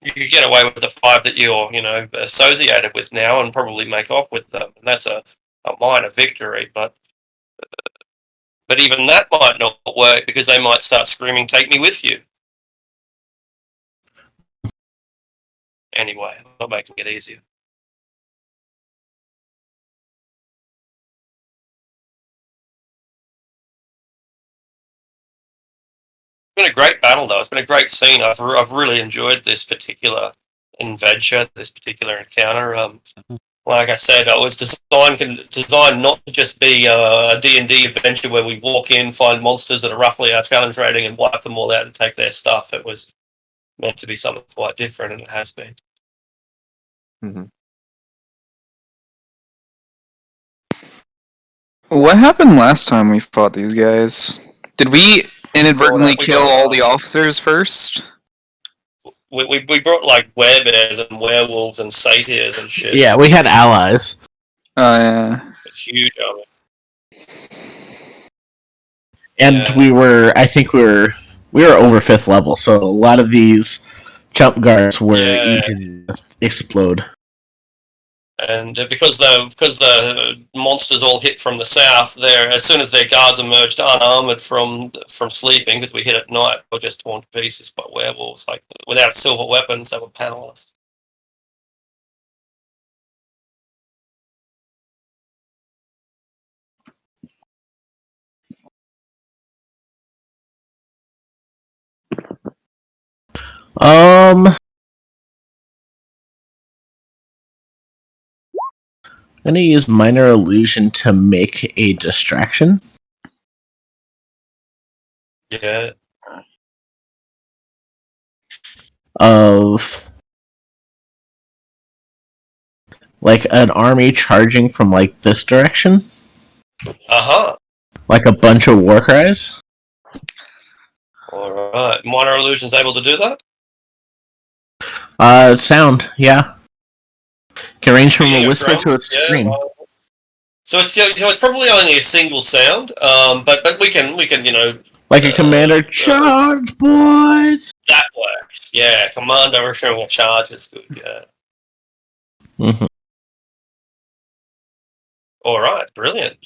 You could get away with the 5 that you're, associated with now and probably make off with them. And that's a minor victory, but even that might not work because they might start screaming, "Take me with you." Anyway, not making it easier. It's been a great battle, though. It's been a great scene. I've really enjoyed this particular adventure, this particular encounter. like I said, it was designed not to just be a D&D adventure where we walk in, find monsters that are roughly our challenge rating, and wipe them all out and take their stuff. It was meant to be something quite different, and it has been. Hmm. What happened last time we fought these guys? Did we inadvertently We kill brought, all the officers first? We brought like werebears and werewolves and satyrs and shit. Yeah, we had allies. Yeah. It's huge army. And Yeah. I think we were over 5th level, so a lot of these jump guards were Yeah. easy to just explode. And because the monsters all hit from the south, there as soon as their guards emerged unarmored from sleeping, because we hit at night, they were just torn to pieces by werewolves. Like without silver weapons, they were powerless. I'm gonna use minor illusion to make a distraction. Yeah. Of like an army charging from like this direction, Uh-huh. like a bunch of war cries. All right. Minor illusion's able to do that. Sound, yeah. Can range from Beating a of whisper drum, to a yeah, scream. well, so it's probably only a single sound. But we can Like a commander, charge, boys! that works. Yeah, commander showing a charge is good. Yeah. Mm-hmm. All right, brilliant.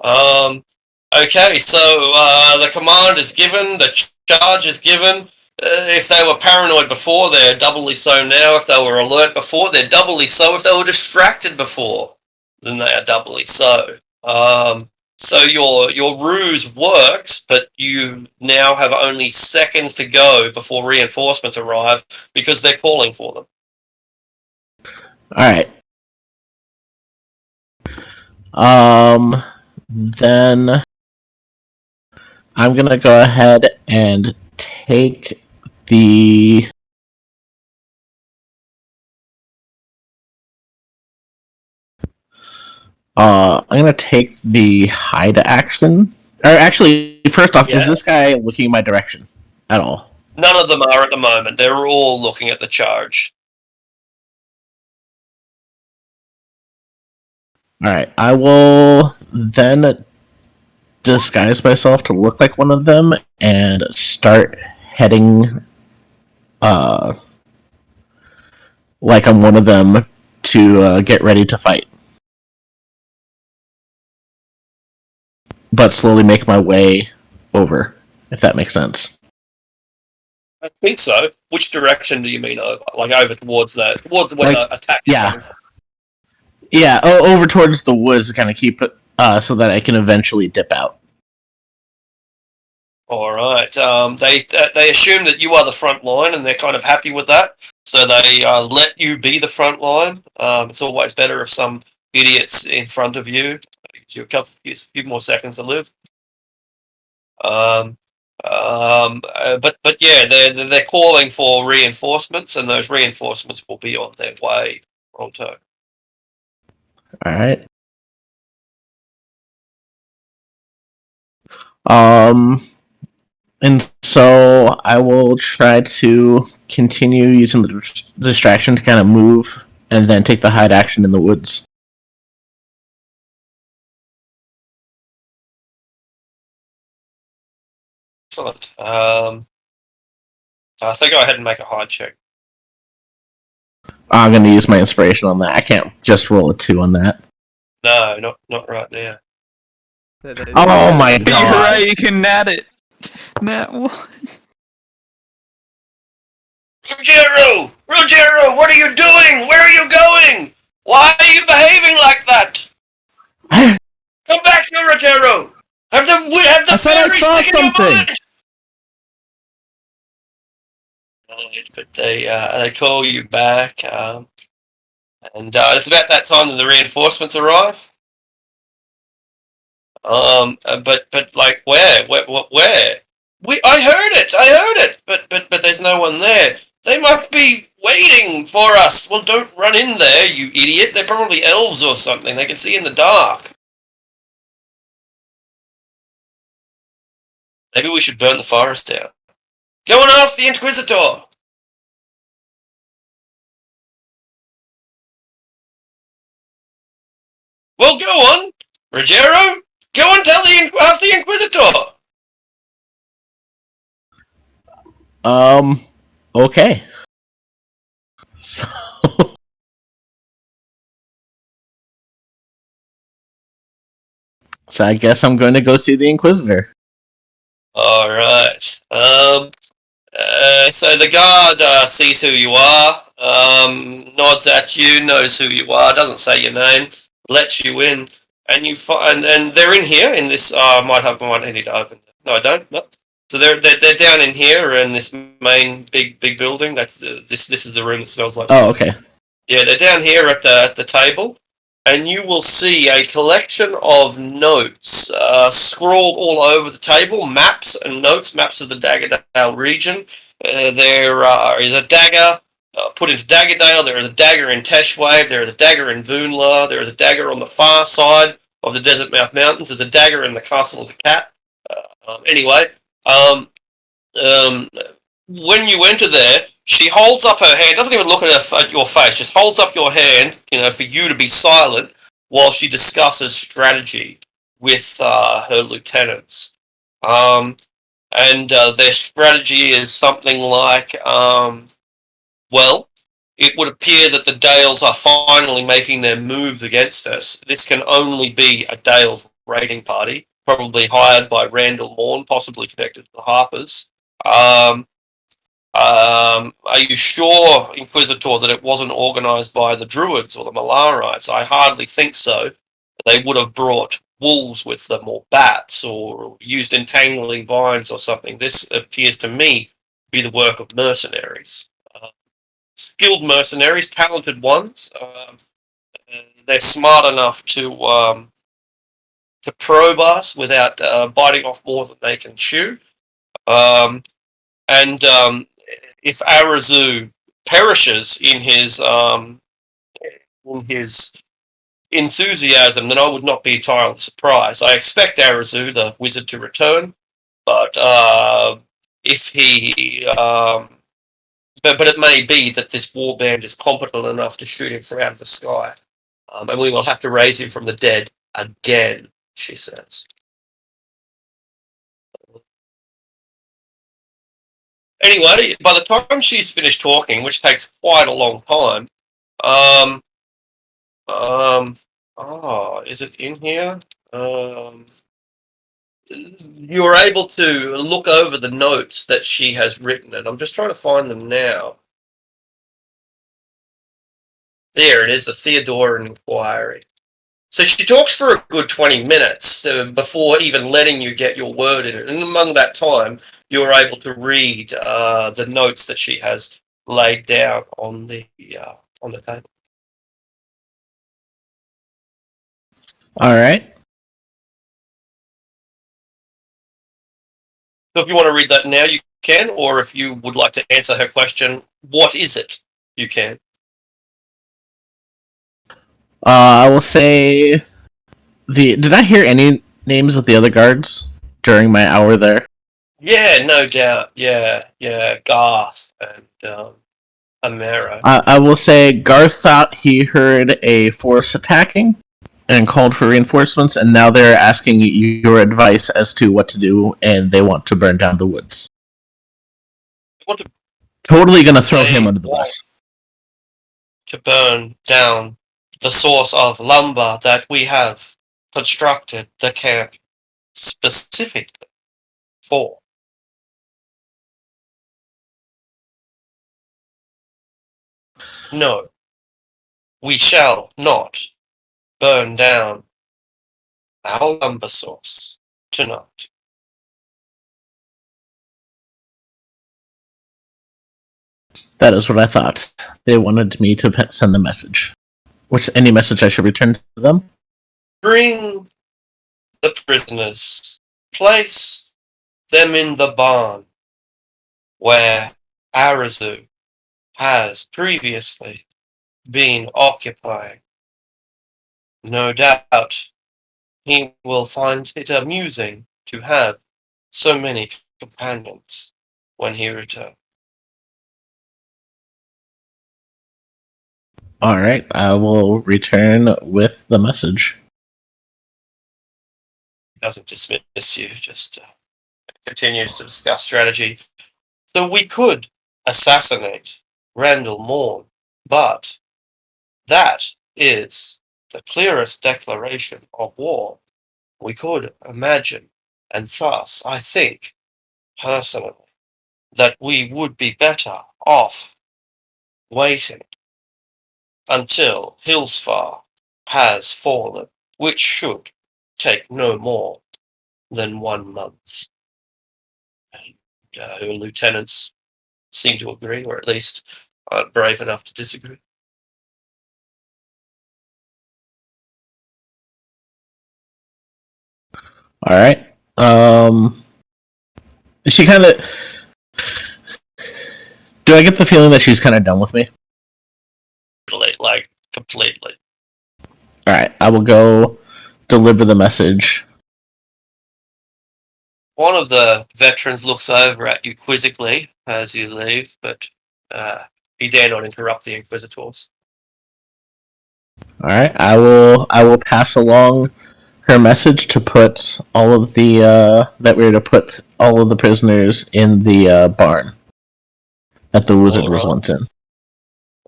Okay, so the command is given, the charge is given. If they were paranoid before, they're doubly so now. If they were alert before, they're doubly so. If they were distracted before, then they are doubly so. So your ruse works, but you now have only seconds to go before reinforcements arrive because they're calling for them. Alright. Then I'm gonna go ahead and take the I'm gonna take the hide action. Or actually, first off, Yeah. is this guy looking my direction at all? None of them are at the moment. They're all looking at the charge. Alright, I will then disguise myself to look like one of them and start heading like I'm one of them to get ready to fight. But slowly make my way over, if that makes sense. I think so. Which direction do you mean over? Like over towards where Like, the attack is yeah. coming from? Yeah, over towards the woods to kind of keep it so that I can eventually dip out. All right. They assume that you are the front line, and they're kind of happy with that. So they let you be the front line. It's always better if some idiots in front of you. Gives you a few more seconds to live. But yeah, they're calling for reinforcements, and those reinforcements will be on their way pronto. Alright. And so I will try to continue using the distraction to kind of move and then take the hide action in the woods. Excellent. So go ahead and make a hide check. I'm going to use my inspiration on that. I can't just roll a 2 on that. No, not right now. Oh my You're god. right, you can nat it. Nat 1. Rogero, what are you doing? Where are you going? Why are you behaving like that? Come back here, Rogero. Have the I thought I fairy saw stick in your something. mind. But they call you back. And it's about that time that the reinforcements arrive. But like where? I heard it. But there's no one there. They must be waiting for us. Well, don't run in there, you idiot. They're probably elves or something. They can see in the dark. Maybe we should burn the forest down. Go and ask the Inquisitor. Well, go on, Rogero. Go and ask the Inquisitor. Okay. So, so I guess I'm going to go see the Inquisitor. All right. So the guard sees who you are, nods at you, knows who you are, doesn't say your name, lets you in, and you find, and they're in here in this. I might need to open. No, I don't. No. So they're down in here in this main big building. That's this is the room that smells like. Oh, okay. Yeah, they're down here at the table, and you will see a collection of notes scrawled all over the table, maps and notes, maps of the Daggerdale region. There is a dagger put into Daggerdale. There is a dagger in Teshwave. There is a dagger in Voonla. There is a dagger on the far side of the Desert Mouth Mountains. There's a dagger in the Castle of the Cat. Anyway, when you enter there, she holds up her hand, doesn't even look at your face, just holds up your hand, for you to be silent while she discusses strategy with her lieutenants. And their strategy is something like, well, it would appear that the Dales are finally making their move against us. This can only be a Dales raiding party, probably hired by Randall Morn, possibly connected to the Harpers. Are you sure, Inquisitor, that it wasn't organised by the Druids or the Malarites? I hardly think so. They would have brought wolves with them, or bats, or used entangling vines or something. This appears to me to be the work of mercenaries. Skilled mercenaries, talented ones. They're smart enough to probe us without biting off more than they can chew. And if Arazu perishes in his enthusiasm, then I would not be entirely surprised. I expect Arazu, the wizard, to return, but if he, but it may be that this warband is competent enough to shoot him from out of the sky, and we will have to raise him from the dead again, she says. Anyway, by the time she's finished talking, which takes quite a long time, is it in here? You're able to look over the notes that she has written, and I'm just trying to find them now. There it is, the Theodoran Inquiry. So she talks for a good 20 minutes before even letting you get your word in it. And among that time, you're able to read the notes that she has laid down on the table. All right. So if you want to read that now, you can, or if you would like to answer her question, what is it? You can. I will say Did I hear any names of the other guards during my hour there? Yeah, no doubt. Yeah, Garth and Amaro. I will say Garth thought he heard a force attacking and called for reinforcements, and now they're asking your advice as to what to do, and they want to burn down the woods. Totally gonna throw him under the bus. To burn down the source of lumber that we have constructed the camp specifically for. No, we shall not burn down our lumber source tonight. That is what I thought. They wanted me to send the message. Which any message I should return to them? Bring the prisoners. Place them in the barn where Arazu has previously been occupying. No doubt he will find it amusing to have so many companions when he returns. All right, I will return with the message. He doesn't dismiss you, just continues to discuss strategy. So we could assassinate Randall Morn, but that is the clearest declaration of war we could imagine, and thus I think, personally, that we would be better off waiting until Hillsfar has fallen, which should take no more than 1 month. And lieutenants seem to agree, or at least aren't brave enough to disagree. All right. She kind of. Do I get the feeling that she's kind of done with me? Like, completely. All right, I will go deliver the message. One of the veterans looks over at you quizzically as you leave, but he dare not interrupt the Inquisitors. All right, I will pass along her message to put all of the that we're to put all of the prisoners in the barn that the wizard was once in.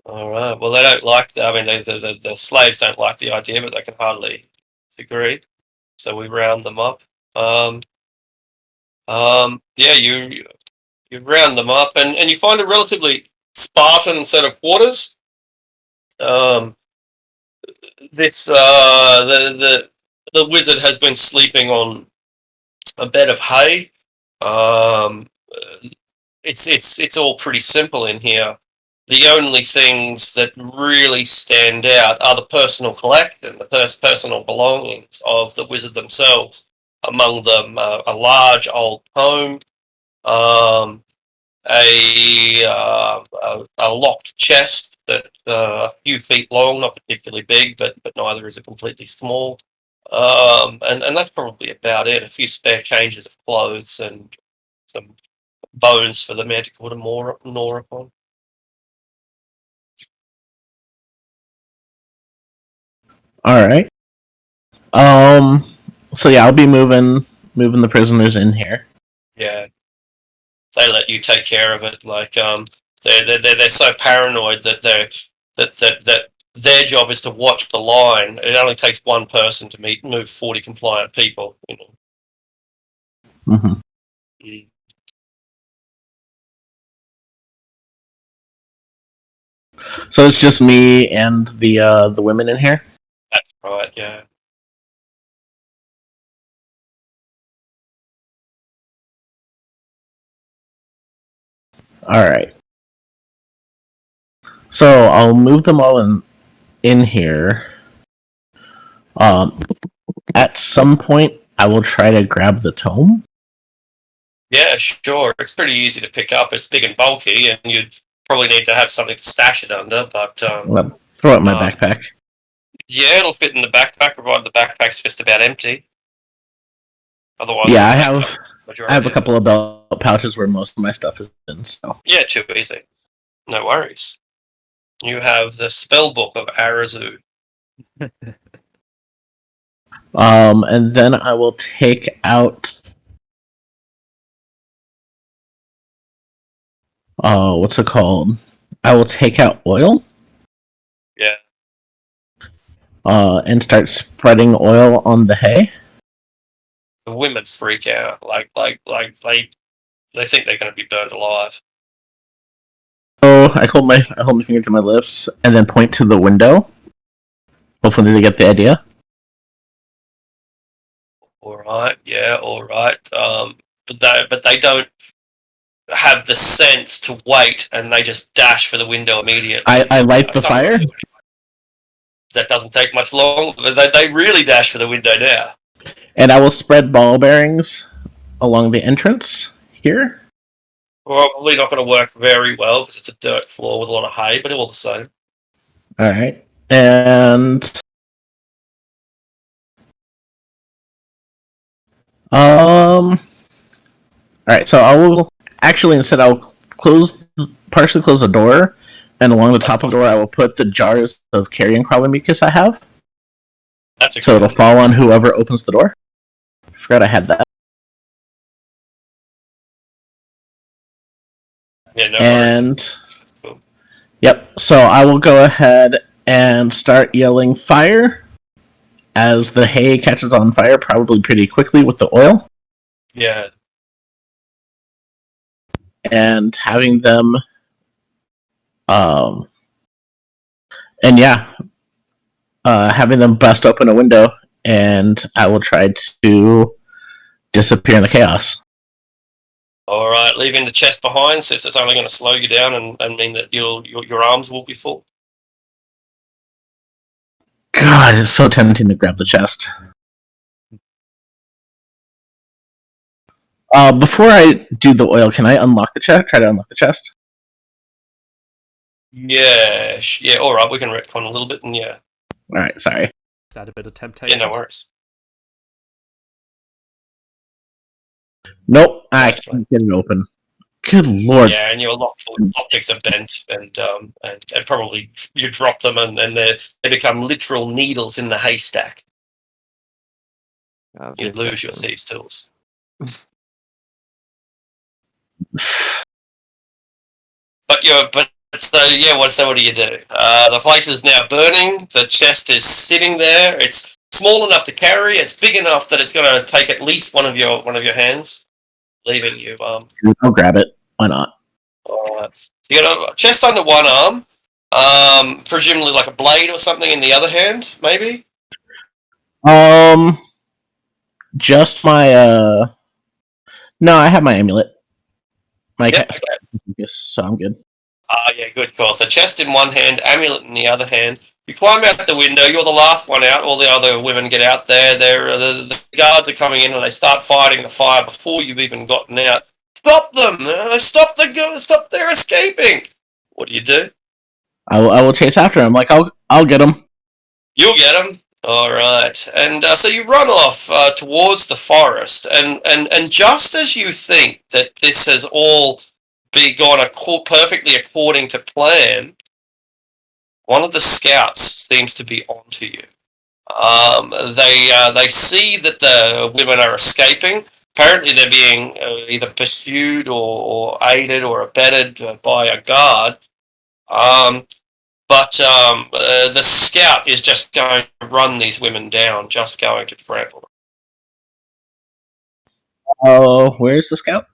All right. Well, they don't like that. I mean, the slaves don't like the idea, but they can hardly disagree. So we round them up. Yeah, you round them up, and you find a relatively Spartan set of quarters. This the wizard has been sleeping on a bed of hay. It's all pretty simple in here. The only things that really stand out are the personal collection, the personal belongings of the wizard themselves. Among them, a large old home, a locked chest that a few feet long, not particularly big, but neither is it completely small. And that's probably about it. A few spare changes of clothes and some bones for the manticore to gnaw upon. All right. So yeah, I'll be moving the prisoners in here. Yeah, they let you take care of it. Like they're so paranoid that that their job is to watch the line. It only takes one person to move 40 compliant people. You know. Mm-hmm. Mm. So it's just me and the women in here. That's right. Yeah. All right. So I'll move them all in here. At some point, I will try to grab the tome. Yeah, sure. It's pretty easy to pick up. It's big and bulky, and you'd probably need to have something to stash it under. But I'll throw it in my backpack. yeah, it'll fit in the backpack, provided the backpack's just about empty. Otherwise, Yeah, I have a of couple of belt pouches where most of my stuff is in. So Yeah, too easy. No worries. You have the spell book of Arazu. and then I will take out. What's it called? I will take out oil. Yeah. And start spreading oil on the hay. The women freak out. Like they think they're going to be burned alive. So I hold my finger to my lips and then point to the window. Hopefully they get the idea. All right. Yeah. All right. But they don't have the sense to wait, and they just dash for the window immediately. I light the fire. That doesn't take much longer. They really dash for the window now. And I will spread ball bearings along the entrance here. Probably not going to work very well because it's a dirt floor with a lot of hay, but all the same. All right. And all right, so I will actually instead I'll partially close the door, and along the top of the door I will put the jars of carrion crawler mucus I have. That's a So good it'll fall on whoever opens the door. I forgot I had that. Yeah, no And worries. Cool. yep, so I will go ahead and start yelling fire as the hay catches on fire, probably pretty quickly with the oil, Yeah. and having them and yeah, having them bust open a window, and I will try to disappear in the chaos. All right, leaving the chest behind since it's only going to slow you down and mean that your arms will be full. God, it's so tempting to grab the chest. Before I do the oil, can I unlock the chest? Try to unlock the chest. Yeah, yeah. All right, we can retcon a little bit, and yeah. All right, sorry. Is that a bit of temptation? Yeah, no worries. Nope, I Exactly. can't get it open. Good lord. Yeah, and your lockpicks are bent, and probably you drop them, and they become literal needles in the haystack. You lose your thieves' tools. But so yeah, what do you do? The place is now burning. The chest is sitting there. It's small enough to carry. It's big enough that it's going to take at least one of your hands, leaving you. I'll grab it. Why not? So you got a chest under one arm, presumably like a blade or something in the other hand, maybe. Just my No, I have my amulet. Okay. So I'm good. Yeah, good call. So chest in one hand, amulet in the other hand. You climb out the window. You're the last one out. All the other women get out there. The guards are coming in, and they start fighting the fire before you've even gotten out. Stop them! Stop Stop! They're escaping. What do you do? I will chase after him. Like I'll get him. You'll get them. All right, and so you run off towards the forest, and just as you think that this has all gone perfectly according to plan, one of the scouts seems to be onto you. They see that the women are escaping. Apparently, they're being either pursued or aided or abetted by a guard. But the scout is just going to run these women down, just going to trample them. Oh, where's the scout?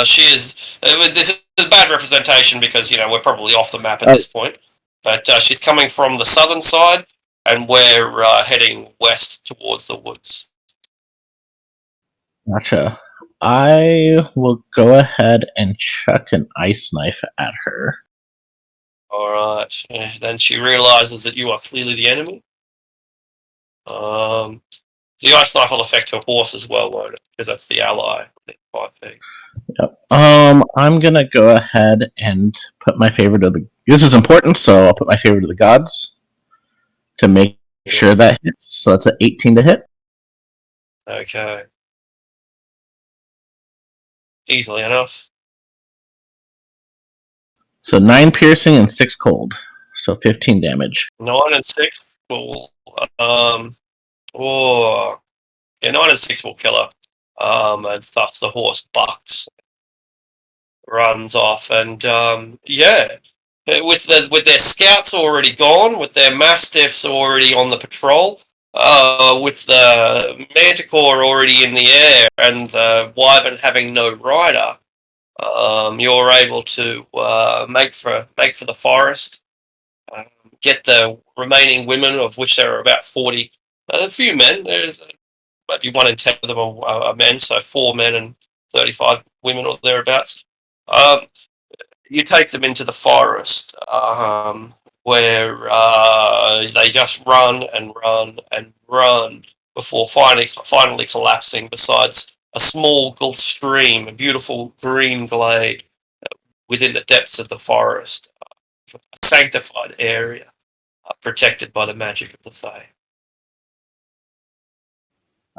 She is. This is a bad representation because we're probably off the map at this point. But she's coming from the southern side, and we're heading west towards the woods. Gotcha. I will go ahead and chuck an ice knife at her. All right. And then she realizes that you are clearly the enemy. The ice knife will affect her horse as well, won't it? Because that's the ally. 5 feet. Yep. I'm gonna go ahead and put my favorite of the. This is important, so I'll put my favorite of the gods to make sure that hits. So that's an 18 to hit. Okay. Easily enough. So 9 piercing and 6 cold. So 15 damage. 9 and 6 will. Yeah, 9 and 6 will kill her. And thus the horse bucks, runs off, and yeah. With their scouts already gone, with their mastiffs already on the patrol, with the manticore already in the air, and the wyvern having no rider, you're able to make for the forest, get the remaining women, of which there are about 40. A few men. There's maybe 1 in 10 of them are men, so 4 men and 35 women or thereabouts. You take them into the forest. where they just run and run and run before finally collapsing besides a small stream, a beautiful green glade within the depths of the forest, a sanctified area protected by the magic of the Fae.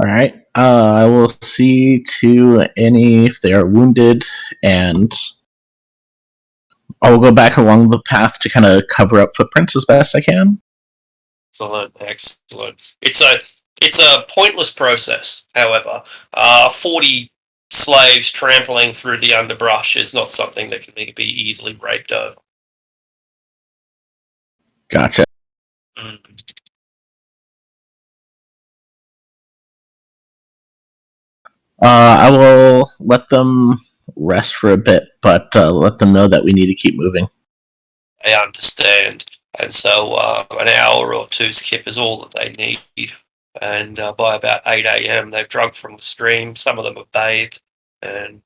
All right. I will see to any if they are wounded, and I will go back along the path to kind of cover up footprints as best I can. Excellent. It's a pointless process, however. 40 slaves trampling through the underbrush is not something that can be easily raked over. Gotcha. Mm. I will let them rest for a bit, but let them know that we need to keep moving. I understand. And so an hour or two's kip is all that they need. And by about 8 a.m., they've drunk from the stream. Some of them have bathed. And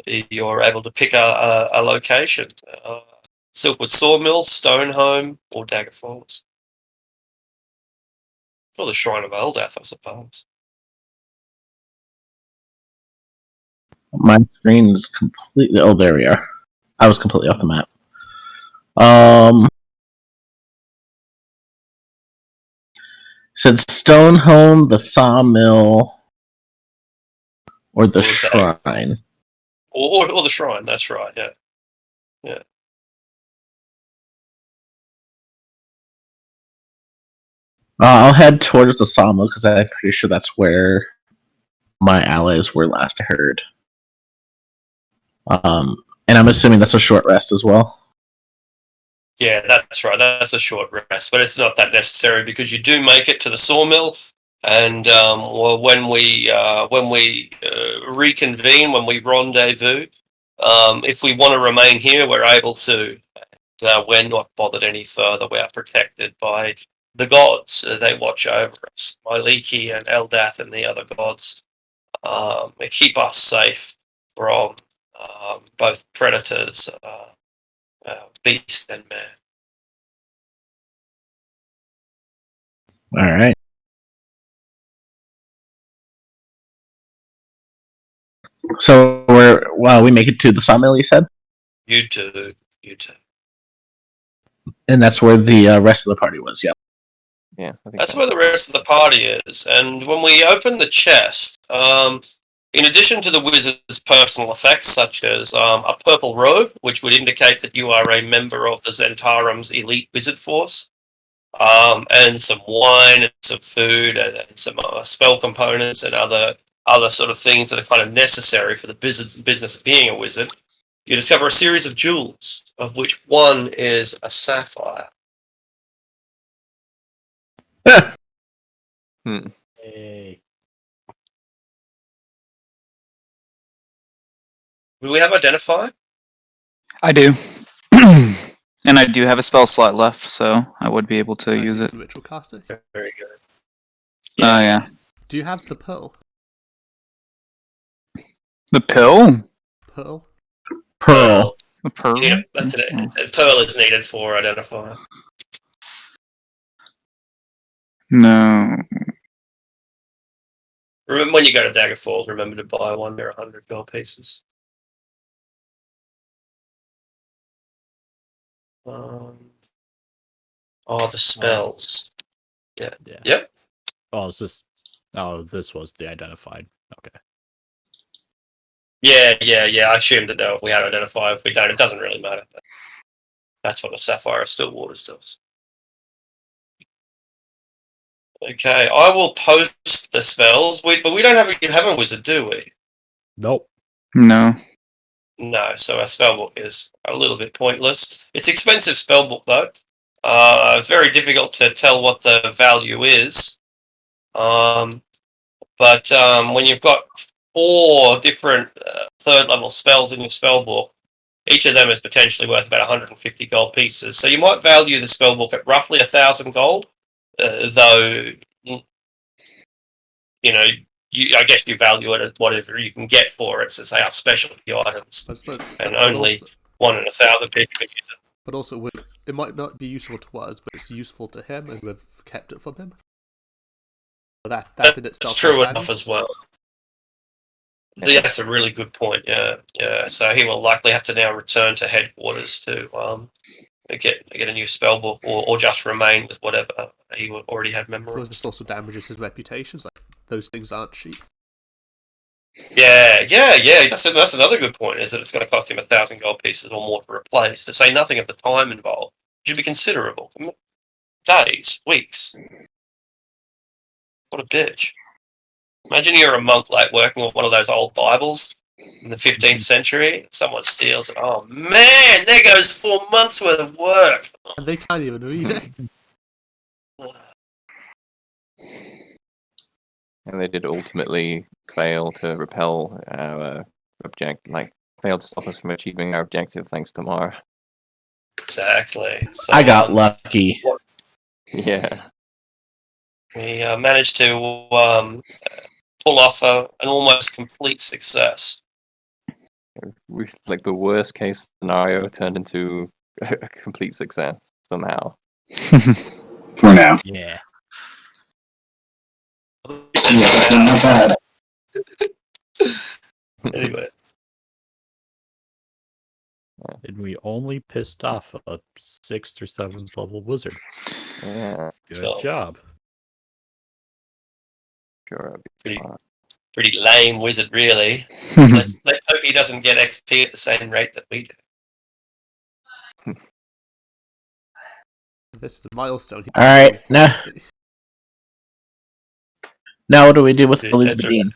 you're able to pick a location. Silkwood Sawmill, Stonehome, or Dagger Falls. Or the Shrine of Eldath, I suppose. My screen is completely... Oh, there we are. I was completely off the map. Said Stonehome, the Sawmill, or the Shrine. Or the Shrine, that's right, yeah. Yeah. I'll head towards the Sawmill because I'm pretty sure that's where my allies were last heard. And I'm assuming that's a short rest as well. Yeah, that's right. That's a short rest, but it's not that necessary because you do make it to the sawmill, and when we reconvene, when we rendezvous, if we want to remain here, we're able to. We're not bothered any further. We are protected by the gods. They watch over us. Myliki and Eldath and the other gods. They keep us safe from both predators, beast and man. All right. So we make it to the Sawmill, you said? You too. And that's where the rest of the party was, yeah. Yeah, I think That's where the rest of the party is. And when we open the chest, in addition to the wizard's personal effects, such as a purple robe, which would indicate that you are a member of the Zentarim's elite wizard force, and some wine and some food and some spell components and other sort of things that are kind of necessary for the business of being a wizard, you discover a series of jewels, of which one is a sapphire. Hey. Do we have identify? I do. And I do have a spell slot left, so I would be able to use it. Ritual caster. Very good. Oh, yeah. Do you have the pearl? The pill? Pearl? Pearl. The pearl? That's it. Pearl is needed for identify. No. Remember when you go to Dagger Falls, remember to buy one. They're 100 gold pieces. The spells. Yeah. Yep. Oh, this was the identified. Okay. Yeah. I assumed that if we had to identify. If we don't, it doesn't really matter. But that's what a Sapphire of Stillwaters does. Okay, I will post the spells. But we don't have a wizard, do we? Nope. No. No, so our spellbook is a little bit pointless. It's expensive spellbook though. It's very difficult to tell what the value is. But when you've got 4 different third level spells in your spellbook, each of them is potentially worth about 150 gold pieces. So you might value the spellbook at roughly 1,000 gold, though I guess you value it at whatever you can get for it. So say our specialty items, I suppose. and only 1 in 1,000 people can use it. but also it might not be useful to us, but it's useful to him, and we've kept it from him. So that in itself That's true has enough value. as well. Yeah. That's a really good point. Yeah. So he will likely have to now return to headquarters to get a new spell book, or just remain with whatever he already had I suppose memorized. this also damages his reputation. Like, those things aren't cheap. Yeah. That's another good point. Is that it's going to cost him 1,000 gold pieces or more to replace. To say nothing of the time involved, which would be considerable. Days, weeks. What a bitch. Imagine you're a monk, like working with one of those old Bibles in the 15th century. Someone steals it. Oh man, there goes 4 months worth of work. And they can't even read it. And they did ultimately fail to repel our failed to stop us from achieving our objective thanks to Mara. Exactly. So, I got lucky. Yeah. we managed to pull off an almost complete success. Like the worst case scenario turned into a complete success somehow. For now. Yeah. Yeah, not bad. Anyway, And we only pissed off a 6th or 7th level wizard. Yeah, Good So- job. sure. It'd be Pretty- fun. pretty lame wizard, really. Let's hope he doesn't get XP at the same rate that we do. This is a milestone. All right, now what do we do with That's Elizabeth a- Dean?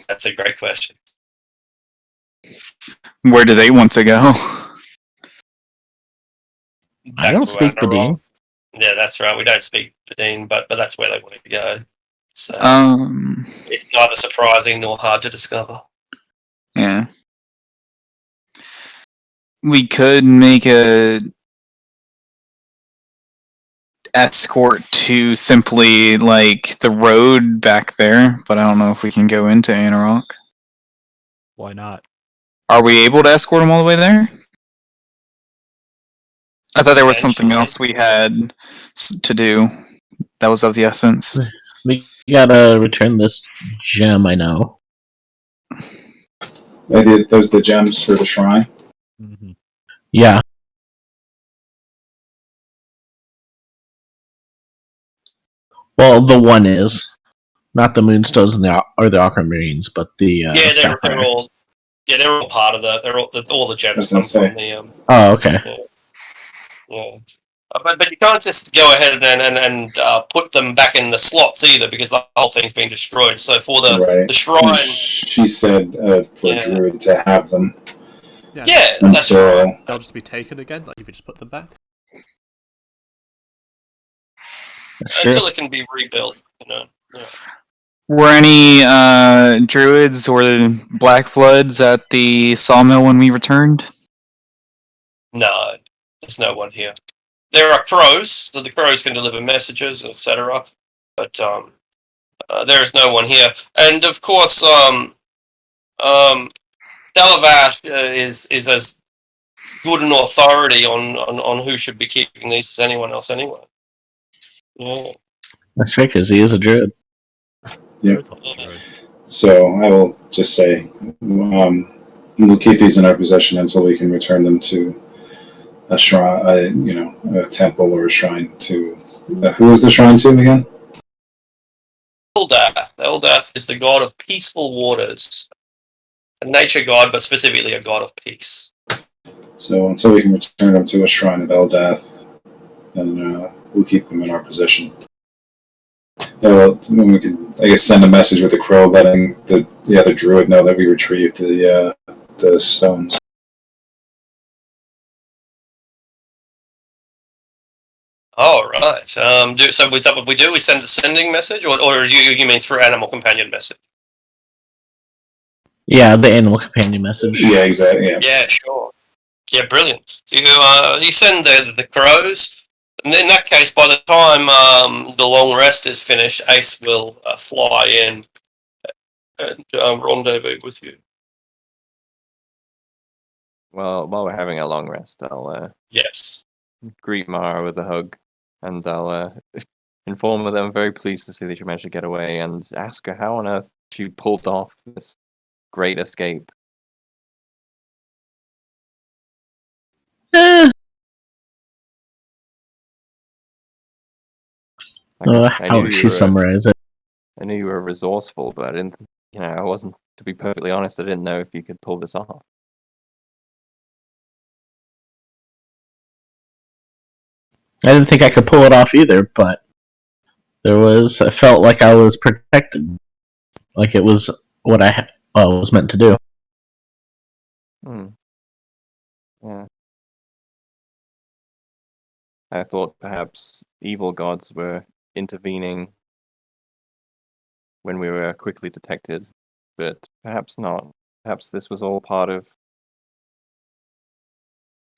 That's a great question. Where do they want to go? I don't Back to speak Amarok. Badine. Yeah, that's right. We don't speak Badine, but that's where they want to go. So it's neither surprising nor hard to discover. Yeah. We could make a escort to simply like the road back there, but I don't know if we can go into Amarok. Why not? Are we able to escort them all the way there? I thought there was something Potentially. else we had to do that was of the essence. We gotta return this gem. I know. They did those the gems for the shrine. Mm-hmm. Yeah. Well, the one is not the moonstones and the aquamarines, but the Yeah, they're sapphire. all. Yeah, they're all part of the. They're all the gems That's come insane. from the. Oh, okay. Yeah. But you can't just go ahead and put them back in the slots either, because the whole thing's been destroyed. So for Right. the shrine, She said for Yeah. Druid to have them. yeah, And that's so right. They'll just be taken again, like if you just put them back. That's true. Until it can be rebuilt, Yeah. Were any druids or black bloods at the sawmill when we returned? No, there's no one here. There are crows, so the crows can deliver messages, etc. But there is no one here, and of course, Delavat is as good an authority on who should be keeping these as anyone else anyway. Yeah. That's right, because he is a druid. Yep. Druid. So I will just say we'll keep these in our possession until we can return them to a shrine, a temple or a shrine to. Who is the shrine to again? Eldath. Eldath is the god of peaceful waters, a nature god, but specifically a god of peace. So until we can return them to a shrine of Eldath, then we'll keep them in our possession. Well, we could, I guess, send a message with the crow, letting the other druid know that we retrieved the stones. All right. So we send a sending message, or you mean through animal companion message? Yeah, the animal companion message. Yeah, exactly. Yeah. Yeah, sure. Yeah, brilliant. So you send the crows, and in that case, by the time the long rest is finished, Ace will fly in and rendezvous with you. Well, while we're having a long rest, I'll Yes. greet Mara with a hug, and I'll inform her that I'm very pleased to see that you managed to get away, and ask her how on earth she pulled off this great escape. Eh, I how knew would you she were summarize it? I knew you were resourceful, but I didn't. I wasn't. To be perfectly honest, I didn't know if you could pull this off. I didn't think I could pull it off either, but I felt like I was protected, like it was what I was meant to do. Hmm. Yeah. I thought perhaps evil gods were intervening when we were quickly detected, but perhaps not. Perhaps this was all part of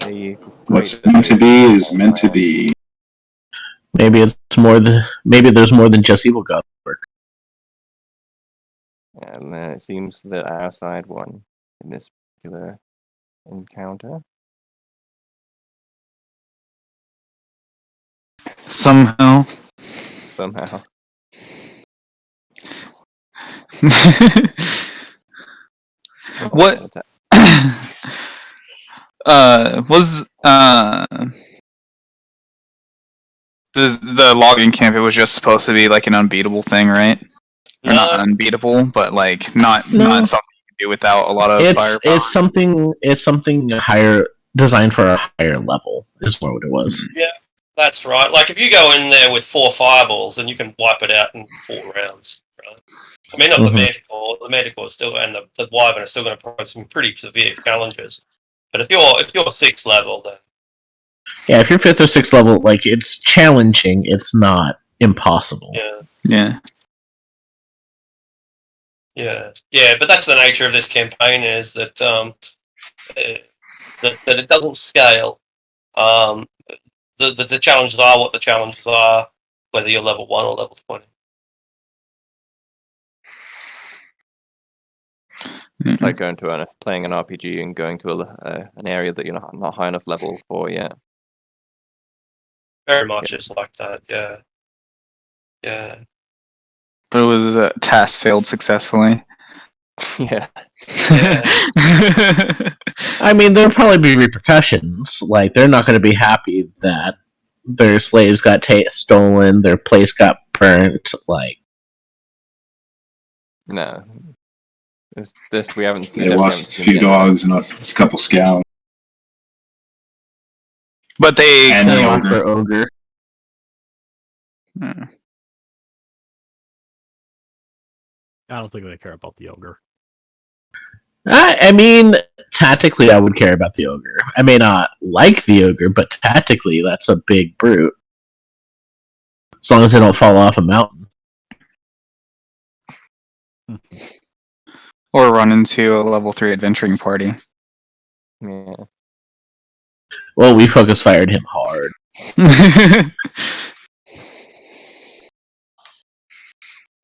a What's great meant to be is meant to be. Maybe maybe there's more than just evil god work. And it seems that our side won in this particular encounter. Somehow. Somehow. What was the logging camp? It was just supposed to be like an unbeatable thing, right? Or not No. unbeatable, but like not No. something you can do without a lot of firepower. It's something higher, designed for a higher level is what it was. Yeah, that's right. Like if you go in there with 4 fireballs, then you can wipe it out in 4 rounds. Right? I mean, not the Mhm. Manticore. The Manticore is still, and the Wyvern are still going to pose some pretty severe challenges. But if you're 6th level, then Yeah, if you're 5th or 6th level, like it's challenging. It's not impossible. yeah, Yeah. yeah. But that's the nature of this campaign, is that that it doesn't scale. Um, the challenges are what the challenges are, whether you're level 1 or level 20. It's like going to playing an RPG and going to an area that you're not high enough level for yet. Very much is like that. Yeah, yeah. But it was a task failed successfully. Yeah. Yeah. I mean, there'll probably be repercussions. Like they're not going to be happy that their slaves got stolen, their place got burnt. Like No. This we haven't. They lost a few dogs and a couple scouts. But they And the lost ogre. their ogre. Hmm. I don't think they care about the ogre. I mean, tactically, I would care about the ogre. I may not like the ogre, but tactically, that's a big brute. As long as they don't fall off a mountain. Or run into a level 3 adventuring party. Yeah. Well, we focus fired him hard.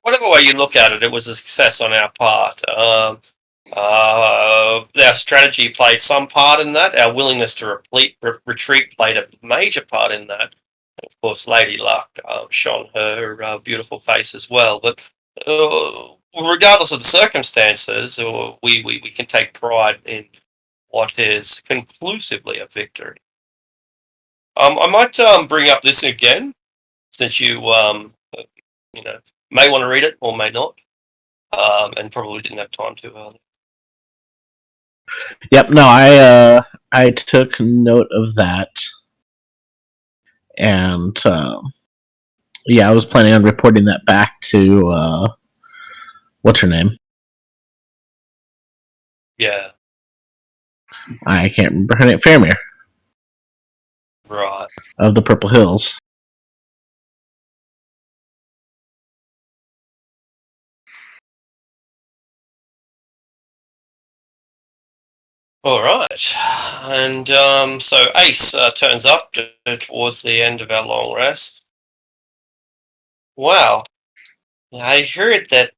Whatever way you look at it, it was a success on our part. Our strategy played some part in that. Our willingness to retreat played a major part in that. And of course, Lady Luck shone her beautiful face as well. But regardless of the circumstances, we can take pride in what is conclusively a victory. I might bring up this again, since you may want to read it or may not, and probably didn't have time to earlier. Yep. No, I took note of that, and yeah, I was planning on reporting that back to what's her name? Yeah, I can't remember her name. Fairmere right. of the Purple Hills. All right, and so Ace turns up towards the end of our long rest. Wow, I heard that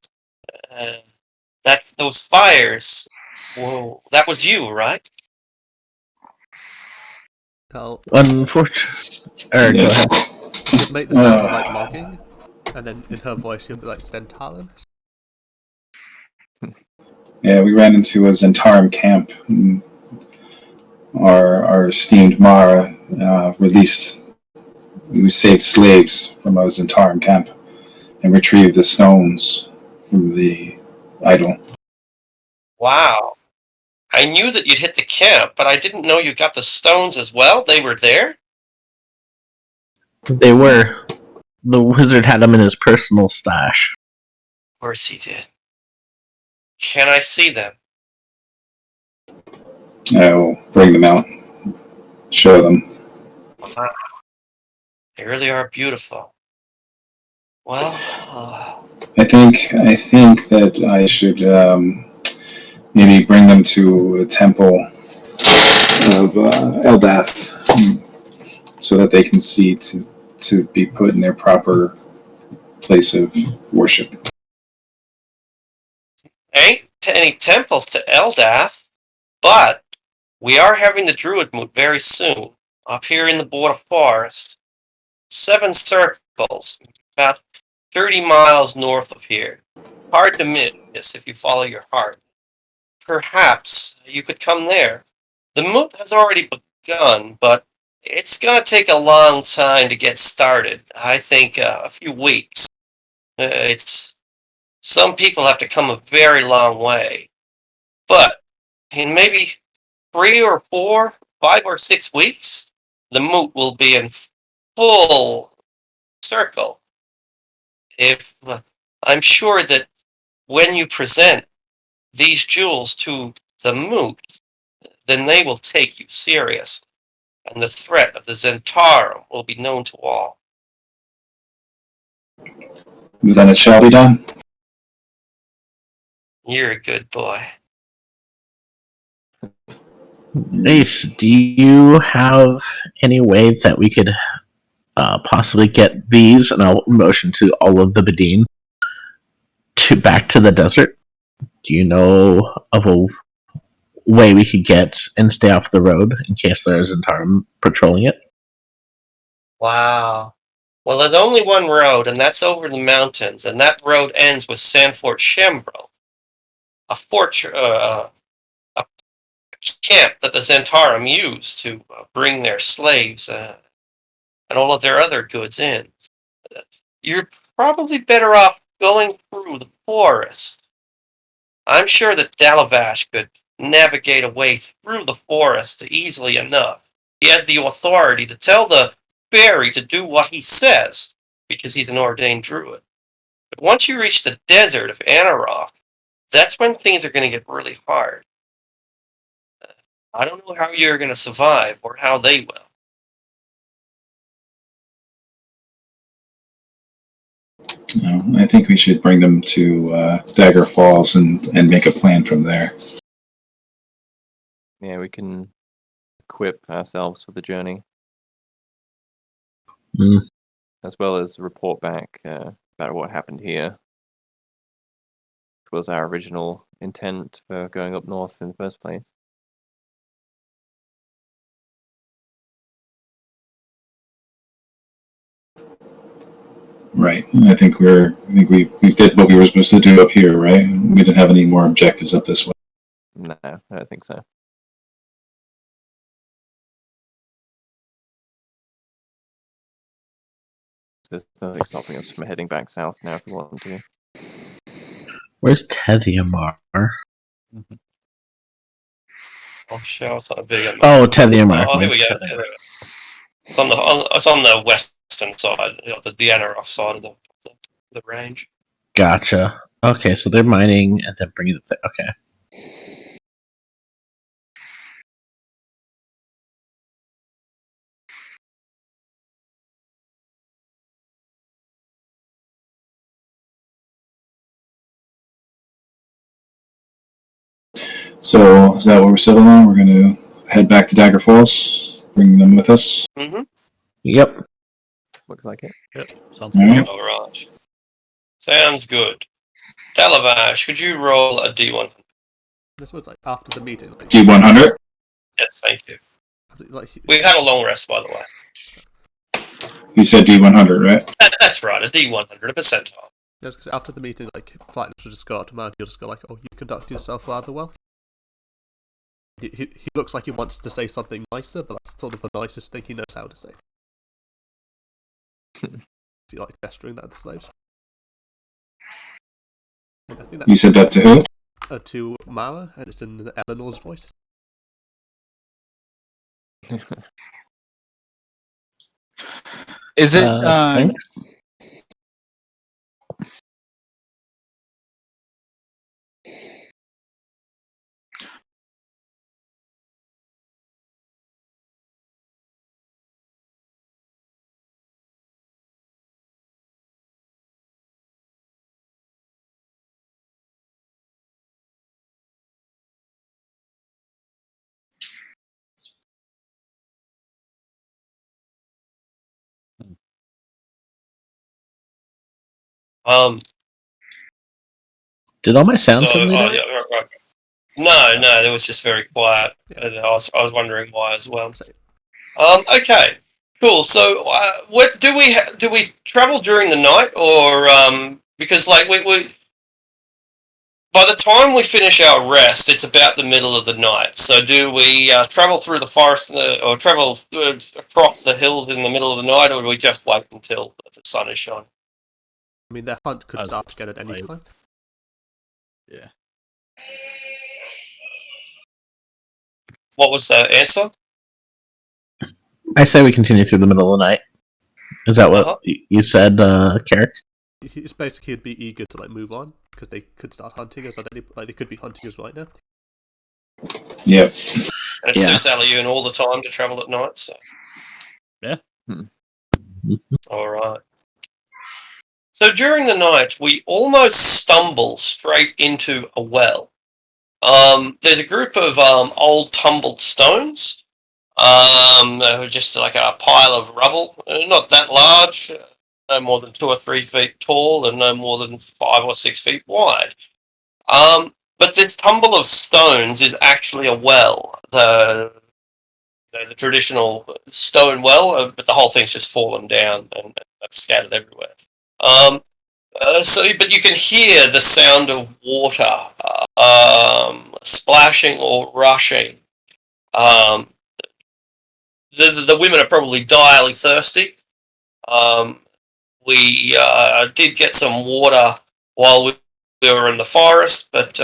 that those fires. Whoa, that was you, right? I'll Unfortunately, go ahead. you'd make the sound of like logging, and then in her voice you'll be like Zentarum. Yeah, we ran into a Zentarum camp. Our esteemed Mara released. We saved slaves from a Zentarum camp and retrieved the stones from the idol. Wow. I knew that you'd hit the camp, but I didn't know you got the stones as well. They were there? They were. The wizard had them in his personal stash. Of course he did. Can I see them? I'll bring them out, show them. Wow. They really are beautiful. Well, I think that I should maybe bring them to a temple of Eldath, so that they can see to be put in their proper place of worship. ain't any temples to Eldath, but we are having the Druid moot very soon, up here in the Border Forest. 7 circles, about 30 miles north of here. Hard to miss if you follow your heart. Perhaps you could come there. The moot has already begun, but it's gonna take a long time to get started. I think a few weeks. It's some people have to come a very long way, but in maybe 3 or 4, 5 or 6 weeks, the moot will be in full circle. If I'm sure that when you present these jewels to the moot, then they will take you seriously, and the threat of the Zentarum will be known to all. Then it shall be done. You're a good boy. Ace, do you have any way that we could possibly get these, and I'll motion to all of the Bedine, back to the desert? Do you know of a way we could get and stay off the road in case there is Zentarum patrolling it? Wow. Well, there's only one road, and that's over the mountains, and that road ends with Sandfort Shembril, a fortress, a camp that the Zentarum used to bring their slaves and all of their other goods in. You're probably better off going through the forest. I'm sure that Dalavash could navigate a way through the forest easily enough. He has the authority to tell the fairy to do what he says, because he's an ordained druid. But once you reach the desert of Anarok, that's when things are going to get really hard. I don't know how you're going to survive, or how they will. I think we should bring them to Dagger Falls and make a plan from there. Yeah, we can equip ourselves for the journey, as well as report back about what happened here. It was our original intent for going up north in the first place. Right. I think we did what we were supposed to do up here, right? We didn't have any more objectives up this way. No, I don't think so. There's nothing stopping us from heading back south now if we want to. Where's Tethiamar? I'll show us on a big map. Oh, Tethiamar. Oh, here we go. It's on the western side, the Anarok side of the range. Gotcha. Okay, so they're mining and then bringing it there. Okay. So is that what we're settling on? We're going to head back to Dagger Falls, bring them with us. Mm-hmm. Yep. Looks like it. Yep, sounds All good. right. All right. Sounds good. Dalavash, could you roll a D1? This was like after the meeting. Like, D100. Yes, thank you. Like, We've had a long rest, by the way. You said D100, right? That's right, a D100, a percentile. yeah, because after the meeting, like fighters will just go out to man. You'll just go like, "Oh, you conduct yourself rather well." He looks like he wants to say something nicer, but that's sort of the nicest thing he knows how to say. Do you like gesturing that at the slaves? I think You said that to who? to Mara, and it's in Eleanor's voice. Is it? Thanks. Did all my sound So, suddenly die? yeah, right. No, it was just very quiet. Yeah. And I was wondering why as well. So, Okay, cool. So, what do we travel during the night, or because like we by the time we finish our rest, it's about the middle of the night. So, do we travel through the forest or travel across the hills in the middle of the night, or do we just wait until the sun is shining? I mean, their hunt could As start again at any like- time. Yeah. What was the answer? I say we continue through the middle of the night. Is that what Uh-huh. you said, Carrick? It's basically he'd be eager to like move on because they could start hunting us at any like they could be hunting us right now. Yep. And it Yeah. suits Alioun all the time to travel at night. So. Yeah. All right. So during the night, we almost stumble straight into a well. There's a group of old tumbled stones, just like a pile of rubble, not that large, no more than 2 or 3 feet tall, and no more than 5 or 6 feet wide. But this tumble of stones is actually a well, the traditional stone well, but the whole thing's just fallen down and scattered everywhere. But you can hear the sound of water splashing or rushing. Um, the women are probably direly thirsty. We did get some water while we were in the forest, but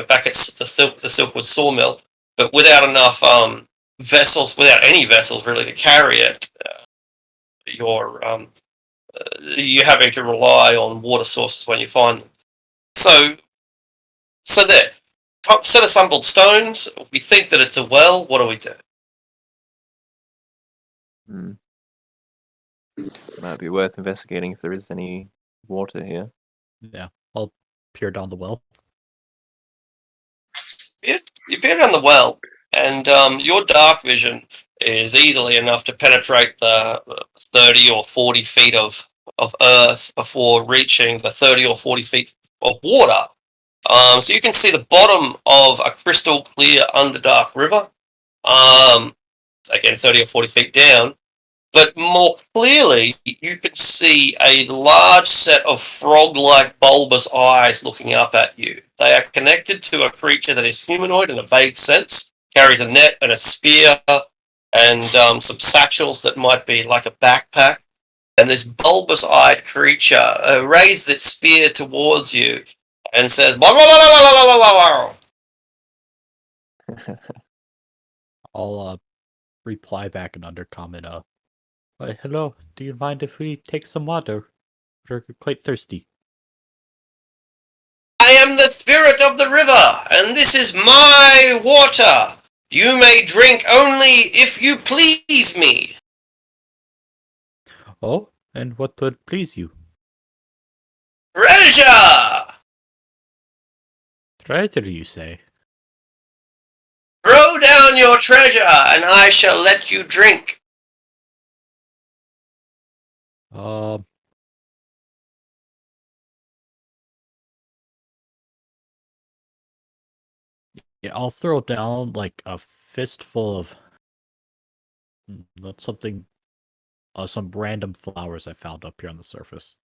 back at the Silkwood sawmill, but without enough vessels, without any vessels really to carry it, you're having to rely on water sources when you find them. So there, set of stumbled stones. We think that it's a well. What do we do? Hmm. Might be worth investigating if there is any water here. Yeah. I'll peer down the well. You peer down the well, and your dark vision is easily enough to penetrate the 30 or 40 feet of earth before reaching the 30 or 40 feet of water. So you can see the bottom of a crystal clear underdark river. Again, 30 or 40 feet down. But more clearly, you can see a large set of frog-like bulbous eyes looking up at you. They are connected to a creature that is humanoid in a vague sense, carries a net and a spear, and some satchels that might be like a backpack. And this bulbous-eyed creature raises its spear towards you and says, "Blah, blah, blah, blah, blah, blah, blah, blah." I'll reply back and undercomment. Hello. Do you mind if we take some water? We're quite thirsty. I am the spirit of the river, and this is my water. You may drink only if you please me. Oh, and what would please you? Treasure! Treasure, you say? Throw down your treasure, and I shall let you drink. Uh, yeah, I'll throw down like a fistful of That's something. Some random flowers I found up here on the surface.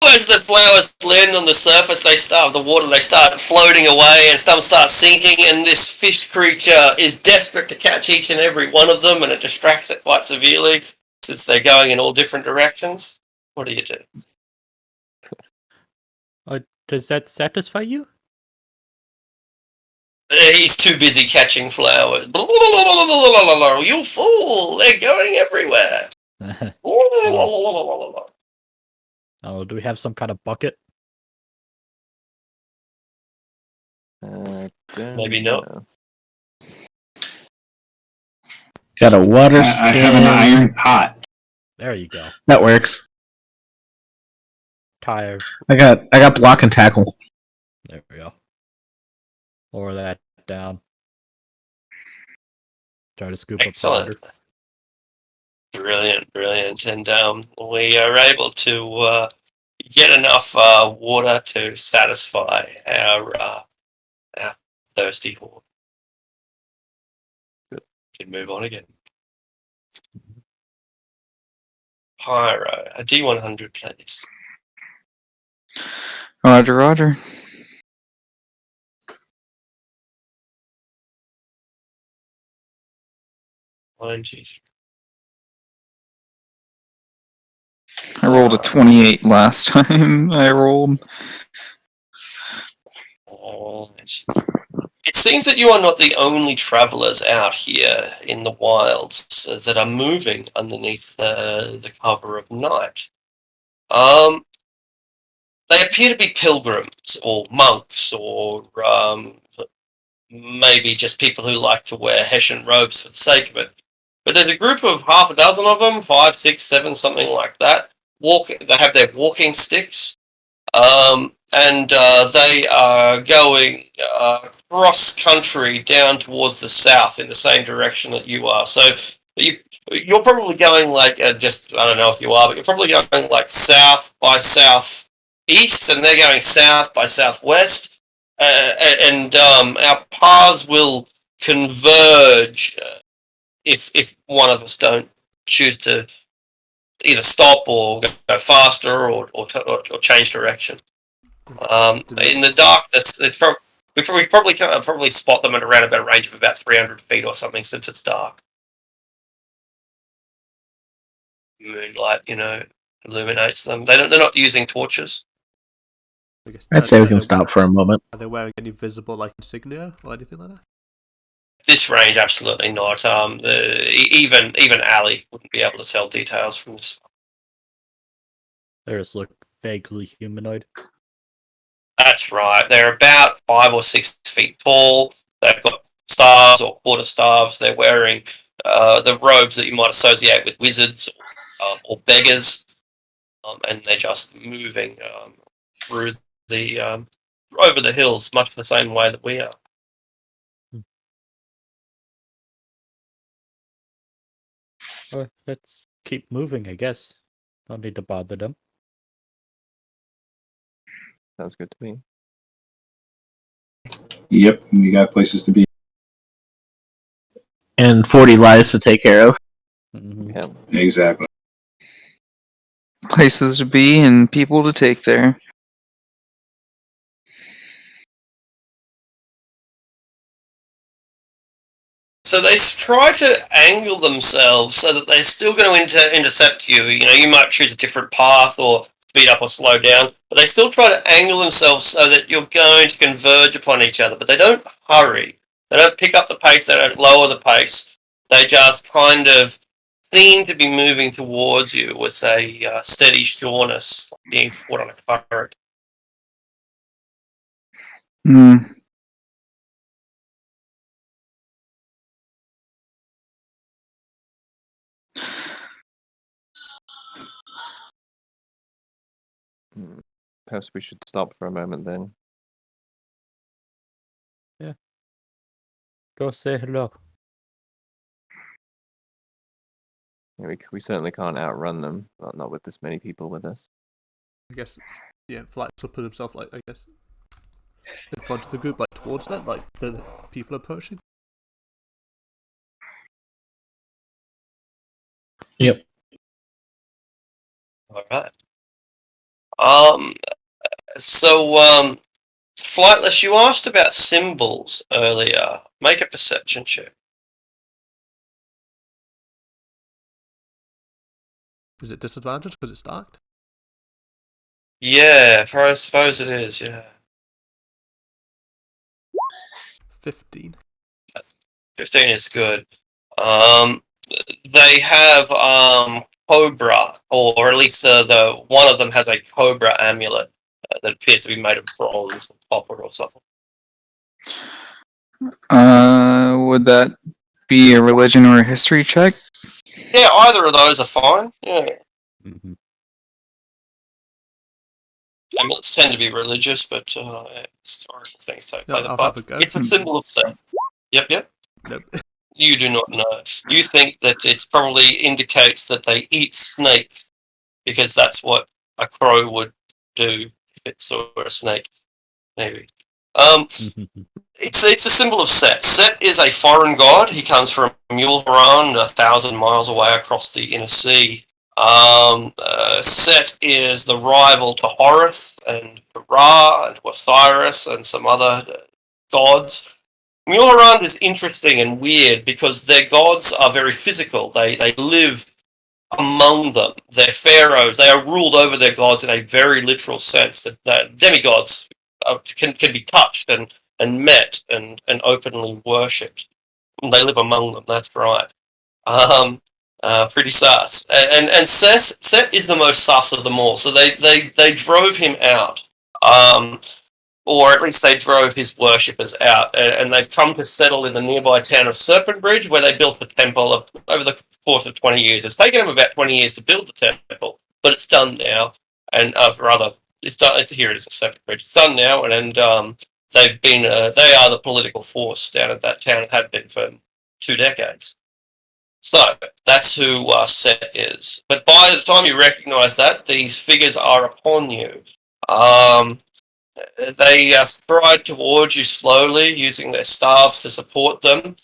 As the flowers land on the surface, they start the water. They start floating away, and some start sinking. And this fish creature is desperate to catch each and every one of them, and it distracts it quite severely since they're going in all different directions. What do you do? Does that satisfy you? He's too busy catching flowers. You fool! They're going everywhere. Oh, do we have some kind of bucket? Maybe not. know. Got a water I skin. have an iron pot. There you go. That works. Tire. I got block and tackle. There we go. Lower that down. Try to scoop Excellent. up the water. Brilliant. And we are able to get enough water to satisfy our thirsty horde. Good. Can move on again. Pyro, a D100, please. Roger. 1, 2, 3. I rolled a 28 last time I rolled. It seems that you are not the only travelers out here in the wilds that are moving underneath the cover of night. They appear to be pilgrims or monks or maybe just people who like to wear Hessian robes for the sake of it. But there's a group of half a dozen of them, 5, 6, 7, something like that. They have their walking sticks. And they are going cross country down towards the south in the same direction that you are. So you're probably going like I don't know if you are, but you're probably going like south by southeast, and they're going south by southwest. And our paths will converge if one of us don't choose to either stop or go faster or change direction. In the darkness, we probably can probably spot them at around about a range of about 300 feet or something, since it's dark. Moonlight, illuminates them. They're not using torches. I guess, I'd say we can stop for a moment. Are they wearing any visible insignia or anything like that? This range, absolutely not. Even Ali wouldn't be able to tell details from this. They just look vaguely humanoid. That's right. They're about 5 or 6 feet tall. They've got staves or quarterstaves. They're wearing the robes that you might associate with wizards or beggars, and they're just moving through the over the hills, much the same way that we are. Well, let's keep moving, I guess. Don't need to bother them. Sounds good to me. Yep, we got places to be. And 40 lives to take care of. Mm-hmm. Yeah. Exactly. Places to be and people to take there. So they try to angle themselves so that they're still going to intercept you. You might choose a different path or speed up or slow down, but they still try to angle themselves so that you're going to converge upon each other. But they don't hurry. They don't pick up the pace. They don't lower the pace. They just kind of seem to be moving towards you with a steady sureness, like being caught on a current. Hmm. Perhaps we should stop for a moment then. Go say hello. Yeah, we certainly can't outrun them, not with this many people with us. I guess, yeah, Flax will put himself, I guess, in front of the group, towards them, the people approaching. Yep. All right. So, Flightless, you asked about symbols earlier. Make a perception check. Is it disadvantaged because it's stacked? Yeah, I suppose it is, yeah. 15. 15 is good. They have Cobra, or at least the one of them has a Cobra amulet that appears to be made of bronze or copper or something. Would that be a religion or a history check? Yeah, either of those are fine. Yeah. Mm-hmm. Amulets tend to be religious, but historical things take Yeah, place. I'll But have a go. it's a symbol of Seth. Yep. Nope. You do not know. You think that it probably indicates that they eat snakes because that's what a crow would do if it saw a snake. Maybe. It's a symbol of Set. Set is a foreign god. He comes from Mulhoran, 1,000 miles away across the inner sea. Set is the rival to Horus and to Ra and to Osiris and some other gods. Mulhoran is interesting and weird because their gods are very physical. They live among them. They're pharaohs. They are ruled over their gods in a very literal sense. That demigods can be touched and met and openly worshipped. They live among them. That's right. Pretty sus. And Set is the most sus of them all. So they drove him out. Or at least they drove his worshippers out, and they've come to settle in the nearby town of Serpent Bridge, where they built the temple over the course of 20 years. It's taken them about 20 years to build the temple, but it's done now, and rather, it's done. It's here. It is a Serpent Bridge. It's done now, and they've been. They are the political force down at that town and have been for 2 decades. So that's who Set is. But by the time you recognise that, these figures are upon you. They stride towards you slowly, using their staffs to support them,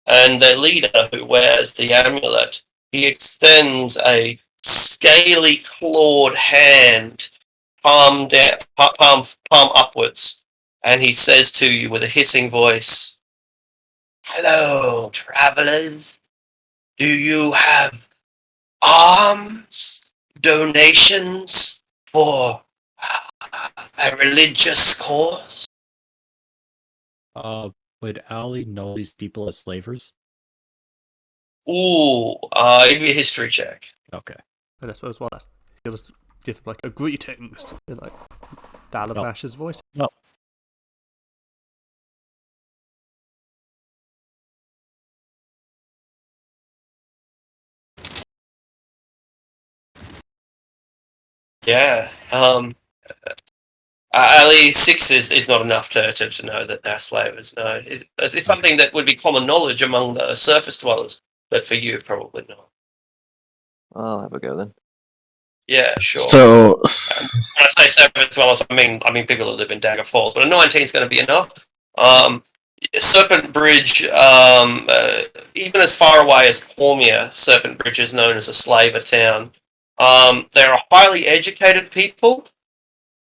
and their leader, who wears the amulet, he extends a scaly clawed hand, palm down, palm upwards, and he says to you with a hissing voice, "Hello, travelers. Do you have alms, donations for a religious cause?" Would Ali know these people as slavers? Ooh, give me a history check. Okay. And I suppose what he'll just give him like a greetings in like Dalavash's voice. No. Yeah. Ali 6 is not enough to know that they're slavers. No, it's something that would be common knowledge among the surface dwellers, but for you, probably not. I'll have a go then. Yeah, sure. So, When I say surface dwellers, I mean people who live in Dagger Falls, but a 19 is going to be enough. Serpent Bridge, even as far away as Cormier, Serpent Bridge is known as a slaver town. They're a highly educated people,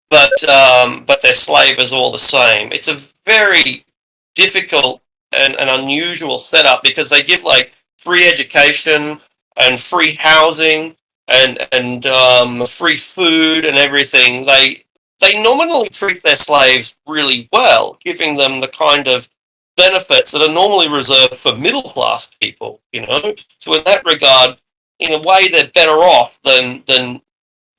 but they're slavers all the same. It's a very difficult and unusual setup because they give like free education and free housing and free food and everything. They nominally treat their slaves really well, giving them the kind of benefits that are normally reserved for middle class people. So in that regard, in a way, they're better off than the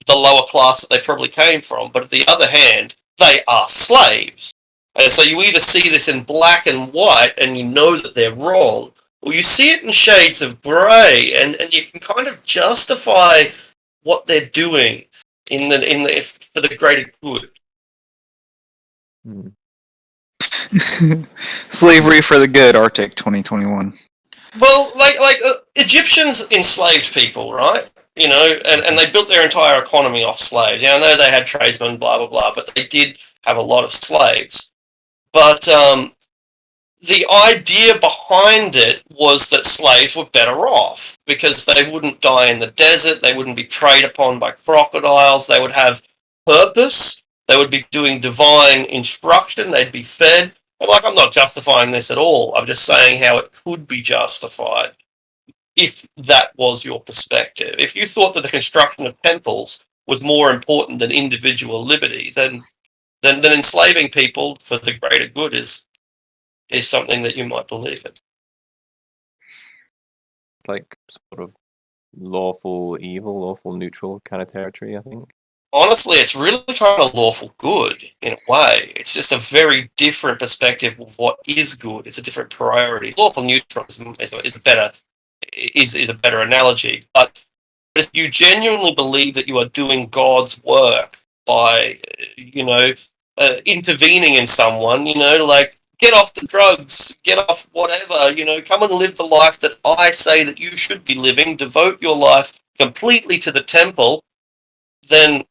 lower class that they probably came from. But on the other hand, they are slaves. And so you either see this in black and white and you know that they're wrong, or you see it in shades of grey and you can kind of justify what they're doing for the greater good. Slavery for the good, Arctic 2021. Well, like Egyptians enslaved people, right? And they built their entire economy off slaves. I know they had tradesmen, blah blah blah, but they did have a lot of slaves. But the idea behind it was that slaves were better off because they wouldn't die in the desert, they wouldn't be preyed upon by crocodiles, they would have purpose, they would be doing divine instruction, they'd be fed. And like, I'm not justifying this at all, I'm just saying how it could be justified if that was your perspective. If you thought that the construction of temples was more important than individual liberty, then enslaving people for the greater good is something that you might believe in. It's like sort of lawful evil, lawful neutral kind of territory, I think. Honestly, it's really kind of lawful good in a way. It's just a very different perspective of what is good. It's a different priority. Lawful neutral is a better analogy. But if you genuinely believe that you are doing God's work by, intervening in someone, like, get off the drugs, get off whatever, come and live the life that I say that you should be living, devote your life completely to the temple, then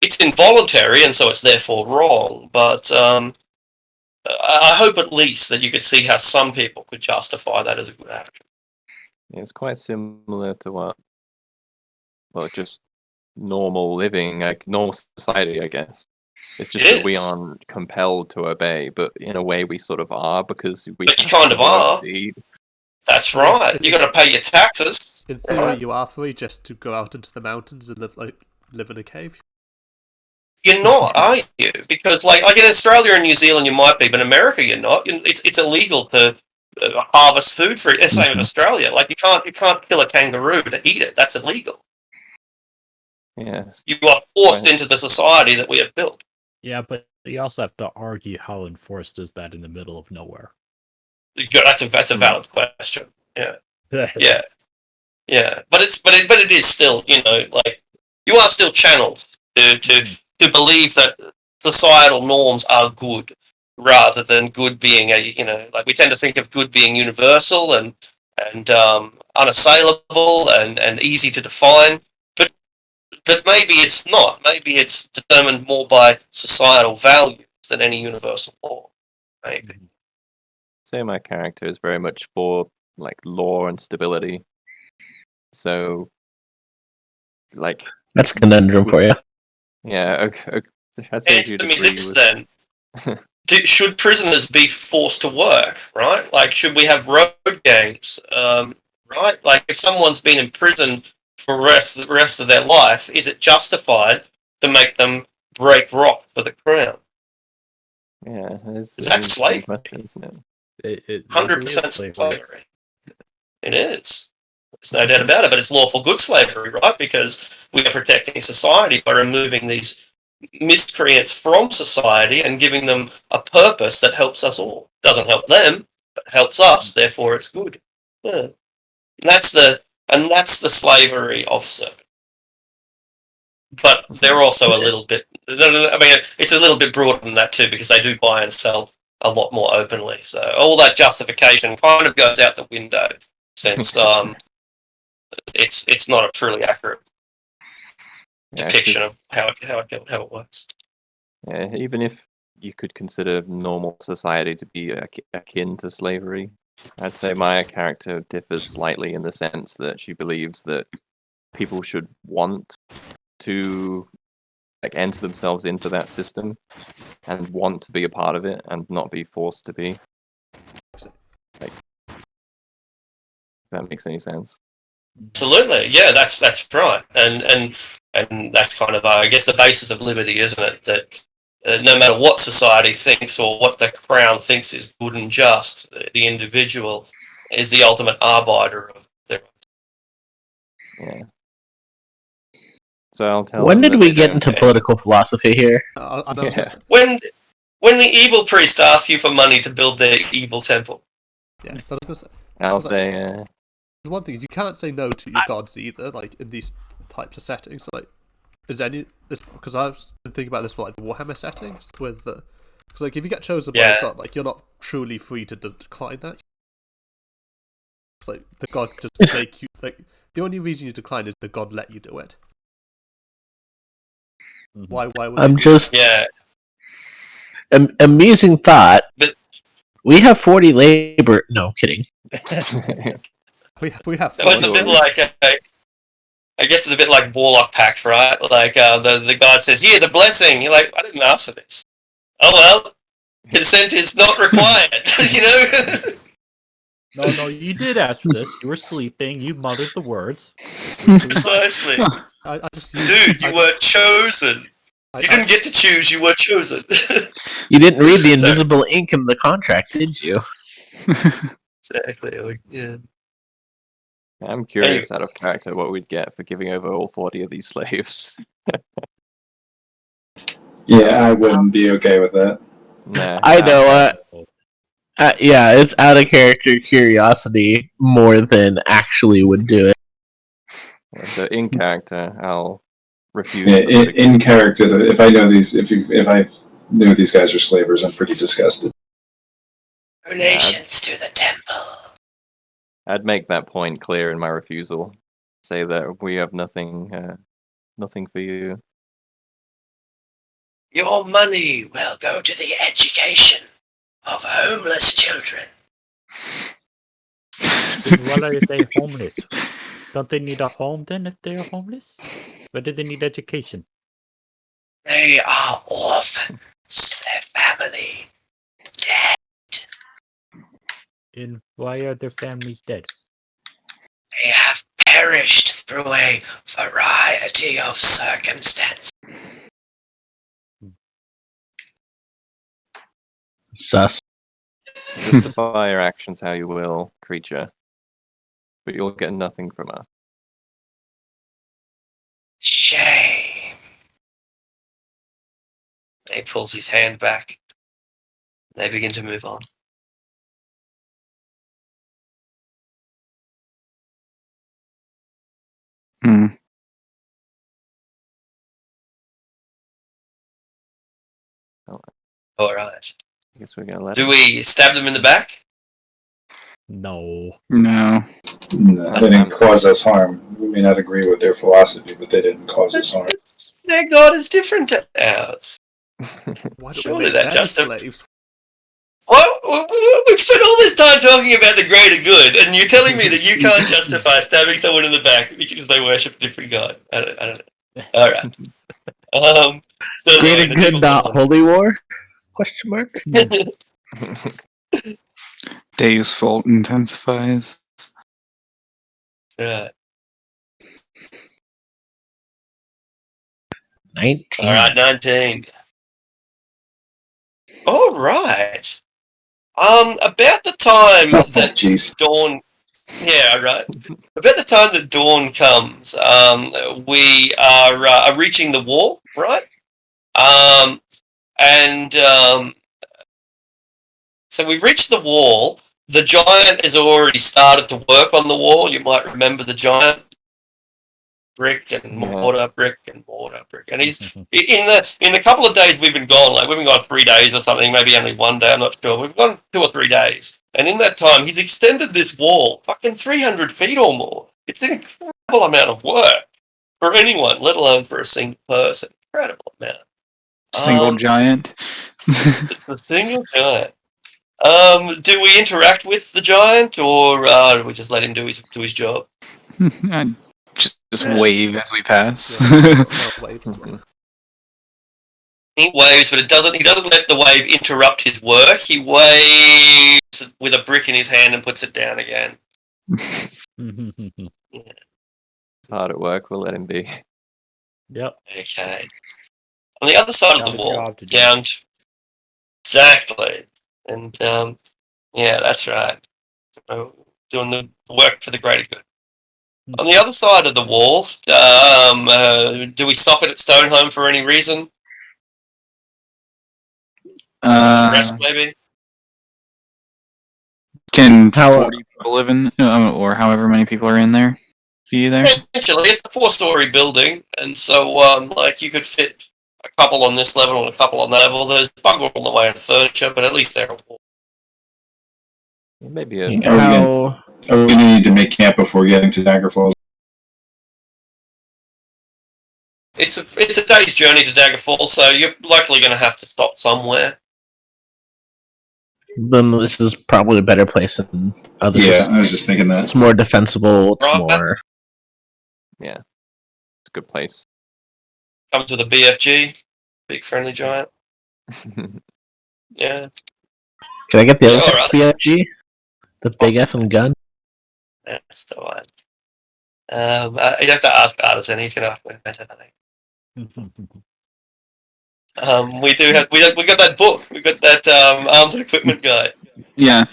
it's involuntary and so it's therefore wrong. But I hope at least that you could see how some people could justify that as a good action. Yeah, it's quite similar to just normal living, like normal society, I guess. It's just that we aren't compelled to obey, but in a way we sort of are because we But you kind of are. to eat. That's right. You got to pay your taxes. In theory, you are free just to go out into the mountains and live in a cave. You're not, are you? Because like in Australia and New Zealand, you might be, but in America, you're not. It's illegal to harvest food for it. It's the same in Australia. Like you can't kill a kangaroo to eat it. That's illegal. Yes. You are forced into the society that we have built. Yeah, but you also have to argue how enforced is that in the middle of nowhere. That's a valid question. Yeah, yeah. But it is still, like you are still channeled to believe that societal norms are good, rather than good being like we tend to think of good being universal and unassailable and easy to define. But maybe it's not. Maybe it's determined more by societal values than any universal law. Maybe. Say my character is very much for like law and stability. So, like that's a conundrum for you. Yeah. Okay. Answer me this then. Should prisoners be forced to work? Right? Like, should we have road gangs? Right? Like, if someone's been imprisoned for the rest of their life, is it justified to make them break rock for the crown? Yeah, is that slavery? Isn't it? 100% slavery. It is. There's no doubt about it, but it's lawful good slavery, right? Because we are protecting society by removing these miscreants from society and giving them a purpose that helps us all. Doesn't help them, but helps us, therefore it's good. Yeah. And that's the slavery of servant. But they're also a little bit. I mean, it's a little bit broader than that too, because they do buy and sell a lot more openly. So all that justification kind of goes out the window, since it's not a truly accurate depiction of how it works. Yeah, even if you could consider normal society to be akin to slavery, I'd say my character differs slightly in the sense that she believes that people should want to enter themselves into that system and want to be a part of it and not be forced to be. If that makes any sense. Absolutely, yeah, that's right, and that's kind of I guess the basis of liberty, isn't it? That no matter what society thinks or what the crown thinks is good and just, the individual is the ultimate arbiter of their. Yeah. So I'll tell. When did we get into political philosophy here? When the evil priest asks you for money to build their evil temple. Yeah, but I'll say. The one thing is you can't say no to your gods either. Like in these types of settings, like because I've been thinking about this for like the Warhammer settings with because like if you get chosen by a god, like you're not truly free to decline that. It's like the god just make you like the only reason you decline is the god let you do it. Why would I'm just amusing thought. But We have 40 labor. No, kidding. We have. So it's a bit like I guess it's a bit like Warlock Pact, right? Like the god says, "Here's a blessing." You're like, "I didn't ask for this." Oh well, consent is not required. You know. No, you did ask for this. You were sleeping. You muttered the words. Precisely. I just Dude, you were chosen. You didn't get to choose, you were chosen. You didn't read the So- invisible ink in the contract, did you? Exactly. Like, yeah. I'm curious out of character what we'd get for giving over all 40 of these slaves. Yeah, I wouldn't be okay with that. Nah, I know. Yeah, it's out of character curiosity more than actually would do it. So in character, I'll refuse. Yeah, the verdict. in character, if I know these, if I knew these guys are slavers, I'm pretty disgusted. Donations to the temple. I'd make that point clear in my refusal. Say that we have nothing, nothing for you. Your money will go to the education of homeless children. Then why are they homeless? Don't they need a home then if they are homeless? Why do they need education? They are orphans. Their family dead. And why are their families dead? They have perished through a variety of circumstances. Sus. Justify your actions how you will, creature, but you'll get nothing from us. Shame. He pulls his hand back. They begin to move on. Hmm. All right. I guess we're gonna let. Do him. we stab them in the back? No. No. No, they didn't cause us harm. We may not agree with their philosophy, but they didn't cause us harm. Their god is different to ours. Why don't Surely we make that them justifies. slaves? What? We've spent all this time talking about the greater good, and you're telling me that you can't justify stabbing someone in the back because they worship a different god. I don't know. All right. So Greater in a good, different not one. holy war? Question mark. Deus Vult intensifies. Right. 19. All right, 19. All right. About the time Oh, that jeez. dawn. Yeah, right. About the time that dawn comes, we are reaching the wall, right? And so we've reached the wall. The giant has already started to work on the wall. You might remember the giant. Brick and mortar, brick and mortar, brick. And he's in the couple of days we've been gone, like we've been gone 3 days or something, maybe only 1 day, I'm not sure. We've gone 2 or 3 days. And in that time he's extended this wall fucking 300 feet or more. It's an incredible amount of work for anyone, let alone for a single person. Incredible amount. Single giant. It's a single giant. Do we interact with the giant, or do we just let him do his job? I just wave as we pass. I'll wave as well. He waves, but he doesn't let the wave interrupt his work. He waves with a brick in his hand and puts it down again. It's hard at work. We'll let him be. Yep. Okay. On the other side of Got the a wall, job to do. down to... Exactly. And, yeah, that's right. Doing the work for the greater good. On the other side of the wall, do we stop it at Stonehome for any reason? Rest, maybe? Can How- 40 people live in, or however many people are in there, be there? Essentially, it's a 4-story building, and so, like, you could fit a couple on this level and a couple on that level. There's bugger all the way in furniture, but at least they're all... Maybe a How? Are we going to need to make camp before getting to Dagger Falls? It's a day's journey to Daggerfall, so you're likely going to have to stop somewhere. then this is probably a better place than others. Yeah, I was just thinking that. It's more defensible. It's Right. more. Yeah, it's a good place. Comes with a BFG, big friendly giant. Yeah, Can I get the Yeah, other alright. BFG? The big Awesome. effing gun? that's the one. You'd have to ask Artisan. He's gonna have to invent it, I think. We got that book. We got that arms and equipment guide. Yeah.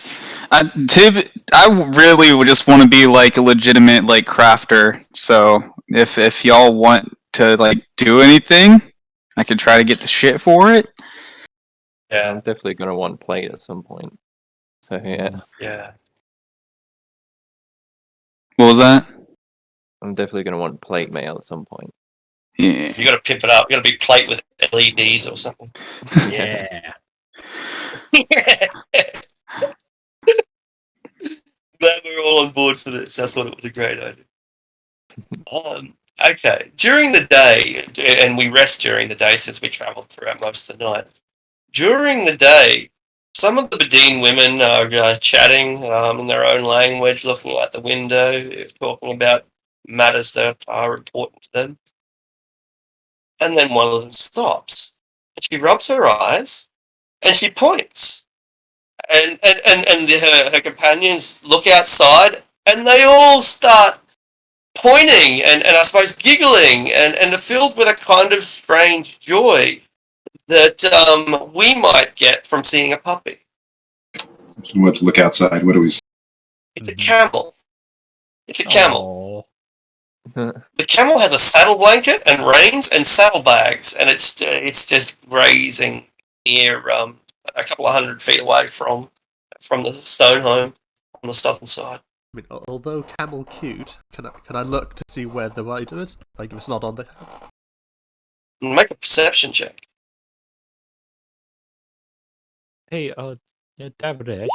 I really would just want to be like a legitimate like crafter. So if y'all want to like do anything, I could try to get the shit for it. I'm definitely gonna want plate at some point. So yeah, Yeah. What was that? I'm definitely gonna want plate mail at some point. Yeah. You got to pimp it up. You got to be plate with LEDs or something. Yeah. Glad we're all on board for this. I thought it was a great idea. Okay. During the day, and we rest during the day since we travelled throughout most of the night. During the day, some of the Bedine women are chatting in their own language, looking out the window, talking about matters that are important to them. And then one of them stops. She rubs her eyes and she points. And her companions look outside and they all start pointing and I suppose giggling and are filled with a kind of strange joy that we might get from seeing a puppy. What? Look outside. What do we see? It's a camel. It's a camel. Oh. The camel has a saddle blanket and reins and saddlebags, and it's just grazing near a couple of 100 feet away from the stone home on the southern side. I mean, although camel cute, can I look to see where the rider is? Like if it's not on the. Make a perception check. Hey, Davrish,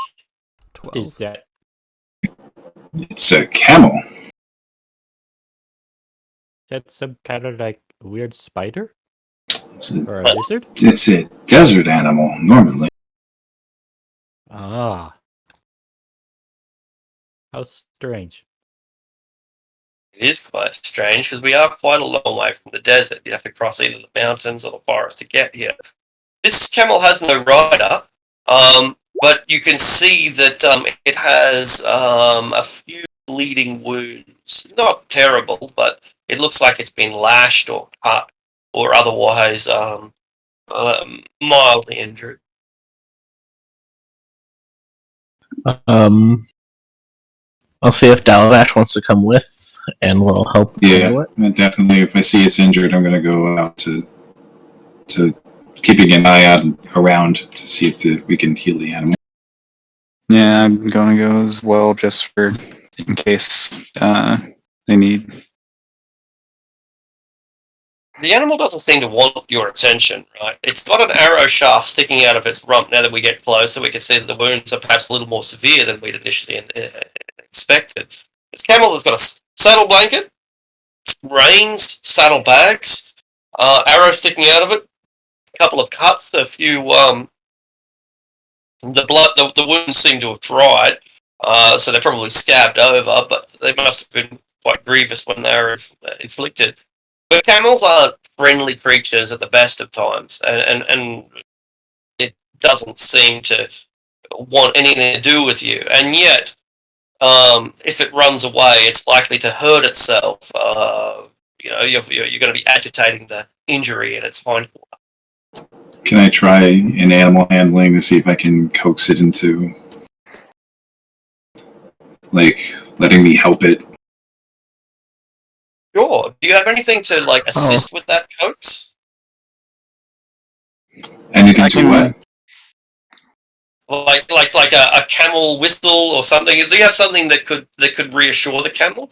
what 12. is that? It's a camel. That's some kind of like weird spider It's a, or a lizard? it's a desert animal normally. Ah, how strange. It is quite strange because we are quite a long way from the desert. You have to cross either the mountains or the forest to get here. This camel has no rider, but you can see that it has a few bleeding wounds. Not terrible, but it looks like it's been lashed or cut or otherwise mildly injured. I'll see if Dalavash wants to come with, and we'll help. Yeah, definitely. If I see it's injured, I'm going to go out to keeping an eye out around to see if we can heal the animal. Yeah, I'm gonna go as well just for in case they need. The animal doesn't seem to want your attention, right? It's got an arrow shaft sticking out of its rump. Now that we get closer, we can see that the wounds are perhaps a little more severe than we'd initially expected. This camel has got a saddle blanket, reins, saddle bags, arrow sticking out of it, a couple of cuts, a few. The wounds seem to have dried, so they're probably scabbed over, but they must have been quite grievous when they were inflicted. But camels are friendly creatures at the best of times, and it doesn't seem to want anything to do with you. And yet, if it runs away, it's likely to hurt itself. You're going to be agitating the injury in its hindquarters. Can I try an animal handling to see if I can coax it into, like, letting me help it? Sure. Do you have anything to assist with that coax? Anything to what? Like a camel whistle or something. Do you have something that could reassure the camel?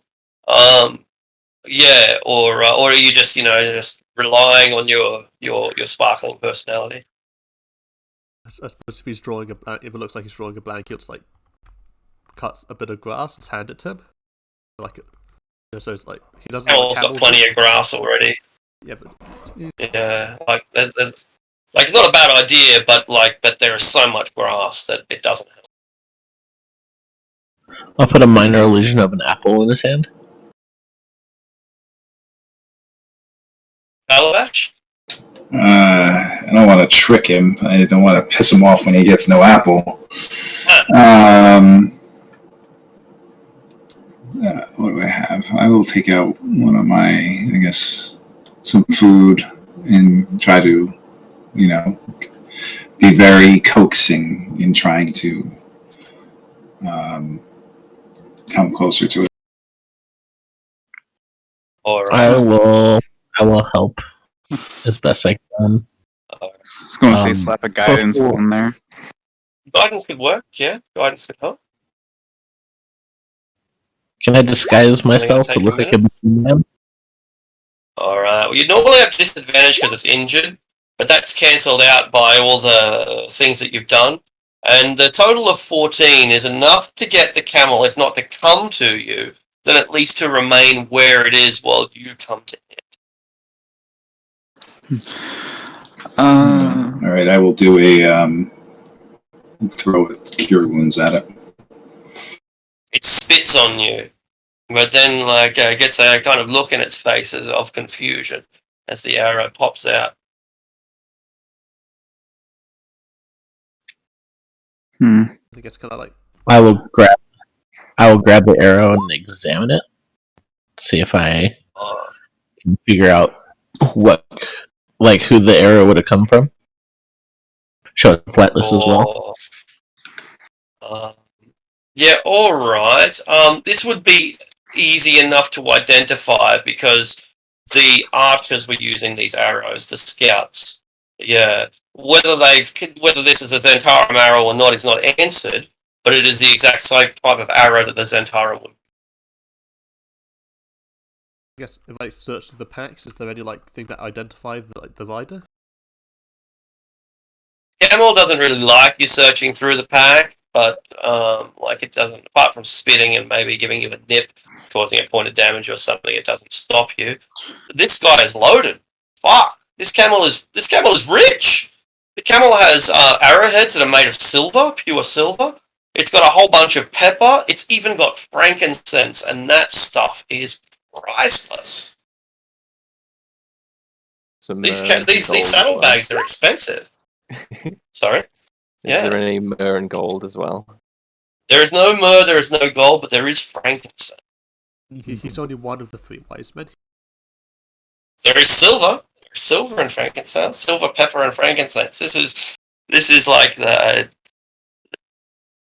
Yeah, or are you just just relying on your sparkling personality? I suppose if he's drawing if it looks like he's drawing a blank, he'll just cut a bit of grass and hand it to him. So it's like he doesn't. Camel's got plenty of grass already. Yeah, but Yeah, there's Like, it's not a bad idea, but there is so much grass that it doesn't help. I'll put a minor illusion of an apple in his hand. Calabash? I don't want to trick him. I don't want to piss him off when he gets no apple. What do I have? I will take out one of my, I guess, some food and try to, be very coaxing in trying to come closer to it. Or I will help as best I can. I was going to say slap a guidance before- on there. guidance could work, yeah. Guidance could help. Can I disguise myself take to a look like a man? Alright, well, you normally have disadvantage because it's injured, but that's cancelled out by all the things that you've done. And the total of 14 is enough to get the camel, if not to come to you, then at least to remain where it is while you come to it. All right, I will do a throw cure wounds at it. It spits on you, but then gets a kind of look in its face of confusion as the arrow pops out. I think it's kind of like I will grab the arrow and examine it. See if I can figure out who the arrow would have come from. Show it flightless as well. Yeah, alright. This would be easy enough to identify because the archers were using these arrows, the scouts. Yeah. Whether this is a Zentarum arrow or not is not answered, but it is the exact same type of arrow that the Zentarum would. I guess if I search the packs, is there any thing that identify the rider? Camel doesn't really like you searching through the pack, but it doesn't. Apart from spitting and maybe giving you a nip, causing a point of damage or something, it doesn't stop you. This guy is loaded. Fuck! This camel is rich. The camel has arrowheads that are made of silver, pure silver. It's got a whole bunch of pepper. It's even got frankincense, and that stuff is priceless. These saddlebags are expensive. Sorry? Is there any myrrh and gold as well? There is no myrrh, there is no gold, but there is frankincense. He's only one of the three wise men. There is silver. There's silver and frankincense. Silver, pepper, and frankincense. This is like the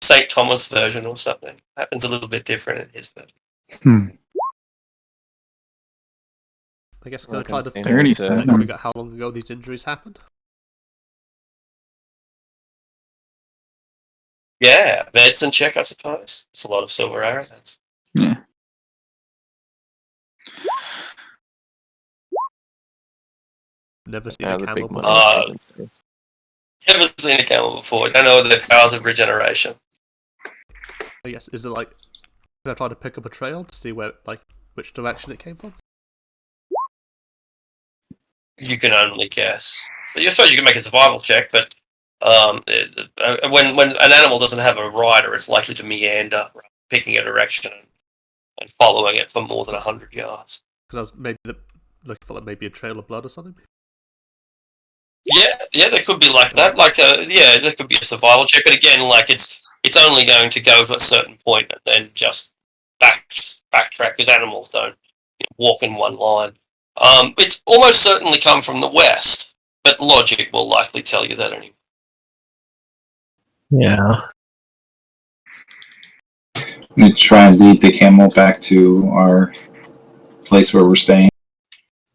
St. Thomas version or something. Happens a little bit different in his version. I guess can I try to figure out how long ago these injuries happened? Yeah, medicine check, I suppose. It's a lot of silver arrowheads. Yeah. Never seen a camel before. Never seen a camel before. Don't know the powers of regeneration. I guess is it can I try to pick up a trail to see which direction it came from? You can only guess. I suppose you can make a survival check, but when an animal doesn't have a rider, it's likely to meander, picking a direction and following it for more than 100 yards. Because I was maybe looking for maybe a trail of blood or something. Yeah, there could be like that. There could be a survival check, but again, it's only going to go to a certain point and then just backtrack because animals don't walk in one line. It's almost certainly come from the west, but logic will likely tell you that anyway. Yeah. I'm going to try and lead the camel back to our place where we're staying.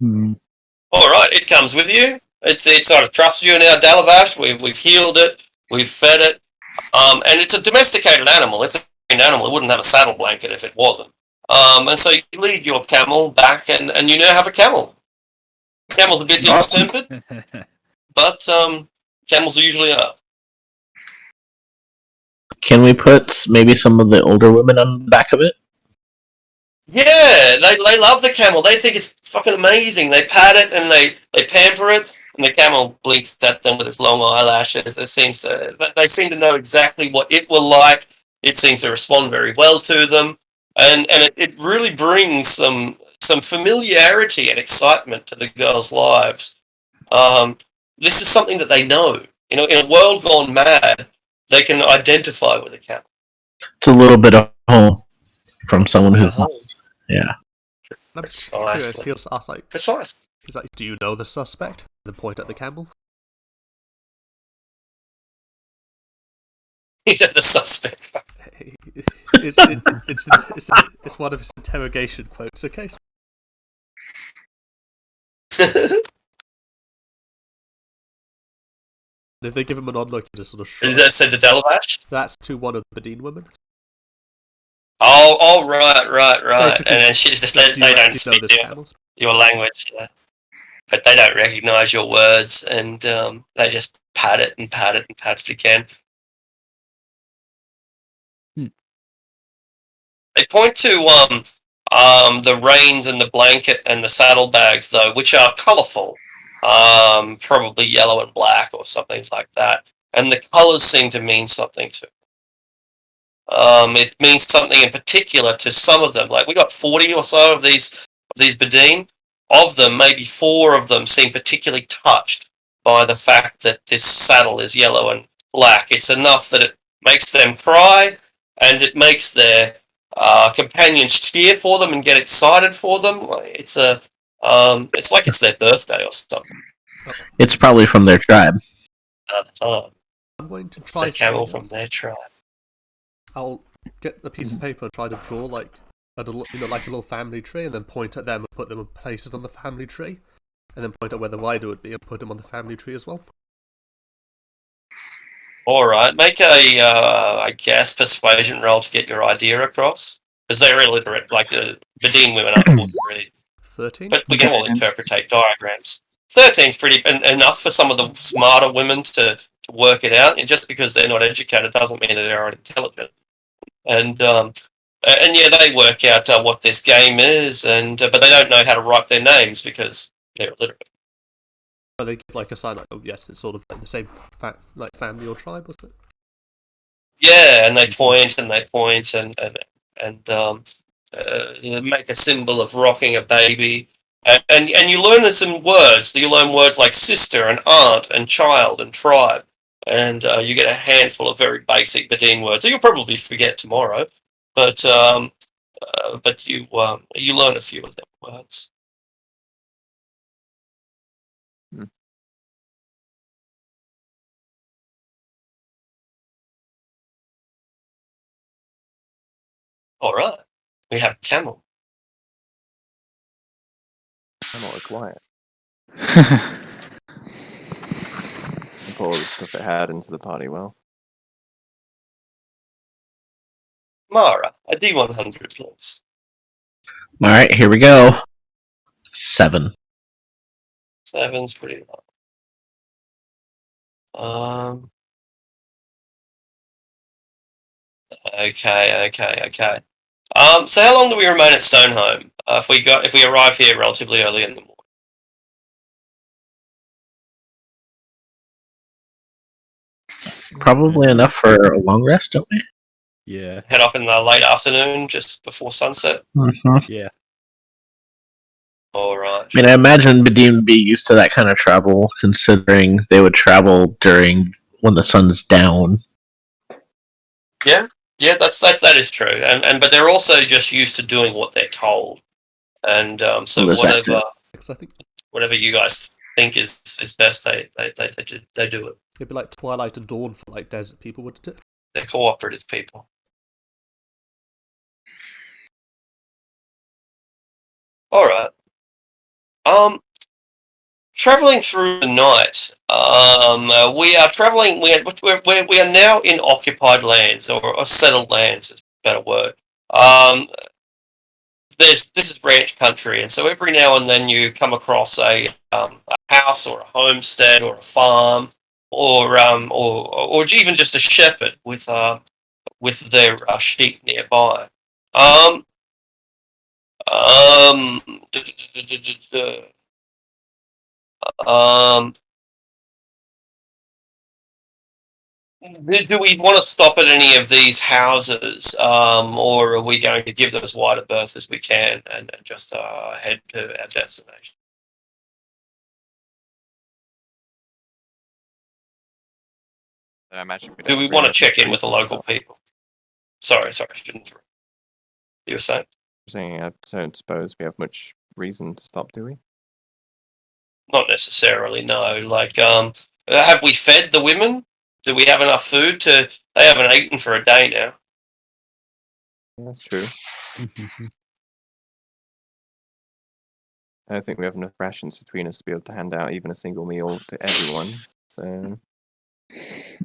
Alright, it comes with you. It sort of trusts you now, Dalavash. We've healed it, we've fed it, and it's a domesticated animal. It's an animal. It wouldn't have a saddle blanket if it wasn't. And so you lead your camel back, and you now have a camel. Camel's a bit ill-tempered, but camels usually are. Can we put maybe some of the older women on the back of it? Yeah, they love the camel. They think it's fucking amazing. They pat it and they pamper it. and the camel blinks at them with its long eyelashes. They seem to know exactly what it will like. It seems to respond very well to them, and it really brings some familiarity and excitement to the girls' lives. This is something that they know. In a world gone mad, they can identify with a camel. It's a little bit of home from someone who's home. lost. Yeah. I'm just curious. Precisely. He'll just ask like, Precisely. he's like, "Do you know the suspect?" And then point at the camel. The suspect. It's one of his interrogation quotes. Okay. And if they give him an odd look, he just sort of Is shrugs. that said to Delabash? That's to one of the Bedine women. Oh, right. Basically, And then she just Like, they do you don't actually know speak this camels? your language, but they don't recognise your words, and they just pat it and pat it and pat it again. They point to the reins and the blanket and the saddlebags, though, which are colourful, probably yellow and black or something like that. And the colours seem to mean something to. It means something in particular to some of them. Like we got 40 or so of these Bedine. Of them, maybe 4 of them seem particularly touched by the fact that this saddle is yellow and black. It's enough that it makes them cry, and it makes their companions cheer for them and get excited for them. It's like it's their birthday or something. It's probably from their tribe. I'm going to It's try the camel something. from their tribe. I'll get a piece of paper and try to draw like a little family tree, and then point at them and put them in places on the family tree, and then point at where the rider would be and put them on the family tree as well. All right, make a I guess persuasion roll to get your idea across, because they're illiterate. Like the Bedine women aren't able to read, 13. but we can all interpret diagrams. 13's pretty enough for some of the smarter women to work it out. And just because they're not educated doesn't mean that they aren't intelligent. And yeah, they work out what this game is, but they don't know how to write their names because they're illiterate. So they give like a sign like, oh yes, it's sort of like the same like family or tribe, was it? Yeah, and they point and make a symbol of rocking a baby, and you learn some words. You learn words like sister and aunt and child and tribe, and you get a handful of very basic Bedine words. So you'll probably forget tomorrow, but you learn a few of them words. All right, we have camel. Camel are quiet. Apollo stuff it had into the party well. Mara, a D100, please. All right, here we go. 7. 7's pretty low. Okay. So how long do we remain at Stonehome? If we arrive here relatively early in the morning? Probably enough for a long rest, don't we? Yeah. Head off in the late afternoon, just before sunset. Mm-hmm. Yeah. All right. I mean, I imagine Bedine would be used to that kind of travel, considering they would travel during when the sun's down. Yeah, that is true, and but they're also just used to doing what they're told, and so Well, there's that too. Because I think whatever you guys think is best, they do it. it'd be like Twilight and Dawn for like desert people, wouldn't it? They're cooperative people. All right. Traveling through the night. We are traveling. We are now in occupied lands or settled lands. Is a better word. This is ranch country, and so every now and then you come across a house or a homestead or a farm or even just a shepherd with their sheep nearby. Do we want to stop at any of these houses, or are we going to give them as wide a berth as we can and just head to our destination? I imagine we Do don't we really want to have check much in with the reason to local stop. people? Sorry, I shouldn't interrupt. You were saying? Saying I don't suppose we have much reason to stop, do we? Not necessarily, no. Like, have we fed the women? Do we have enough food to? They haven't eaten for a day now. Yeah, that's true. Mm-hmm. I don't think we have enough rations between us to be able to hand out even a single meal to everyone. So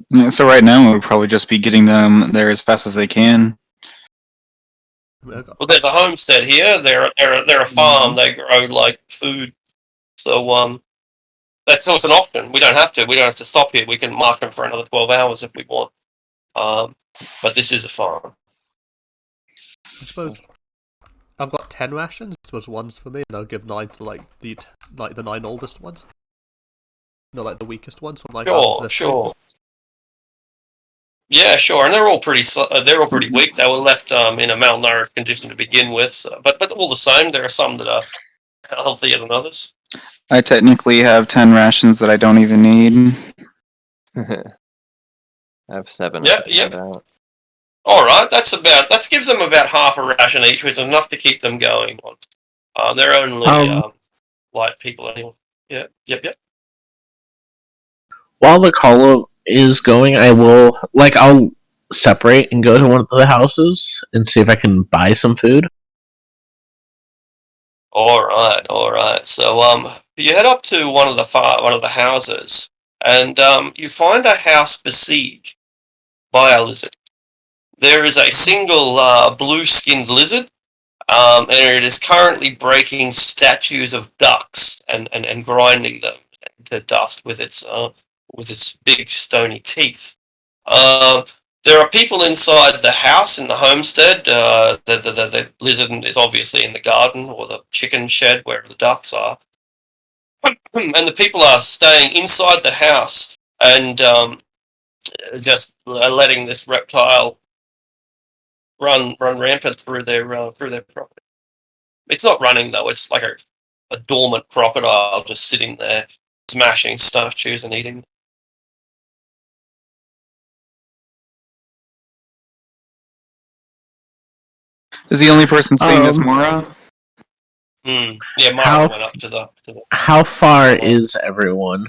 Yeah, so right now, it would probably just be getting them there as fast as they can. I mean, I got, Well, there's a homestead here. They're a farm. They grow like food. So that's so it's an option. We don't have to. We don't have to stop here. We can mark them for another 12 hours if we want. But this is a farm. I suppose I've got 10 rations. I suppose one's for me, and I'll give 9 to like the 9 oldest ones. No, like the weakest ones. So like Sure. Yeah, sure. And they're all pretty. They're all pretty weak. They were left in a malnourished condition to begin with. So, but all the same, there are some that are healthier than others. I technically have 10 rations that I don't even need. I have 7 I Yeah, could yeah. hand out. All right, that gives them about half a ration each, which is enough to keep them going. They're only light people anyway. Yeah, yep. While the call is going, I'll separate and go to one of the houses and see if I can buy some food. All right. So you head up to one of the houses, and you find a house besieged by a lizard. There is a single blue-skinned lizard, and it is currently breaking statues of ducks and grinding them to dust with its big stony teeth. Um, there are people inside the house in the homestead. The lizard is obviously in the garden or the chicken shed where the ducks are, and the people are staying inside the house and just letting this reptile run rampant through their property. It's not running though; it's like a dormant crocodile just sitting there, smashing statues and eating. Is the only person seeing this Um, Mora? Yeah, Mara went up to the How far is everyone?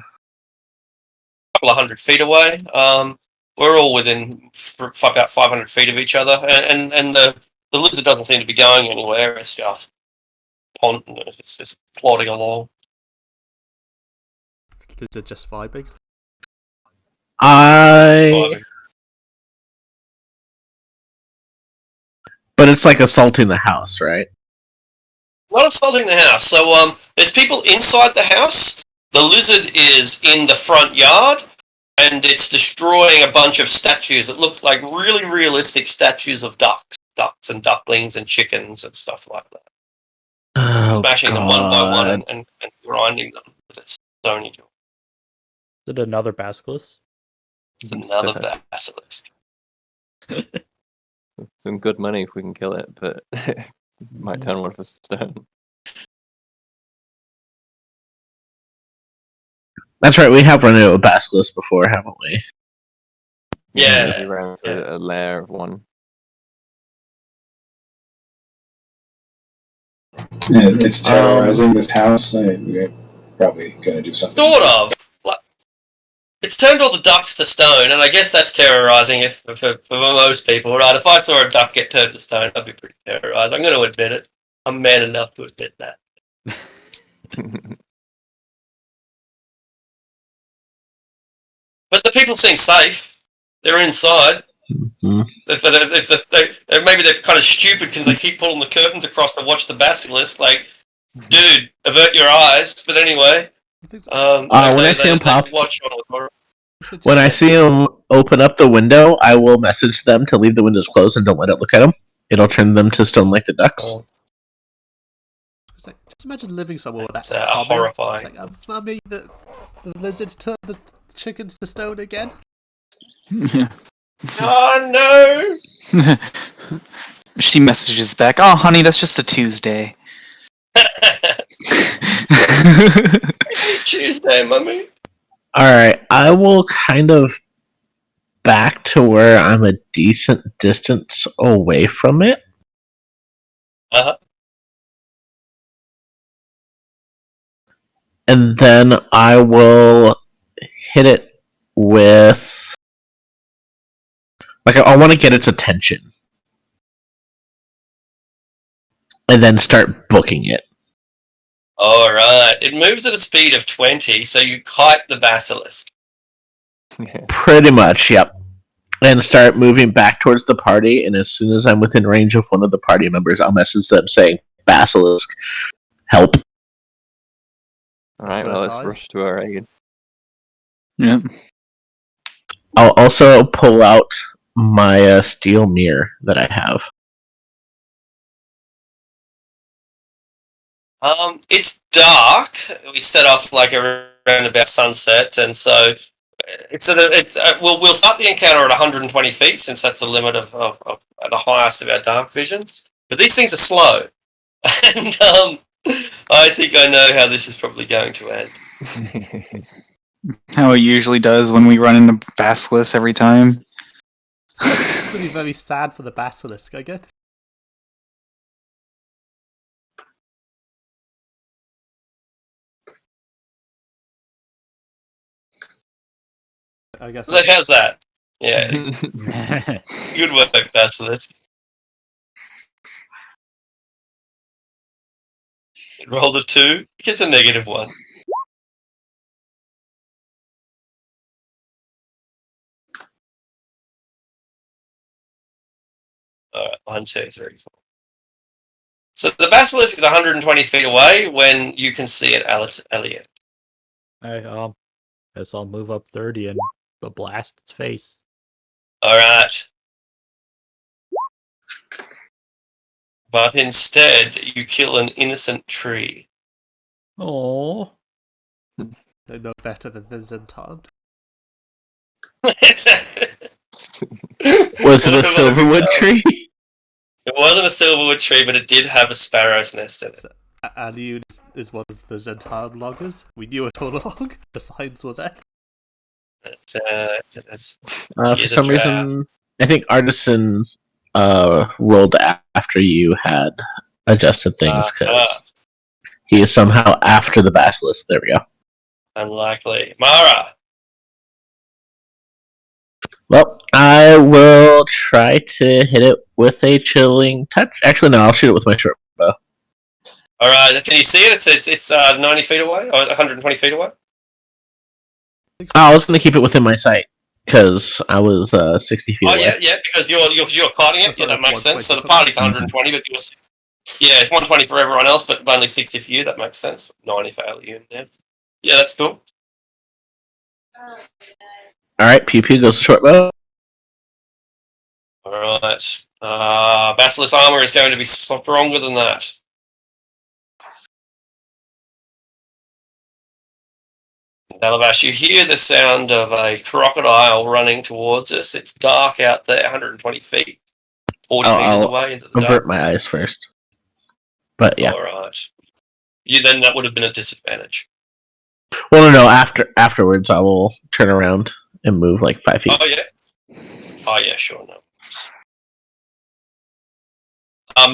couple of 100 feet away. We're all within about 500 feet of each other, and the lizard doesn't seem to be going anywhere. It's just plodding along. is it just vibing? But it's like assaulting the house, right? Not assaulting the house. So there's people inside the house. The lizard is in the front yard, and it's destroying a bunch of statues that look like really realistic statues of ducks and ducklings and chickens and stuff like that. Oh, Smashing them one by one and grinding them with its stony jaw. Is it another basilisk? It's another basilisk. Some good money if we can kill it, but might turn one of us to stone. That's right. We have run into a basilisk before, haven't we? Yeah. We ran for a lair of one. It's terrorizing this house. We're probably going to do something. Sort of. It's turned all the ducks to stone, and I guess that's terrorizing for most people, right? If I saw a duck get turned to stone, I'd be pretty terrorized. I'm going to admit it. I'm man enough to admit that. But the people seem safe. They're inside. Mm-hmm. Maybe they're kind of stupid because they keep pulling the curtains across to watch the basilisk. Like, dude, avert your eyes. But anyway, When I see him pop, watch when I see him open up the window, I will message them to leave the windows closed and don't let it look at them. It'll turn them to stone like the ducks. Just imagine living somewhere where that's horrifying. It's like, Mummy, the lizards turned the chickens to stone again. Oh no! She messages back, "Oh, honey, that's just a Tuesday." Hey, Tuesday, mummy. Alright, I will kind of back to where I'm a decent distance away from it. Uh-huh. And then I will hit it with. Like, I want to get its attention. And then start booking it. Alright. It moves at a speed of 20, so you kite the basilisk. Pretty much, yep. And start moving back towards the party, and as soon as I'm within range of one of the party members, I'll message them saying, Basilisk, help. Alright, Bird well, let's eyes. rush to our aid. Yep. I'll also pull out my steel mirror that I have. It's dark. We set off like around about sunset, and so we'll start the encounter at 120 feet since that's the limit of the highest of our dark visions. But these things are slow, and I think I know how this is probably going to end. How it usually does when we run into Basilisk every time. It's going to be very sad for the basilisk, I guess. I guess. Look, how's that? Yeah, good work, Basilisk. It rolled a 2. It gets a -1. Alright, 1, 2, 3, 4. So the basilisk is 120 feet away when you can see it, Elliot. I guess I'll move up 30 and blast its face. Alright. But instead, you kill an innocent tree. Oh, They know better than the Zentard. Was it a silverwood tree? It wasn't a silverwood tree, but it did have a sparrow's nest in it. Aliun is one of the Zentard loggers. We knew it all along. The signs were there. That's For some reason, I think Artisan rolled after you had adjusted things because he is somehow after the basilisk. There we go. unlikely. Mara! Well, I will try to hit it with a chilling touch. Actually, no, I'll shoot it with my short bow. Alright, can you see it? It's 90 feet away? Or 120 feet away? I was going to keep it within my sight because I was 60 feet Oh, away. yeah, because you're kiting it. Yeah, that makes sense. So the party's 120, but you're... Yeah, it's 120 for everyone else, but only 60 for you. That makes sense. 90 for Alien, yeah. Yeah, that's cool. Alright, pew pew goes the short bow. Alright. Basilisk armor is going to be stronger than that. Dalabash, you hear the sound of a crocodile running towards us. It's dark out there, 120 feet, 40 meters away into the avert dark. my eyes first. But yeah. Alright. Then that would have been a disadvantage. Well, no. Afterwards, I will turn around and move like 5 feet. Oh, yeah? Oh, yeah, sure, no.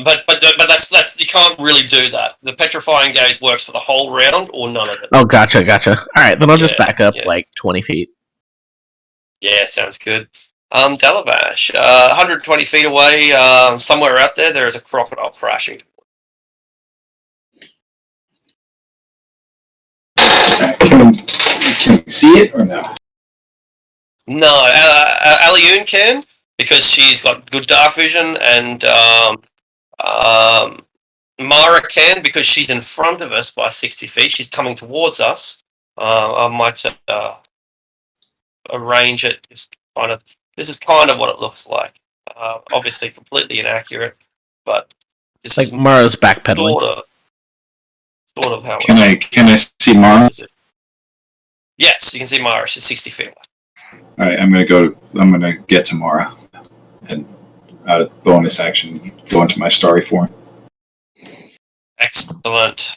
But that's you can't really do that. The petrifying gaze works for the whole round or none of it. Oh, gotcha. All right, then I'll just back up like 20 feet. Yeah, sounds good. Dalabash, 120 feet away, somewhere out there is a crocodile crashing. Can we see it or no? No, Aliun can because she's got good dark vision, and Mara can because she's in front of us by 60 feet. She's coming towards us. I might arrange it. This is kind of what it looks like. Obviously, completely inaccurate, but this Like is Mara's backpedaling. Sort of how. Can I see Mara? Yes, you can see Mara. She's 60 feet away. right, I'm gonna get to Mara, and bonus action go into my starry form. Excellent.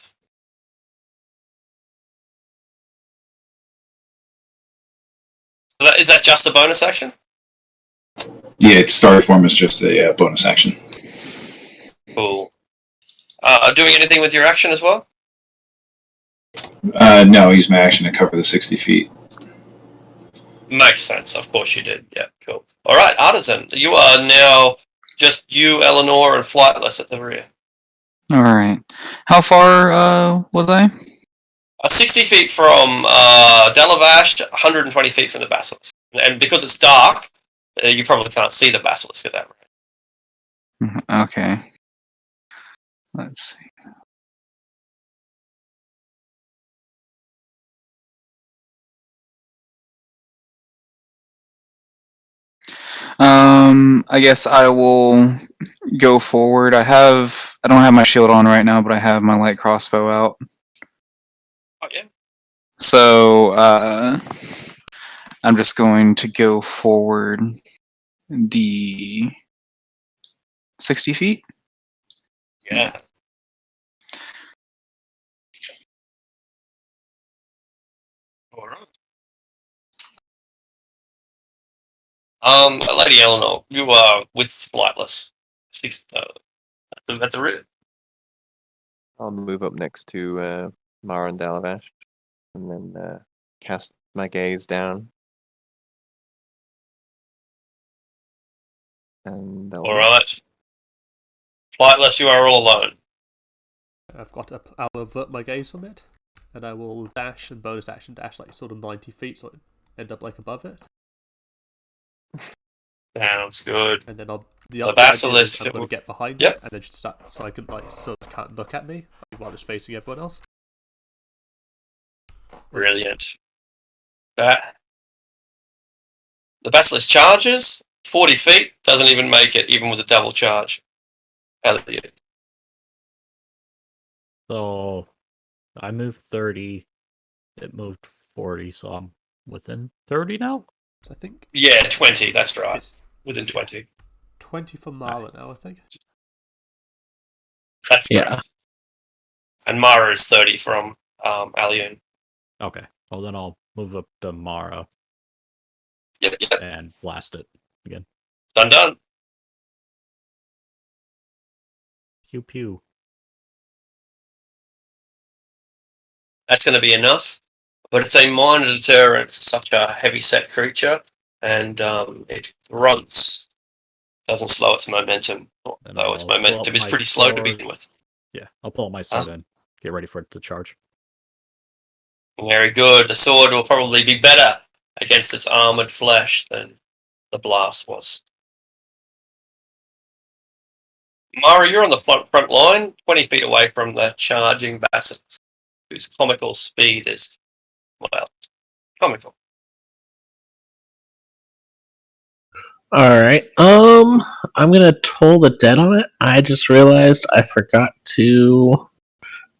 Is that just a bonus action? Yeah, starry form is just a bonus action. Cool. Doing anything with your action as well? No, use my action to cover the 60 feet. Makes sense. Of course you did. Yeah, cool. All right, Artisan, you are now just you, Eleanor, and Flightless at the rear. All right. How far was I? 60 feet from Delavash, 120 feet from the Basilisk. And because it's dark, you probably can't see the Basilisk at that rate. Okay. Let's see. I guess I will go forward. I don't have my shield on right now, but I have my light crossbow out. Oh, yeah. So I'm just going to go forward the 60 feet. Yeah. All right. Lady Eleanor, you are with Flightless. At the rear. I'll move up next to Mara and Dalavash, and then cast my gaze down. And All right. Flightless, you are all alone. I'll avert my gaze from it, and I will dash and bonus action dash like sort of 90 feet, so I end up like above it. Sounds good. And then The Basilisk. I'm going to get behind Yep. it, and then just start, so I can so it can't look at me while it's facing everyone else. Brilliant. The Basilisk charges 40 feet, doesn't even make it, even with a double charge. Elliot. So I moved 30. It moved 40, so I'm within 30 now? I think. Yeah, 20, that's right. It's Within 20. 20 from Mara now, I think. That's Yeah. correct. And Mara is 30 from Allian. Okay. Well, then I'll move up to Mara Yep. and blast it again. Done. Pew pew. That's going to be enough. But it's a minor deterrent for such a heavy-set creature, and it runs. Doesn't slow its momentum. And Though its I'll pull momentum up is my pretty slow to sword. begin with. Yeah, I'll pull up my sword and get ready for it to charge. Very good. The sword will probably be better against its armored flesh than the blast was. Mara, you're on the front line, 20 feet away from the charging basilisk, whose comical speed is, well, comical. All right. I'm gonna toll the dead on it. I just realized I forgot to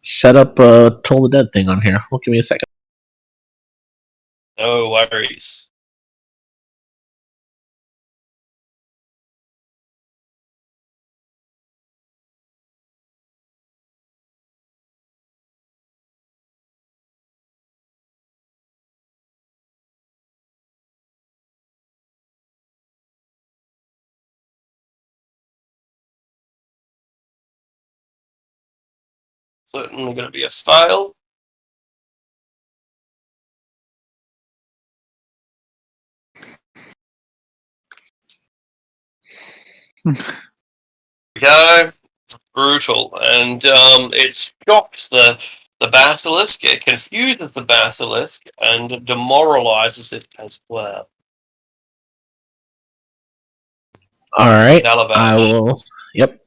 set up a toll the dead thing on here. Well, give me a second. No worries. Certainly going to be a fail. Go. Brutal. And it shocks the basilisk, it confuses the basilisk, and demoralizes it as well. All right. Dalavash. I will. Yep.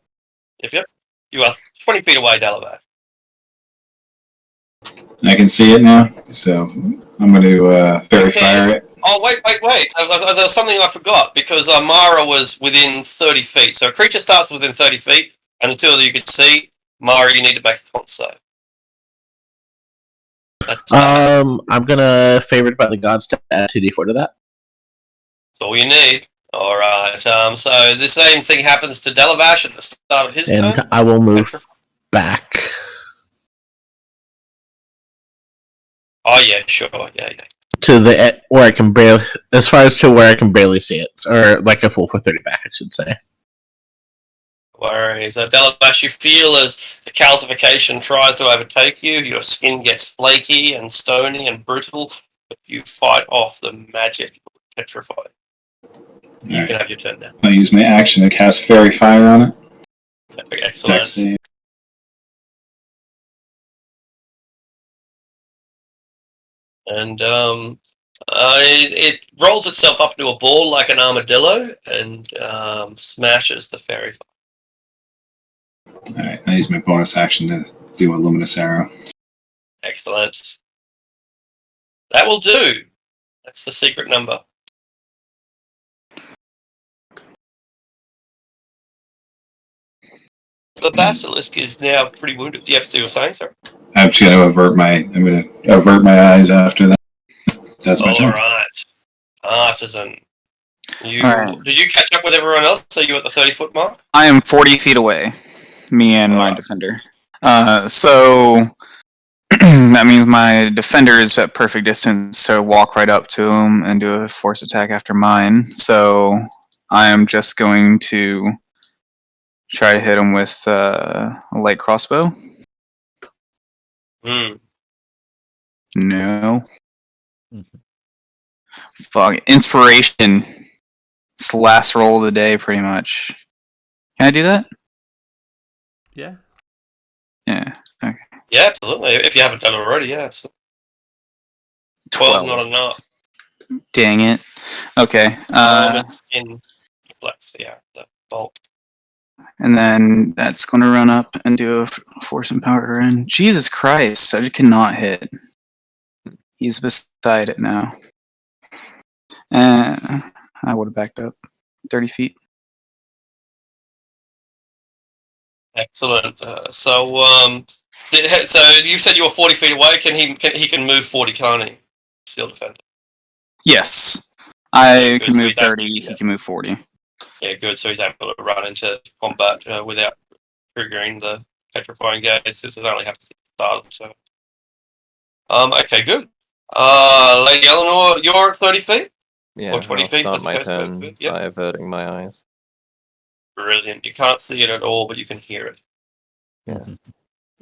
Yep. You are 20 feet away, Dalavash. I can see it now, so I'm going to fairy fire it. Oh, wait. There's something I forgot, because Mara was within 30 feet. So a creature starts within 30 feet, and the two of you can see. Mara, you need to make a con save. That's I'm gonna favored by the gods to add 2d4 to that. all you need. All right. So the same thing happens to Delabash at the start of his And turn. I will move back Oh yeah, sure. Yeah. to the where I can barely, as far as to where I can barely see it, or like a full for 30 back, I should say. Worries. Delabash, you feel as the calcification tries to overtake you, your skin gets flaky and stony and brittle, but you fight off the magic petrify. You can have your turn now. I use my action to cast Fairy Fire on it. Excellent. Dex save. And it rolls itself up into a ball like an armadillo and smashes the fairy. Alright, I use my bonus action to do a Luminous Arrow. Excellent. That will do. That's the secret number. The basilisk is now pretty wounded. Yep, so you were saying, sir? I'm just gonna avert my eyes after that. That's my turn. Alright. Artisan. Alright. Did you catch up with everyone else? So you at the 30-foot mark? I am 40 feet away. Me and my defender. So that means my defender is at perfect distance, so walk right up to him and do a force attack after mine. So I am just going to try to hit him with a light crossbow. No. Fuck. Inspiration. It's the last roll of the day, pretty much. Can I do that? Yeah. Yeah. Okay. Yeah, absolutely. If you haven't done it already, yeah, absolutely. 12, not enough. Dang it. Okay. It's in flex, yeah, the bolt. And then that's going to run up and do a force and power in. Jesus Christ, I cannot hit. He's beside it now. I would have backed up 30 feet. Excellent. So you said you were 40 feet away. He can move 40, can't he? Still defender. Yes. I can so move he's 30, able- he can move 40. Yeah, good. So he's able to run into combat without triggering the petrifying gaze. Since it only happens at the start of the turn. Okay, good. Lady Eleanor, you're at 30 feet? Yeah, Or 20 I'll feet, start as the my case may turn be. Yep. by averting my eyes. Brilliant. You can't see it at all, but you can hear it. Yeah.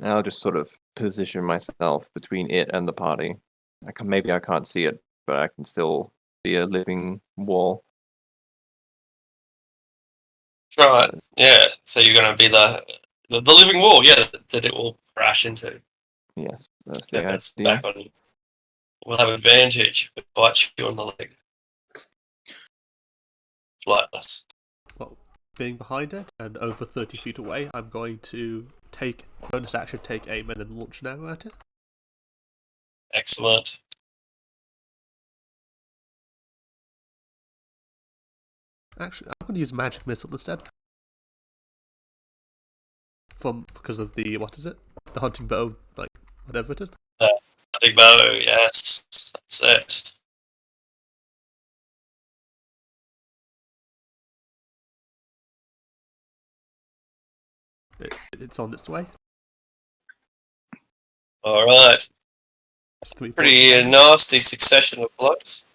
I'll just sort of position myself between it and the party. Maybe I can't see it, but I can still be a living wall. Right. Yeah. So you're going to be the living wall. Yeah, that it will crash into. Yes, that's Yeah, the that's idea. back on you. We'll have advantage if it bites you on the leg. Flightless. Well, being behind it and over 30 feet away, I'm going to take bonus action, take aim, and then launch an arrow at it. Excellent. Actually, I'm going to use magic missile instead. Because of the, what is it? The hunting bow, like, whatever it is. Big bow, yes. That's it. It's on its way. Alright. It's 3 Pretty points. nasty succession of blows.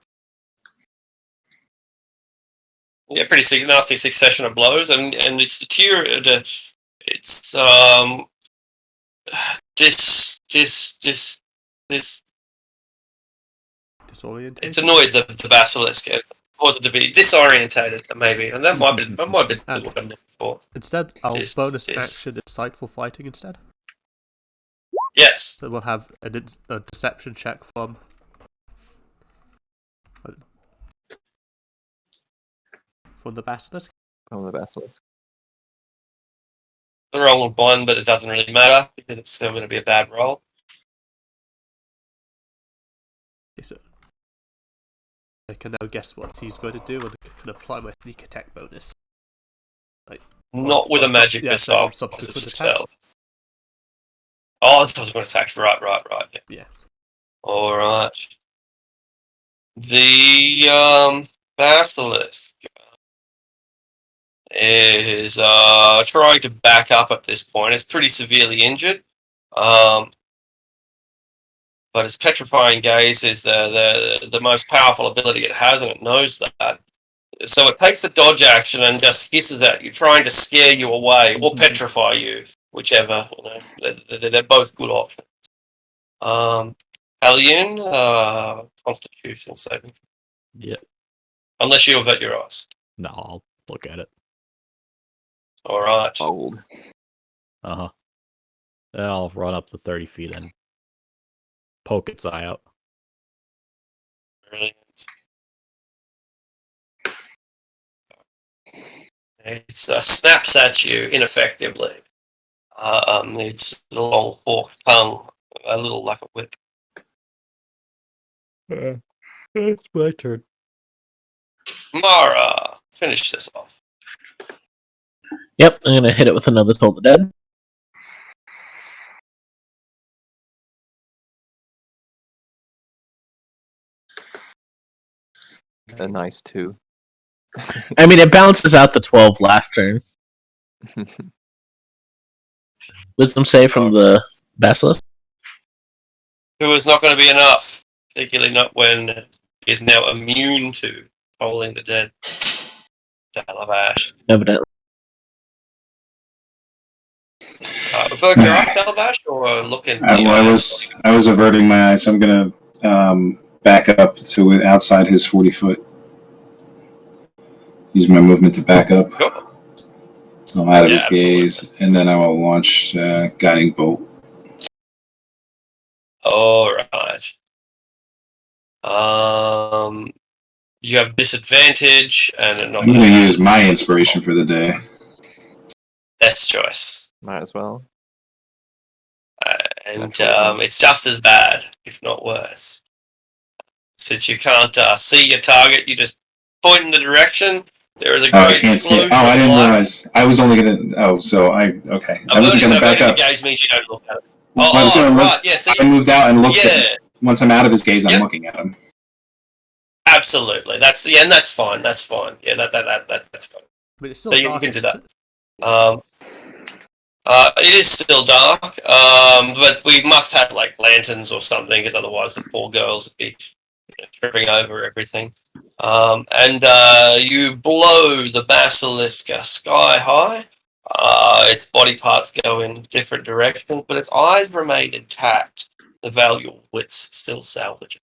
Yeah, pretty nasty succession of blows, and it's deteriorated. It's Disorientated. It's annoyed the basilisk and caused it to be disorientated, maybe, and that might be what I'm looking for. Instead, I'll bonus action insightful fighting instead. Yes. So we'll have a deception check from the basilisk. From the basilisk. The roll of 1, but it doesn't really matter because it's still going to be a bad roll. Okay, so I can now guess what he's going to do and can apply my sneak attack bonus. Not with a magic missile. It's a spell. Oh, it's subsequent attacks. Right. Yeah. Alright. The basilisk is trying to back up at this point. It's pretty severely injured. But its petrifying gaze is the most powerful ability it has, and it knows that. So it takes the dodge action and just hisses at you, trying to scare you away or petrify you, whichever. They're both good options. Alien, Constitution saving. Yep. Unless you avert your eyes. No, I'll look at it. All right. Bold. Uh-huh. Then I'll run up to 30 feet and poke its eye out. Brilliant. It snaps at you ineffectively. Its long forked tongue, a little like a whip. It's my turn. Mara, finish this off. Yep, I'm gonna hit it with another Toll the Dead. A nice 2. I mean, it balances out the 12 last turn. Wisdom save from the Basilisk. It was not going to be enough, particularly not when he is now immune to Tolling the Dead. Dalabash. Evidently. Avert your eye, Dalabash, or look in the I was averting my eyes, so I'm gonna back up to outside his 40 foot. Use my movement to back up. Sure. I'm out of his absolutely. gaze, and then I will launch guiding bolt. All right. You have disadvantage, and I'm gonna use my inspiration for the day. Best choice. Might as well. And Natural one. it's just as bad, if not worse. Since you can't see your target, you just point in the direction. There is a Oh, I great can't see it. explosion. Oh, I of didn't light. realize. I was only gonna. Oh, so okay. I wasn't gonna back Averting up. the gaze means you don't look at it. Well, I was gonna right. look. Yeah, see, I moved out and looked at yeah, him. Once I'm out of his gaze, I'm Yep. looking at him. absolutely. And that's fine. That's fine. Yeah, that's fine. I mean, it's still So you dark, can do isn't that. it? It is still dark, but we must have like lanterns or something, because otherwise the poor girls would be tripping over everything. And you blow the basilisk sky high. Its body parts go in different directions, but its eyes remain intact. The valuable wits still salvageable.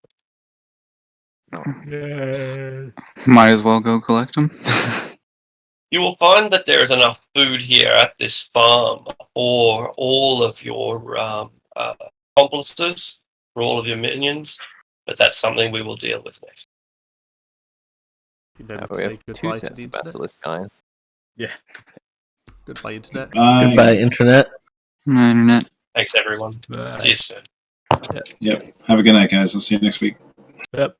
Might as well go collect them. You will find that there is enough food here at this farm for all of your accomplices, for all of your minions, but that's something we will deal with next. Then Yeah, we we say have 2 goodbye to sets the of internet. basilisk guys. Goodbye, internet. Goodbye, internet. Internet. Thanks, everyone. Bye. See you soon. Yep. Have a good night, guys. I'll see you next week. Yep.